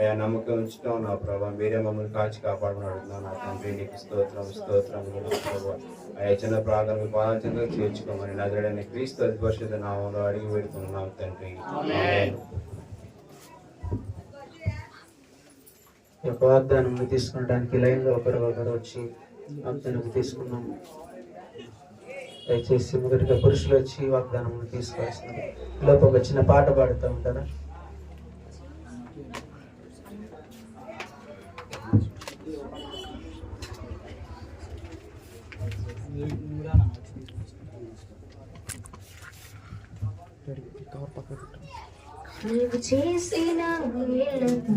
అయా నమ్మకం ఉంచుతాం నా ప్రభా. మీరే మమ్మల్ని కాచి కాపాడమని అడుగుతున్నాను నా తండ్రి. నీకు స్తోత్రములు నా ప్రభా. అయా చిన్న ప్రార్థనకు పాదాల చెంతకు చేర్చుకోమని నజరేయుడైన క్రీస్తు అతి పరిశుద్ధ నామములో అడిగి వేడుకుంటున్నాం తండ్రి. ఈ యొక్క వాగ్దానం తీసుకునడానికి లైన్లో ఒకరు వచ్చి వాగ్దానం తీసుకున్నాం. దయచేసి మొదటిగా పురుషులు వచ్చి వాగ్దానం తీసుకోవాల్సింది. లోపు ఒక చిన్న పాట పాడుతూ ఉంటారా? నీవు చేసిన మేలకు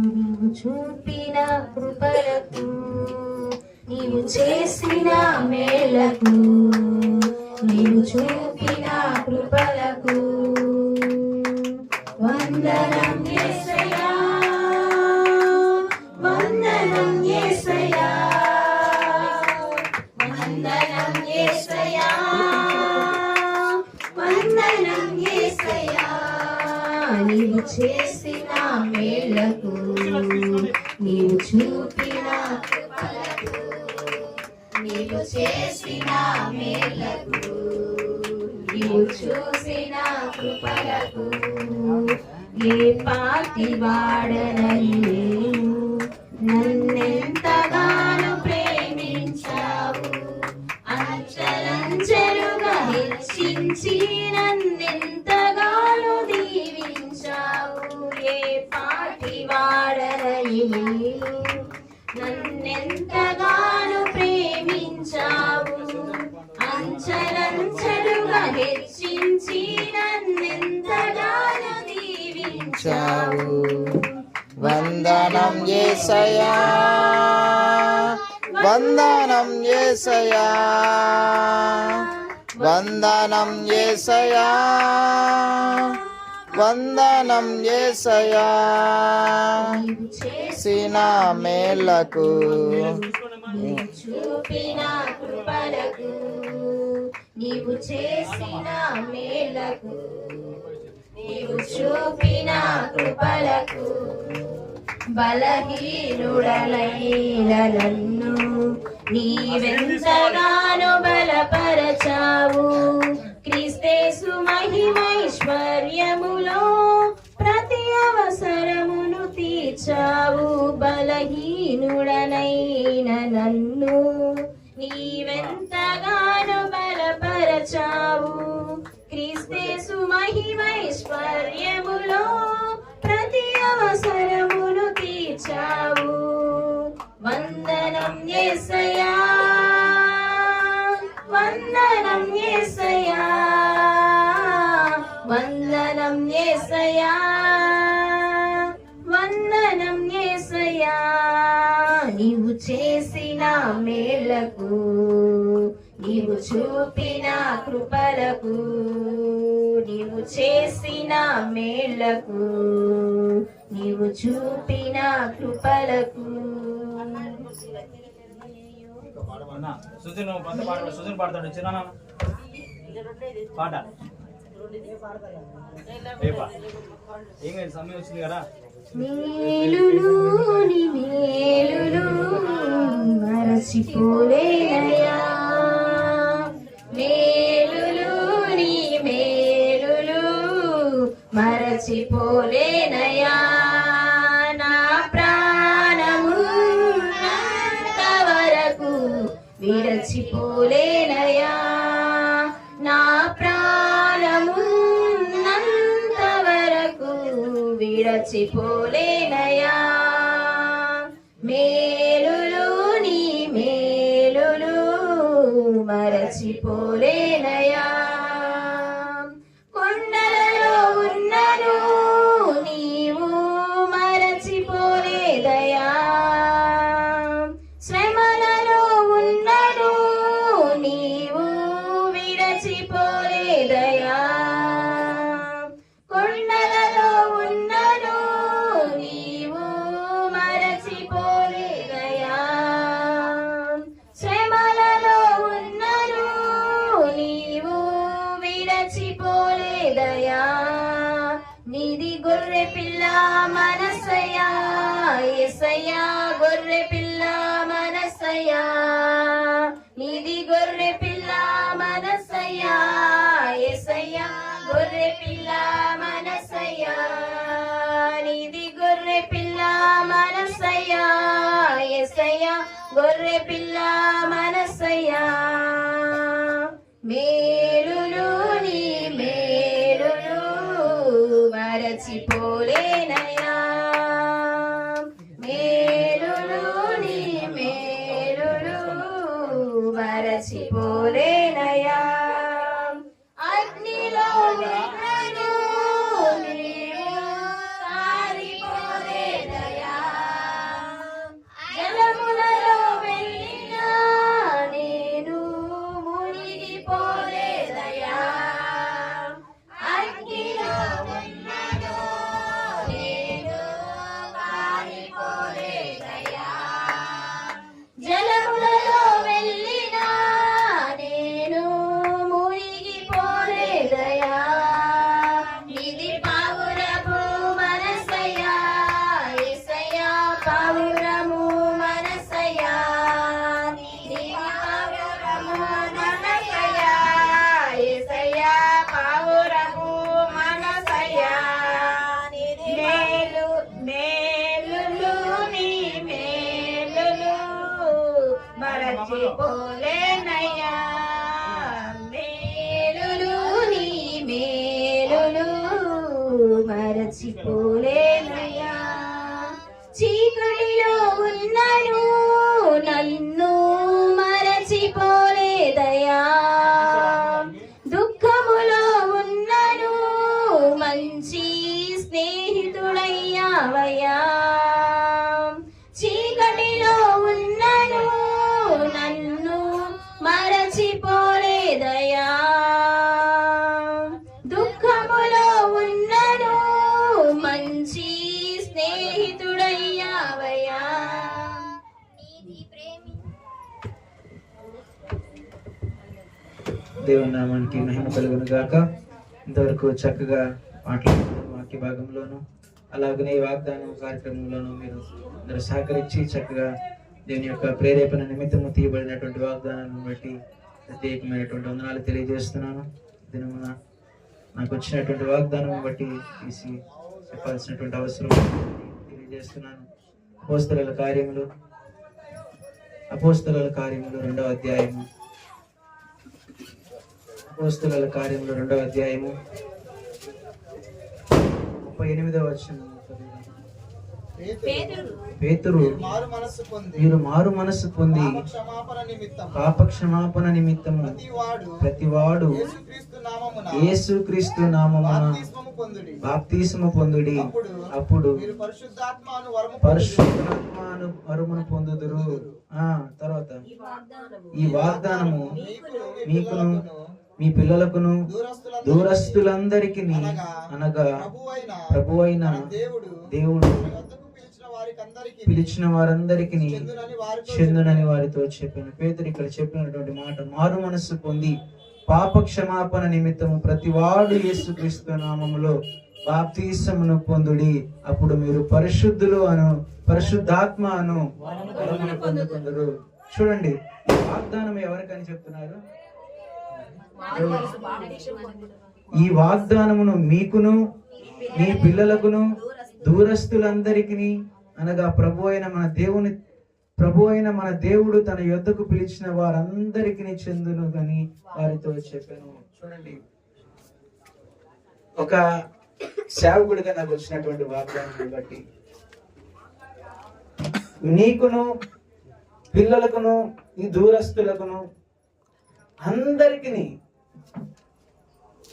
నీవు చూపిన కృపలకు నీవు చేసిన మేలకు నీవు చూపిన కృపలకు వందనం యేసయ్యా వందనం యేసయ్యా వందనం యేసయ్యా వందనం యేసయ్యా నీవు చేసిన మేలకు నీవు చూపిన కృపలకు నీవు చేసిన మేలకు నీవు చూసిన కృపలకు ఏ పాటి వాడనని నన్నెంతగానో ప్రేమించావు అంచెలంచెలుగా హెచ్చించి నన్నెంతగానో దీవించావు ఏ పాటి వాడనని నన్నెంతగానో ప్రేమించావు అంచెలంచెలుగా హెచ్చించి నన్నెంతగానో దీవించావు వందనం యేసయ్యా వందనం యేసయ్యా వందనం యేసయ్యా వందనం యేసయ్యా చేసిన మేలకు చూపిన కృపలకు నీవు చేసిన మేలకు నీవు చూపిన కృపలకు బలహీనుడలైన నన్ను నీవెంతగానో బలపరచావు క్రీస్తేసు మహిమైశ్వర్యములో ప్రతి అవసరమును తీర్చావు బలహీనుడనైన నన్ను నీవెంతగానో బలపరచావు క్రీస్తేసు మహిమైశ్వర్యములో ప్రతి అవసరమును తీర్చావు వందనం యేసయ్యా వందనం యేసయ్యా వందనం యేసయ్యా వందనం యేసయ్యా నీవు చేసిన మేలకు నీవు చూపిన కృపలకు నీవు చేసిన మేలకు నీవు చూపిన కృపలకు సుజన్ పాడతాడు చిన్న పాట రేపా ఏం సమయం వచ్చింది కదా. మేలులు నీ మేలులు మరచిపోలేనయ్యా, మేలులు నీ మేలులు మరచిపోలేనయ్యా, నా ప్రాణము వరకు విరచిపోలేనయ్యా, నా ప్రాణము వరకు విరచిపోలేనయ్యా, మేలులు నీ మేలులు మరచిపోలేనయ్యా, కొండలలో ఉన్నను నీవు మరచిపోలేదయా, శ్రమలలో ఉన్నను నీవు విరచిపోలేదయా, కొండలలో ఉన్నను నీవు మరచిపోలేదయా, శ్రమలలో ఉన్నను నీవు విరచిపోలేదయా, నీది గొర్రె పిల్ల మనసయ్యా, యేసయ్యా గొర్రె పిల్ల మనసయ్యా, నీది గొర్రె పిల్ల మనసయ్యా, యేసయ్యా గొర్రె పిల్ల మనసయ్యా, నీది గొర్రె పిల్ల మనసయ్యా, యేసయ్యా గొర్రె పిల్ల మనసయ్యా, మేలులు నీ మేలులు మరచిపోలేనయ్యా, మేలులు నీ మేలులు మరచిపోలేనయ్యా, అగ్నిలో ఉన్నను నీవు కాలిపోలేదయా, జలములలో వెళ్ళినా నేను మునిగిపోలేదయా, అగ్నిలో ఉన్నను నేను కాలిపోలేదయా, జలములలో వెళ్ళినా నేను మునిగిపోలేదయా, ఇది పావురము మనసయ్యా, యేసయ్యా పావురము మనసయ్యా, ఇది పావురము మనసయ్యా, యేసయ్యా పావురము మనసయ్యా, మేలు మేలులు నీ మేలులు మరచిపోలేనయ్యా, మేలులు నీ మేలులు మరచిపోలేనయ్యా, చీకటిలో ఉన్నను నన్ను మరచిపోలేదయా, దుఃఖములో ఉన్నను మంచి స్నేహితుడయ్యావయ్యా, చీకటిలో ఉన్నను నన్ను మరచిపోలేదయా, దుఃఖములో ఉన్నను మంచి స్నేహితుడయ్యావయ్యా, దేవుని నామానికి మహిమ కలుగును గాక. ఇంతవరకు చక్కగా మాట్లాడుతున్న వాక్య భాగంలోను అలాగనే ఈ వాగ్దానం కార్యక్రమంలోనూ మీరు అందరూ సహకరించి చక్కగా దేవుని యొక్క ప్రేరేపణ నిమిత్తము తీయబడినటువంటి వాగ్దానాలను బట్టి ప్రత్యేకమైనటువంటి వందనాలు తెలియజేస్తున్నాను. దినమున నాకు వచ్చినటువంటి వాగ్దానం బట్టి తీసి చెప్పాల్సినటువంటి అవసరం తెలియజేస్తున్నాను. అపోస్తలుల కార్యములు 2వ అధ్యాయము, అపోస్తలుల కార్యములు 2వ అధ్యాయము 38వ వచనం. పేతురు మీరు మారు మనస్సు పొంది పాప క్షమాపణ నిమిత్తము ప్రతివాడు యేసుక్రీస్తు నామమున బాప్తిస్మము పొందుడి, అప్పుడు పరిశుద్ధాత్మను వరమును పొందుదురు. తర్వాత ఈ వాగ్దానము మీకును మీ పిల్లలకును దూరస్తులందరికీ అనగా ప్రభువైన దేవుడు పిలిచిన వారందరికీ చెందునని వారితో చెప్పాను. పేతురు ఇక్కడ చెప్పినటువంటి మాట మారు మనస్సు పొంది పాప క్షమాపణ నిమిత్తము ప్రతివాడు యేసుక్రీస్తు నామములో బాప్తిసమును పొందుడి, అప్పుడు మీరు పరిశుద్ధులు అను పరిశుద్ధాత్మ అను వరమును పొందుకుందరు. చూడండి, ఈ వాగ్దానం ఎవరికని చెప్తున్నారు? ఈ వాగ్దానమును మీకును మీ పిల్లలకును దూరస్తులందరికీ, అనగా ప్రభు అయిన మన దేవుడు తన యొద్దకు పిలిచిన వారందరికీ చెందును అని వారితో చెప్పాను. చూడండి, ఒక సేవకుడిగా నాకు వచ్చినటువంటి వాగ్దానం బట్టి నీకును పిల్లలకును ఈ దూరస్తులకును అందరికీ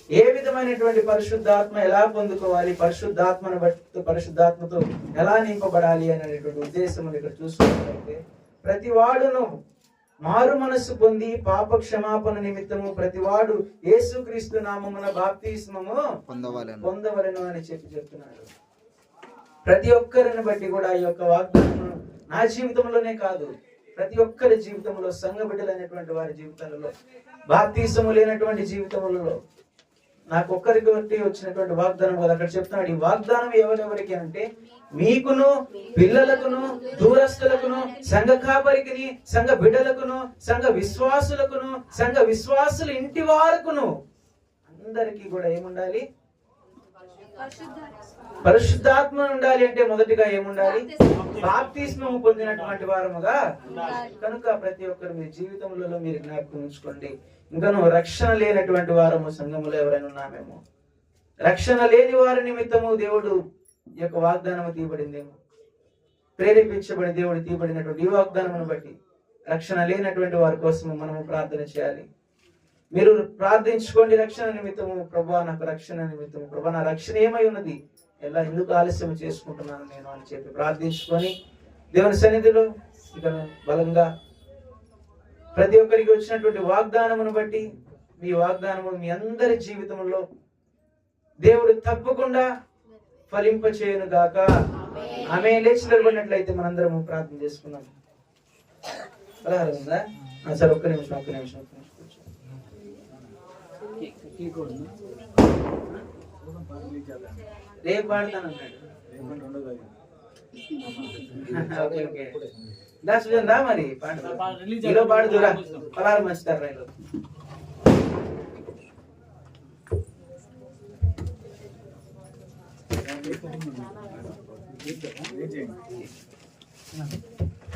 ఏ విధమైనటువంటి పరిశుద్ధాత్మ ఎలా పొందుకోవాలి, పరిశుద్ధాత్మతో ఎలా నింపబడాలి అనేటువంటి ఉద్దేశం ఇక్కడ చూసుకున్నట్లయితే, ప్రతి వాడును మారు మనస్సు పొంది పాప క్షమాపణ నిమిత్తము ప్రతివాడు యేసుక్రీస్తు నామమున బాప్తిస్మము పొందవలెను అని చెప్తున్నాడు. ప్రతి ఒక్కరిని బట్టి కూడా ఈ యొక్క వాగ్దానం నా జీవితంలోనే కాదు, ప్రతి ఒక్కరి జీవితంలో, సంఘ బిడ్డలైనటువంటి వారి జీవితాలలో, బాప్తిస్మము లేనటువంటి జీవితములలో నాకు ఒక్కరికి బట్టి వచ్చినటువంటి వాగ్దానం కదా అక్కడ చెప్తున్నాడు. ఈ వాగ్దానం ఎవరెవరికి అంటే మీకును పిల్లలకును దూరస్తులకును సంఘ కాపరికిని సంఘ బిడ్డలకును సంఘ విశ్వాసుల ఇంటి వారకును అందరికీ కూడా ఏముండాలి? పరిశుద్ధాత్మ ఉండాలి. అంటే మొదటిగా ఏముండాలి? బాప్తిస్మము పొందినటువంటి వారముగా. కనుక ప్రతి ఒక్కరు మీ జీవితంలో మీరు జ్ఞాపకం ఉంచుకోండి. ఇంకను రక్షణ లేనటువంటి వారము సంఘములో ఎవరైనా ఉన్నామేమో, రక్షణ లేని వారి నిమిత్తము దేవుడు ఈ యొక్క వాగ్దానం తీయబడిందేమో, ప్రేరేపించబడి దేవుడు తీయబడినటువంటి ఈ వాగ్దానమును బట్టి రక్షణ లేనటువంటి వారి కోసము మనము ప్రార్థన చేయాలి. మీరు ప్రార్థించుకోండి రక్షణ నిమిత్తము. ప్రభా నాకు రక్షణ నిమిత్తము, ప్రభా నా రక్షణ ఏమై ఉన్నది, ఎలా ఎందుకు ఆలస్యం చేసుకుంటున్నాను నేను అని చెప్పి ప్రార్థించుకొని దేవుని సన్నిధిలో ఇక బలంగా ప్రతి ఒక్కరికి వచ్చినటువంటి వాగ్దానమును బట్టి మీ వాగ్దానము మీ అందరి జీవితంలో దేవుడు తప్పకుండా ఫలింప చేయను గాక. ఆమె లేచి నిలబడినట్లయితే మనందరము ప్రార్థన చేసుకున్నాం. పలహారం ఉందా? సరే, ఒక్క నిమిషం. రేపు పాడతాను అన్నాడు. దా మరి పాడు పాడుదురా, పలారు మంచుతారు రైలు.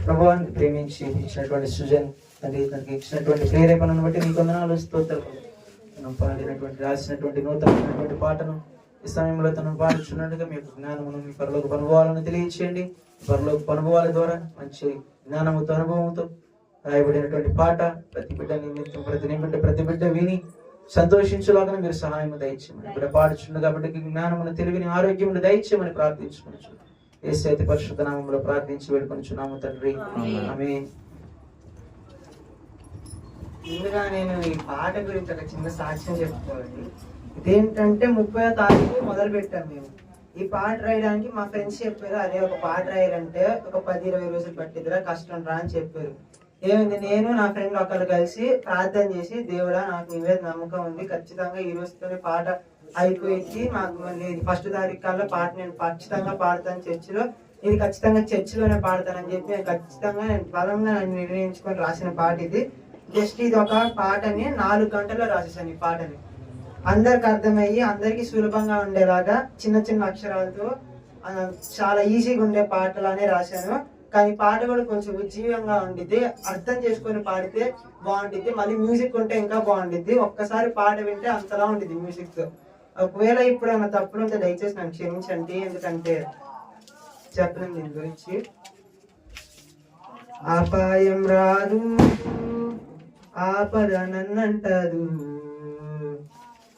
ప్రభువాన్ని ప్రేమించి ఇచ్చినటువంటి సృజన్ తండ్రి, తనకి ఇచ్చినటువంటి ప్రేరేపణను బట్టి నీకు వందనాలు, స్తోత్రాలు. మనం పాడినటువంటి రాసినటువంటి నూతనమైనటువంటి పాటను ఈ సమయంలో తను పాడుచున్నట్టుగా మీ జ్ఞానమును మీ పరలోక అనుభవాలను తెలియచేయండి. పరలోక అనుభవాల ద్వారా మంచి జ్ఞానముతో అనుభవంతో రాయబడినటువంటి పాట ప్రతి బిడ్డ నిమిత్తం ప్రతి బిడ్డ విని సంతోషించులాగా మీరు సహాయం దయచేయమని ఇక్కడ పాడుచుండు కాబట్టి జ్ఞానమును తెలివిని ఆరోగ్యమును దయచేయమని ప్రార్థించుకోవచ్చు. యేసయ్య పరిశుద్ధ నామములో ప్రార్థించి వేడుకొనుచున్నాము తండ్రి, ఆమేన్. ముందుగా నేను ఈ పాట గురించి ఒక చిన్న సాక్ష్యం చెప్పుకోవాలి. ఇదేంటంటే 30వ తారీఖు మొదలు పెట్టాం మేము ఈ పాట రాయడానికి. మా ఫ్రెండ్స్ చెప్పారు, అదే ఒక పాట రాయాలంటే ఒక 10-20 రోజులు పట్టిద్దిరా, కష్టం రా అని చెప్పారు. ఏమైంది, నేను నా ఫ్రెండ్ ఒకరు కలిసి ప్రార్థన చేసి, దేవుడా నాకు నీ మీద నమ్మకం ఉంది, ఖచ్చితంగా ఈ రోజుతోనే పాట అయిపోయింది, మాకు మళ్ళీ ఫస్ట్ తారీఖు కల్లా పాట నేను ఖచ్చితంగా పాడతాను చర్చిలో, ఇది ఖచ్చితంగా చర్చిలోనే పాడతానని చెప్పి నేను ఖచ్చితంగా బలంగా నిర్ణయించుకొని రాసిన పాట ఇది. జస్ట్ ఇది ఒక పాటని 4 గంటల్లో రాసేసాను. ఈ పాటని అందరికి అర్థమయ్యి అందరికి సులభంగా ఉండేలాగా చిన్న చిన్న అక్షరాలతో చాలా ఈజీగా ఉండే పాటలానే రాశాను. కానీ పాట కూడా కొంచెం ఉజ్జీవంగా ఉండిద్ది, అర్థం చేసుకొని పాడితే బాగుండిద్ది, మళ్ళీ మ్యూజిక్ ఉంటే ఇంకా బాగుండిద్ది. ఒక్కసారి పాట వింటే అంతలా ఉండిద్ది మ్యూజిక్ తో. ఒకవేళ ఇప్పుడు ఏమైనా తప్పులు ఉంటే దయచేసి నాకు క్షమించండి, ఎందుకంటే చెప్పలేను దీని గురించి. అపాయం రాదు ఆపద నన్నంటదు,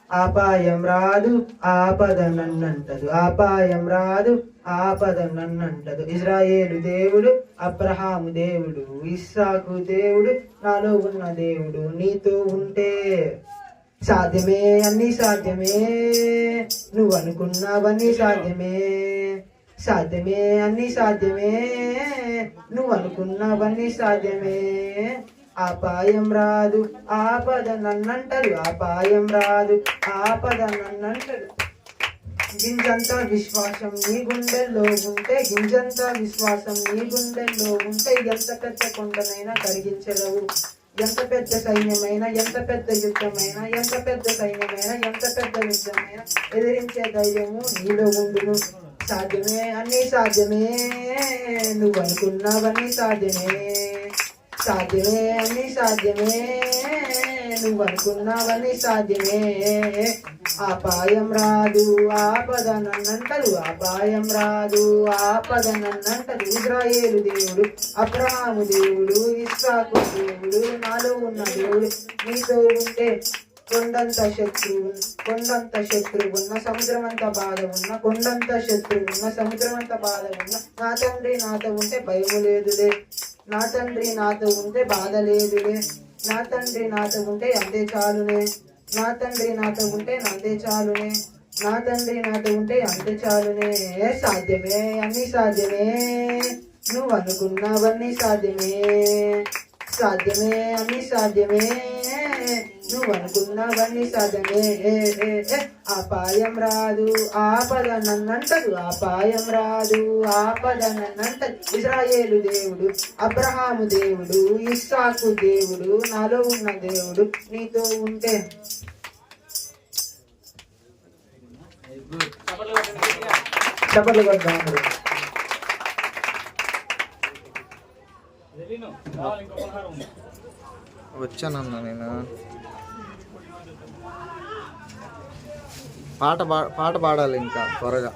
అపాయం రాదు ఆపద నన్నంటదు, అపాయం రాదు ఆపద నన్నంటదు. ఇజ్రాయేలు దేవుడు, అబ్రహాము దేవుడు, ఇస్సాకు దేవుడు, నాలో ఉన్న దేవుడు, నీతో ఉంటే సాధ్యమే, అన్ని సాధ్యమే, నువ్వు అనుకున్నావన్నీ సాధ్యమే, సాధ్యమే అన్ని సాధ్యమే, నువ్వు అనుకున్నావన్నీ సాధ్యమే, అపాయం రాదు ఆపద నన్నంటరు, అపాయం రాదు ఆపద నన్నంటరు. గింజంత విశ్వాసం నీ గుండెల్లో ఉంటే, గింజంత విశ్వాసం నీ గుండెల్లో ఉంటే ఎంత పెద్ద కొండనైనా కరిగించగలవు. ఎంత పెద్ద సైన్యమైనా, ఎంత పెద్ద యుద్ధమైనా, ఎంత పెద్ద సైన్యమైనా, ఎంత పెద్ద యుద్ధమైనా ఎదిరించే ధైర్యము నీలో ఉండును. సాధ్యమే అన్ని సాధ్యమే, నువ్వు అనుకున్నావన్నీ సాధ్యమే. సాధ్యమే అన్ని సాధ్యమే, నువ్వు అనుకున్నావన్నీ సాధ్యమే. అపాయం రాదు ఆపద నన్నంటరు, అపాయం రాదు ఆపద నన్నంటరు. ఇజ్రాయేలు దేవుడు, అబ్రహాము దేవుడు, ఇస్సాకు దేవుడు, నాలో ఉన్న దేవుడు నీతో ఉంటే కొండంత శత్రువు ఉన్న, సముద్రం అంత బాధ ఉన్న, కొండంత శత్రువు ఉన్న, సముద్రం అంత బాధ ఉన్న, నా తండ్రి నాతో ఉంటే భయము లేదులే. నా తండ్రి నాతో ఉంటే బాధ లేదులే. నా తండ్రి నాతో ఉంటే అంతే చాలునే. నా తండ్రి నాతో ఉంటే అంతే చాలునే. నా తండ్రి నాతో ఉంటే అంతే చాలునే. సాధ్యమే అన్ని సాధ్యమే, నువ్వు అనుకున్నావన్నీ సాధ్యమే. సాధ్యమే అన్ని సాధ్యమే, నువ్వు అనుకున్నావన్నీ సాధ్యమే. అపాయం రాదు ఆపద నన్నంటదు, అపాయం రాదు ఆపద నన్నంటదు. ఇజ్రాయేలు దేవుడు, అబ్రహాము దేవుడు, ఇస్సాకు దేవుడు, నాలో ఉన్న దేవుడు నీతో ఉంటే. చప్పట్లు కొడతాం. వచ్చానన్నా నేను. పాట పాడాలి ఇంకా త్వరగా.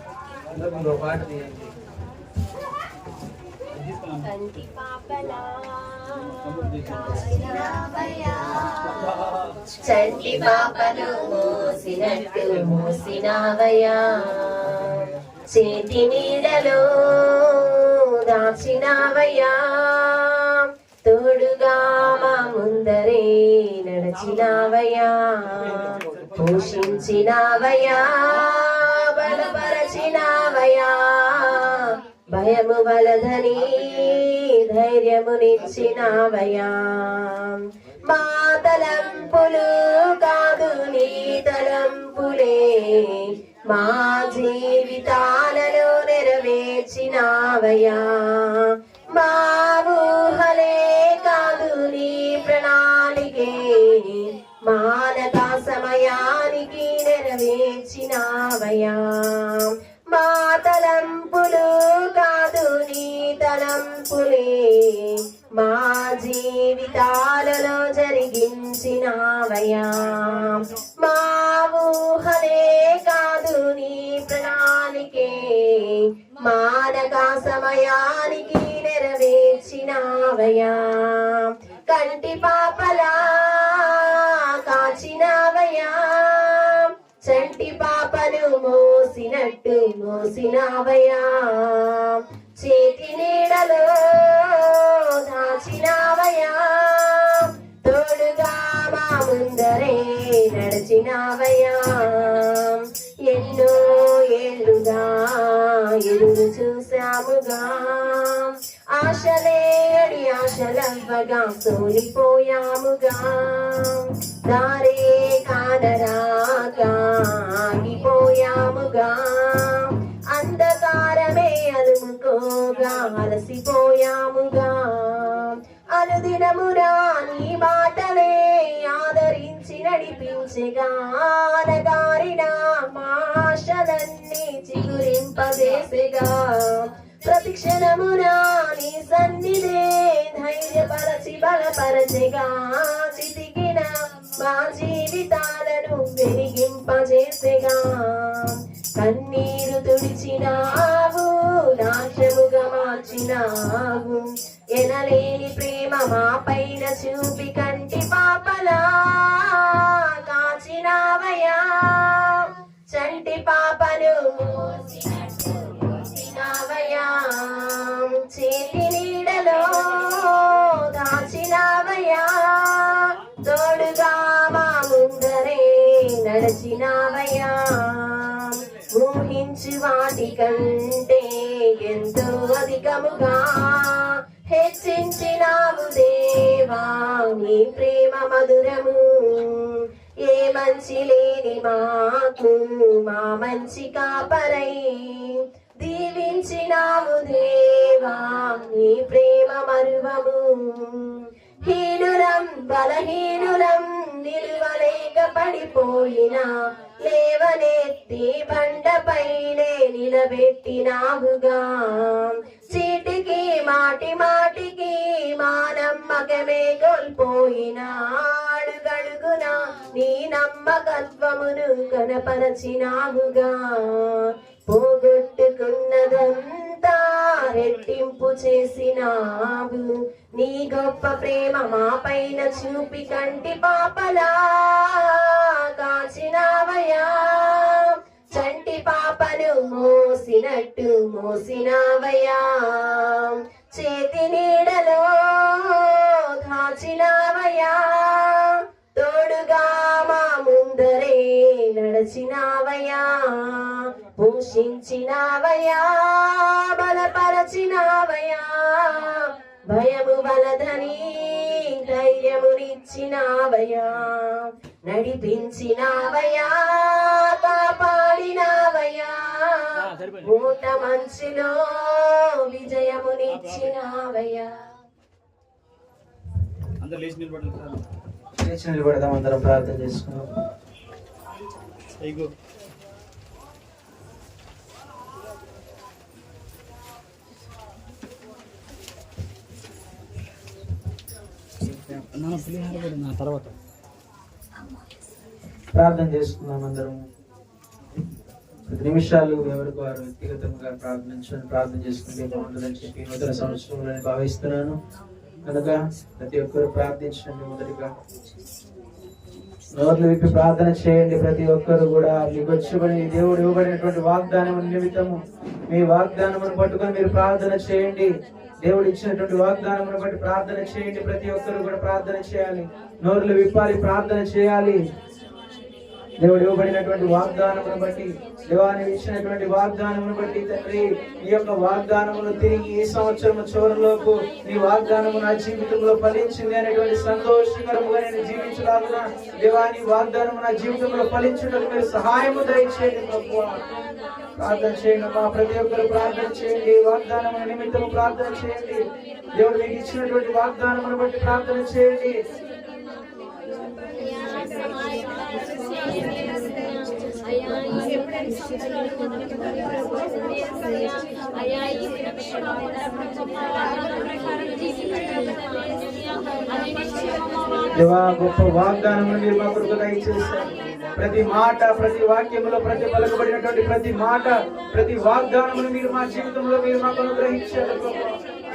చంటి పాపను మోసినట్టు మోసినావయ్యా, చేతి నీడలో దాచినావయ్యా, తోడుగా మా ముందరే నడిచినావయ్యా, పోషించినావయ్యా, బలపరచినావయ్యా, భయము వలదని ధైర్యమునిచ్చినావయ్యా. మా తలంపులు కాదు నీ తలంపులే, మా జీవితాలలో నెరవేర్చినావయ్యా. మా ఊహలే కాదు నీ ప్రణాళికే, మానక సమయానికి నెరవేర్చినావయ్యా. మా తలంపులు కాదు నీ తలంపులే, మా జీవితాలలో జరిగించినావయ్యా. మా ఊహలే కాదు నీ ప్రణాళికే, మానక సమయానికి నెరవేర్చినావయ్యా. కంటి పాపలా కాచినావయ్యా, చంటి పాపను మోసినట్టు మోసినావయ్యా, చేతి నీడలో దాచినావయ్యా, తోడుగా మా ముందరే నడిచినావయ్యా. ఎన్నో ఏళ్ళుగా ఎదురు చూసాముగా, ఆశలేడి ఆశలవ్వగా సోలిపోయాముగా, దారే కానరాక ఆగిపోయాముగా, అంధకారమే అలుముకోగా అలసిపోయాముగా. అనుదినమురా నీ మాటలే ఆదరించి నడిపించగా, అనగారిన మా ఆశలన్నీ చిగురింపజేసేగా, ప్రతి క్షణమునా నీ సన్నిధే ధైర్యపరచి బలపరచెగా, చితికిన మా జీవితాలను వెలిగింపజేసేగా. కన్నీరు తుడిచినావు, నాట్యముగా మార్చినావు, ఎనలేని ప్రేమ మా పైన చూపి కంటి పాపలా కాచినావయ్యా. చంటి పాపను మోసినావయ్యా, చేతి నీడలో దాచినావయ్యా, తోడుగా మా ముందరే నడిచినావయ్యా. ఊహించు వాటి కంటే ఎంతో అధికముగా హెచ్చించినావు దేవా ప్రేమ మధురము. ఏ మంచి లేని మాకు మా మంచి కాపరై దీవించినావు దేవా, నీ ప్రేమ మరువము. హీనులం బలహీనులం నిలువలేక పడిపోయినా లేవనెత్తి బండపైనే నిలబెట్టినావుగా. చీటికి మాటి మాటికి మా నమ్మకమే కోల్పోయినా అడుగడుగునా నీ నమ్మకత్వమును కనపరచినావుగా. పోగొట్టుకున్నదంతా రెట్టింపు చేసినావు, నీ గొప్ప ప్రేమ మా పైన చూపి కంటి పాపలా కాచినావయ్యా. చంటి పాపను మోసినట్టు మోసినావయ్యా, చేతి నీడలో దాచినావయ్యా. తోడుగా మా ముందరే నడచినావయ్యా, పోషించినావయ్యా, బలపరచినావయ్యా. భయము వలదని ధైర్యమునిచ్చినావయ్యా, నడిపించినావయ్యా, కాపాడినావయ్యా. ఊట మంచులో విజయమునిచ్చినావయ్యా. అందరూ లేచి నిలబడండి సార్. లేచి నిలబడదాం, అందరం ప్రార్థన చేసుకున్నాం. ఇగో నా తర్వాత ప్రార్థన చేసుకుందాం అందరం. 10 నిమిషాలు ఎవరికి వారు వ్యక్తిగతంగా ప్రార్థన చేసుకుంటే బాగుంటుందని చెప్పి నూతన సంవత్సరంలో భావిస్తున్నాను. కనుక ప్రతి ఒక్కరు ప్రార్థించండి. మొదటిగా నోర్లు విప్పి ప్రార్థన చేయండి. ప్రతి ఒక్కరు కూడా మీకు వచ్చబడి దేవుడు ఇవ్వబడినటువంటి వాగ్దానం నిమిత్తము మీ వాగ్దానమును పట్టుకొని మీరు ప్రార్థన చేయండి. దేవుడు ఇచ్చినటువంటి వాగ్దానమును బట్టి ప్రార్థన చేయండి. ప్రతి ఒక్కరు కూడా ప్రార్థన చేయాలి, నోర్లు విప్పాలి, ప్రార్థన చేయాలి. దేవుడు ఇవ్వబడినటువంటి వాగ్దానమును బట్టి, దేవాన్ని ఇచ్చినటువంటి వాగ్దానమును బట్టి తండ్రి, ఈ యొక్క వాగ్దానమును తిరిగి ఈ సంవత్సరం చివరిలోపు నీ వాగ్దానము నా జీవితంలో ఫలించింది అనేటువంటి సంతోషకరముగా నేను జీవించలాగున దేవాన్ని వాగ్దానము నా జీవితంలో ఫలించుటకు మీరు సహాయము దయచేయండి ప్రభువా. ప్రార్థన చేయండి మా ప్రతి ఒక్కరు ప్రార్థన చేయండి. వాగ్దానము నిమిత్తము ప్రార్థన చేయండి. దేవుడు మీకు ఇచ్చినటువంటి వాగ్దానమును బట్టి ప్రార్థన చేయండి. దేవా గొప్ప వాగ్దానమును మీరు మా కొరకు దయచేశారు. ప్రతి మాట, ప్రతి వాక్యములో ప్రతి పలకబడినటువంటి ప్రతి మాట, ప్రతి వాగ్దానమును మీరు మా జీవితంలో మీరు మాకు అనుగ్రహించారు.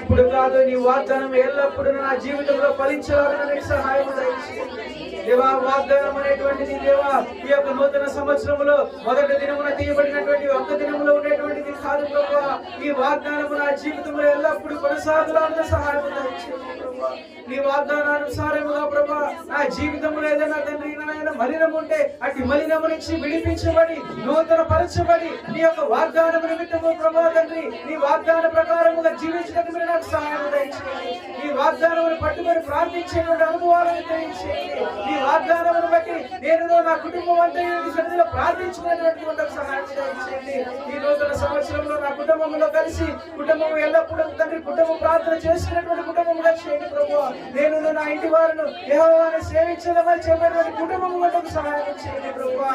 ఇప్పుడు కాదు, నీ వాగ్దానం ఎల్లప్పుడూ నా జీవితంలో ఫలించాలని సహాయం దయచేయండి. దేవా వాగ్దానం అనేటువంటిది దేవా ఈ యొక్క నూతన సంవత్సరంలో మొదటి దినమున తీయబడినటువంటి ఒక్క దినములో ఉండేటువంటిది కాదు ప్రభువా. ఈ వాగ్దానము నా జీవితంలో ఎల్లప్పుడూ కొనసాగులాగా సహాయం దయచేయండి ప్రభువా. నీ వాగ్దానానుసారముగా ప్రభా నా జీవితంలో ఏదైనా తండ్రి నాయన మలినం ఉంటే అట్టి మలినము నుంచి విడిపించబడి నూతన పరచబడి నీ యొక్క వాగ్దానం నిమిత్తము ప్రభా తండ్రి నీ వాగ్దాన ప్రకారముగా జీవించడానికి మీరు నాకు సహాయం దయచేయండి. ఈ వాగ్దానమును పట్టుకొని ప్రార్థించేటువంటి అనుభవాలను దయచేయండి. ఈ వాగ్దానమును బట్టి నేను నా కుటుంబం అంతా సన్నిధిలో ప్రార్థించుకునేటువంటి సహాయం దయచేయండి. ఈ నూతన సంవత్సరంలో నా కుటుంబంలో కలిసి కుటుంబం ఎల్లప్పుడూ తండ్రి కుటుంబం ప్రార్థన చేసుకునేటువంటి కుటుంబంగా చేయండి ప్రభువా. నేను నా ఇంటి వారిను యెహోవాను సేవించడమని చెప్పేటువంటి కుటుంబం వంటకు సహాయం చేయండి ప్రభువా.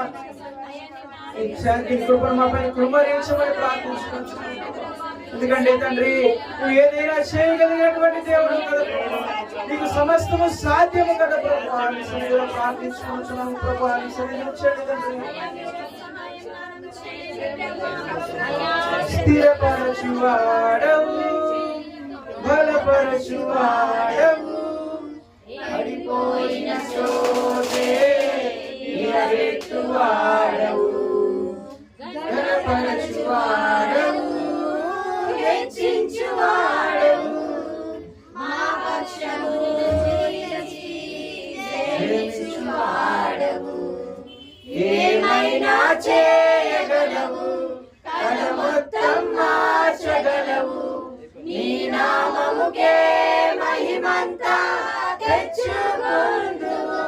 ఈ శాంతి కృపను మా పైన కృపరించమని ప్రార్థించుకుంటున్నాను. ఎందుకంటే తండ్రి నువ్వు ఏదైనా చేయగలిగినటువంటి దేవుడు కదా ప్రభువా. నీకు సమస్తము సాధ్యము కదా ప్రభువా. నీ సన్నిధిలో ప్రార్థించుకుంటున్నాము ప్రభువా. నీ సన్నిధిలో ఉంచండి తండ్రి. స్థిరపరచువాడవు, బలపరచువాడవు, పడిపోయిన చోటే నిలబెట్టువాడవు, ఘనపరచువాడవు, హెచ్చించువాడవు, మా పక్షము నిలిచువాడవు, ఏమైనా చేయగలవు, తన మొత్తం మార్చగలవు, నీ నామముకే మహిమంతా తెచ్చుకొందువు.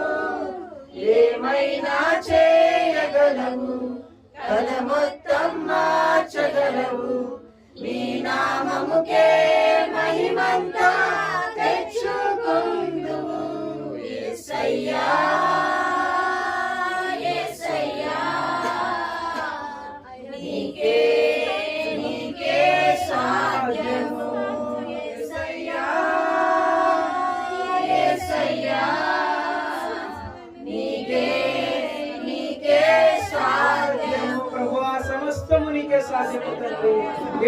ఏమైనా చేయగలవు, కథ మొత్తం మార్చగలవు. నీ నామముకే మహిమంతా తెచ్చుకొందువు. యేసయ్యా యేసయ్యా, నీకే నీకే సాధ్యము. యేసయ్యా యేసయ్యా, నీకే నీకే సాధ్యము. ప్రభువా, సమస్తము నీకే సాధ్యము తండ్రి.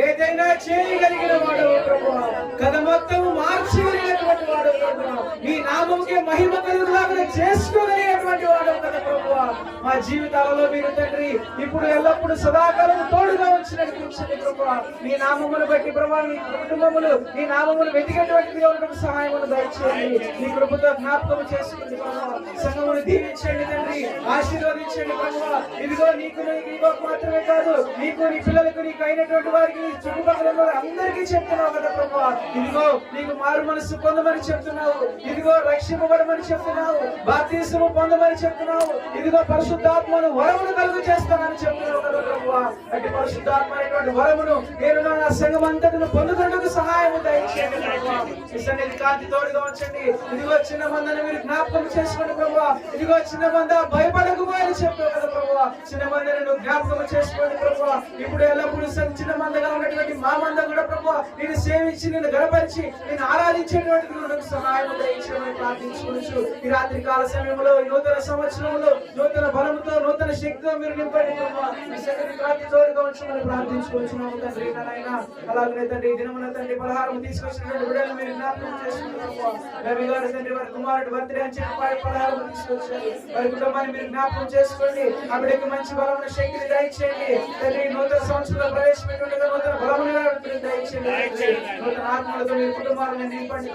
ఏదైనా చేయగలిగిన వాడు ప్రభువా, కథ మొత్తం మార్చగలిగినటువంటి వాడు ప్రభువా, నీ నామముకే మహిమ కలుగులాగా చేసుకోగలిగినటువంటి వాడు కదా ప్రభువా. మా జీవితాలలో మీరు తండ్రి ఇప్పుడు ఎల్లప్పుడు సదాకాలం తోడుగా ఉంచినట్టు ప్రభువా. నీ నామమును బట్టి ప్రభువా, నీ కుటుంబములు నీ నామమును వెతికేటువంటి దేవునికి సహాయమును దయచేయండి. నీ కృపతో జ్ఞాపకం చేసుకుని ప్రభువా, సంఘమును దీవించండి తండ్రి, ఆశీర్వదించండి ప్రభువా. ఇదిగో నీకు నీకు మాత్రమే కాదు, నీకు నీ పిల్లలకు నీకు అయినటువంటి వారికి చుట్టుపక్కల అందరికీ చెప్తున్నావు కదా ప్రభువా. ఇదిగో నీకు మారు మనసు పొందమని చెప్తున్నావు, ఇదిగో రక్షింపబడమని చెప్తున్నావు, బాప్తిస్మము పొందమని చెప్తున్నావు, ఇదిగో పరిశుద్ధాత్మను వరమును కలుగు చేస్తానని చెప్తున్నావు కదా ప్రభువా. అట్టి పరిశుద్ధాత్మ అనేటువంటి వరమును నేను నా సంఘం అంతటిని పొందుటకు సహాయం దయచేయండి ప్రభువా. ఈ సన్నిధి కాంతి తోడుగా ఉంచండి. ఇదిగో చిన్న మందని మీరు జ్ఞాపకం చేసుకోండి ప్రభువా. ఇదిగో చిన్న మంద భయపడకపోయని చెప్పావు కదా ప్రభువా. చిన్న మందని నువ్వు జ్ఞాపకం చేసుకోండి ప్రభువా. ఇప్పుడు ఎల్లప్పుడు చిన్న మందగా ఉన్నటువంటి మా మంద కూడా ప్రభువా నేను సేవించి నేను గణపరిచి నేను ఆరాధించేటువంటి సహాయం దయచేయమని ప్రార్థించుకోవచ్చు. ఈ రాత్రి కాల సమయంలో నూతన సంవత్సరంలో నూతన బలంతో నూతన శక్తితో మీరు నింపండి ప్రభువా. ఈ సన్నిధి కాంతి తోడుగా ఉంచమని ప్రార్థించుకోవచ్చున్నాము తండ్రి. నాయన అలాగే తండ్రి దినమున తండ్రి పలహారం తీసుకొచ్చినటువంటి బిడ్డలు మీరు జ్ఞాపకం చేసుకుంటున్నారు ప్రభువా. రవి గారు తండ్రి వారి కుమారుడు బర్త్డే అని చెప్పి పలహారం తీసుకొచ్చారు. వారి కుటుంబాన్ని మీరు జ్ఞాపకం చేసుకోండి. ఆ బిడ్డకి మంచి బలమైన శక్తిని దయచేయండి తండ్రి. నూతన సంవత్సరంలో ప్రవేశపెట్టుండగా నూతన బలములుగా దయచేయండి. నూతన ఆత్మలతో మీ కుటుంబాలను నింపండి.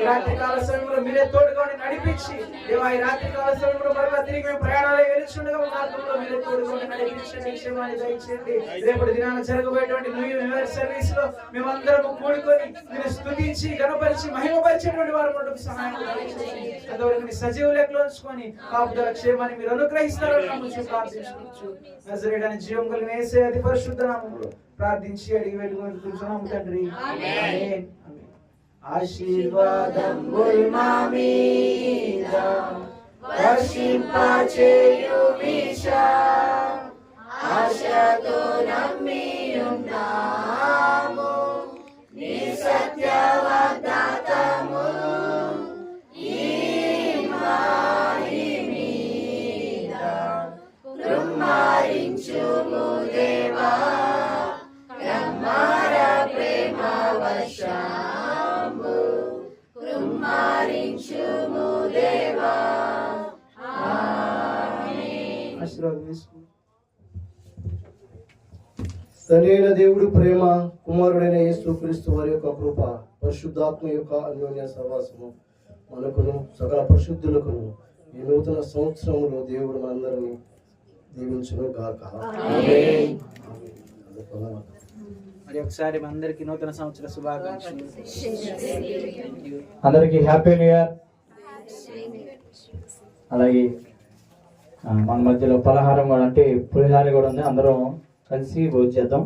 రాత్రి కాల సమయంలో మీరే తోడుగా నడిపించి దేవా, ఈ రాత్రి కాల సమయంలో మరలా తిరిగి మేము ప్రయాణాలు వెలుచుండగా మార్గంలో మీరే తోడుగా నడిపించండి, క్షేమాన్ని దయచేయండి. రేపటి దినాన జరగబోయేటువంటి న్యూ ఇయర్ సర్వీస్ లో మేమందరము కూడుకొని మీరు స్తుతించి గణపరిచి మహిమపరిచేటువంటి వారు మనకు సహాయం దయచేయండి. అంతవరకు మీ సజీవ లెక్కలో ఉంచుకొని కాపుదల క్షేమాన్ని మీరు అనుగ్రహిస్తారని నమ్ముచు ప్రార్థించుకోవచ్చు. నజరేయుడైన జీవం కలిగిన యేసయ్య అతి పరిశుద్ధ నామములో ప్రార్థించి అడిగి వేడుకుంటున్నాము తండ్రి. ఆమేన్. ఆశీర్వాదముల్ మా మీద వర్షింపచేయుమీశా, ఆశతో నమ్మి ఉన్నాము నీ సత్య వాగ్దానము. ఈ మారి మీద కృమ్మారించుము దేవా, కమ్మార ప్రేమ వర్షము కృమ్మారించుము దేవా. ఆమేన్. తండ్రి అయిన దేవుడు ప్రేమ, కుమారుడైన యేసుక్రీస్తు వారి యొక్క కృప, పరిశుద్ధాత్మ యొక్క అన్యోన్య సహవాసము మనకును సకల పరిశుద్ధులకును ఈ నూతన సంవత్సరంలో దేవుడు మనందరినీ దీవించును గాక. ఆమేన్. మరి ఒకసారి మా అందరికి నూతన సంవత్సర శుభాకాంక్షలు. అందరికీ హ్యాపీ న్యూ ఇయర్. అలాగే మన మధ్యలో పలహారం కూడా అంటే పులిహార కూడా ఉంది, అందరం కలిసి భోజనం చేద్దాం.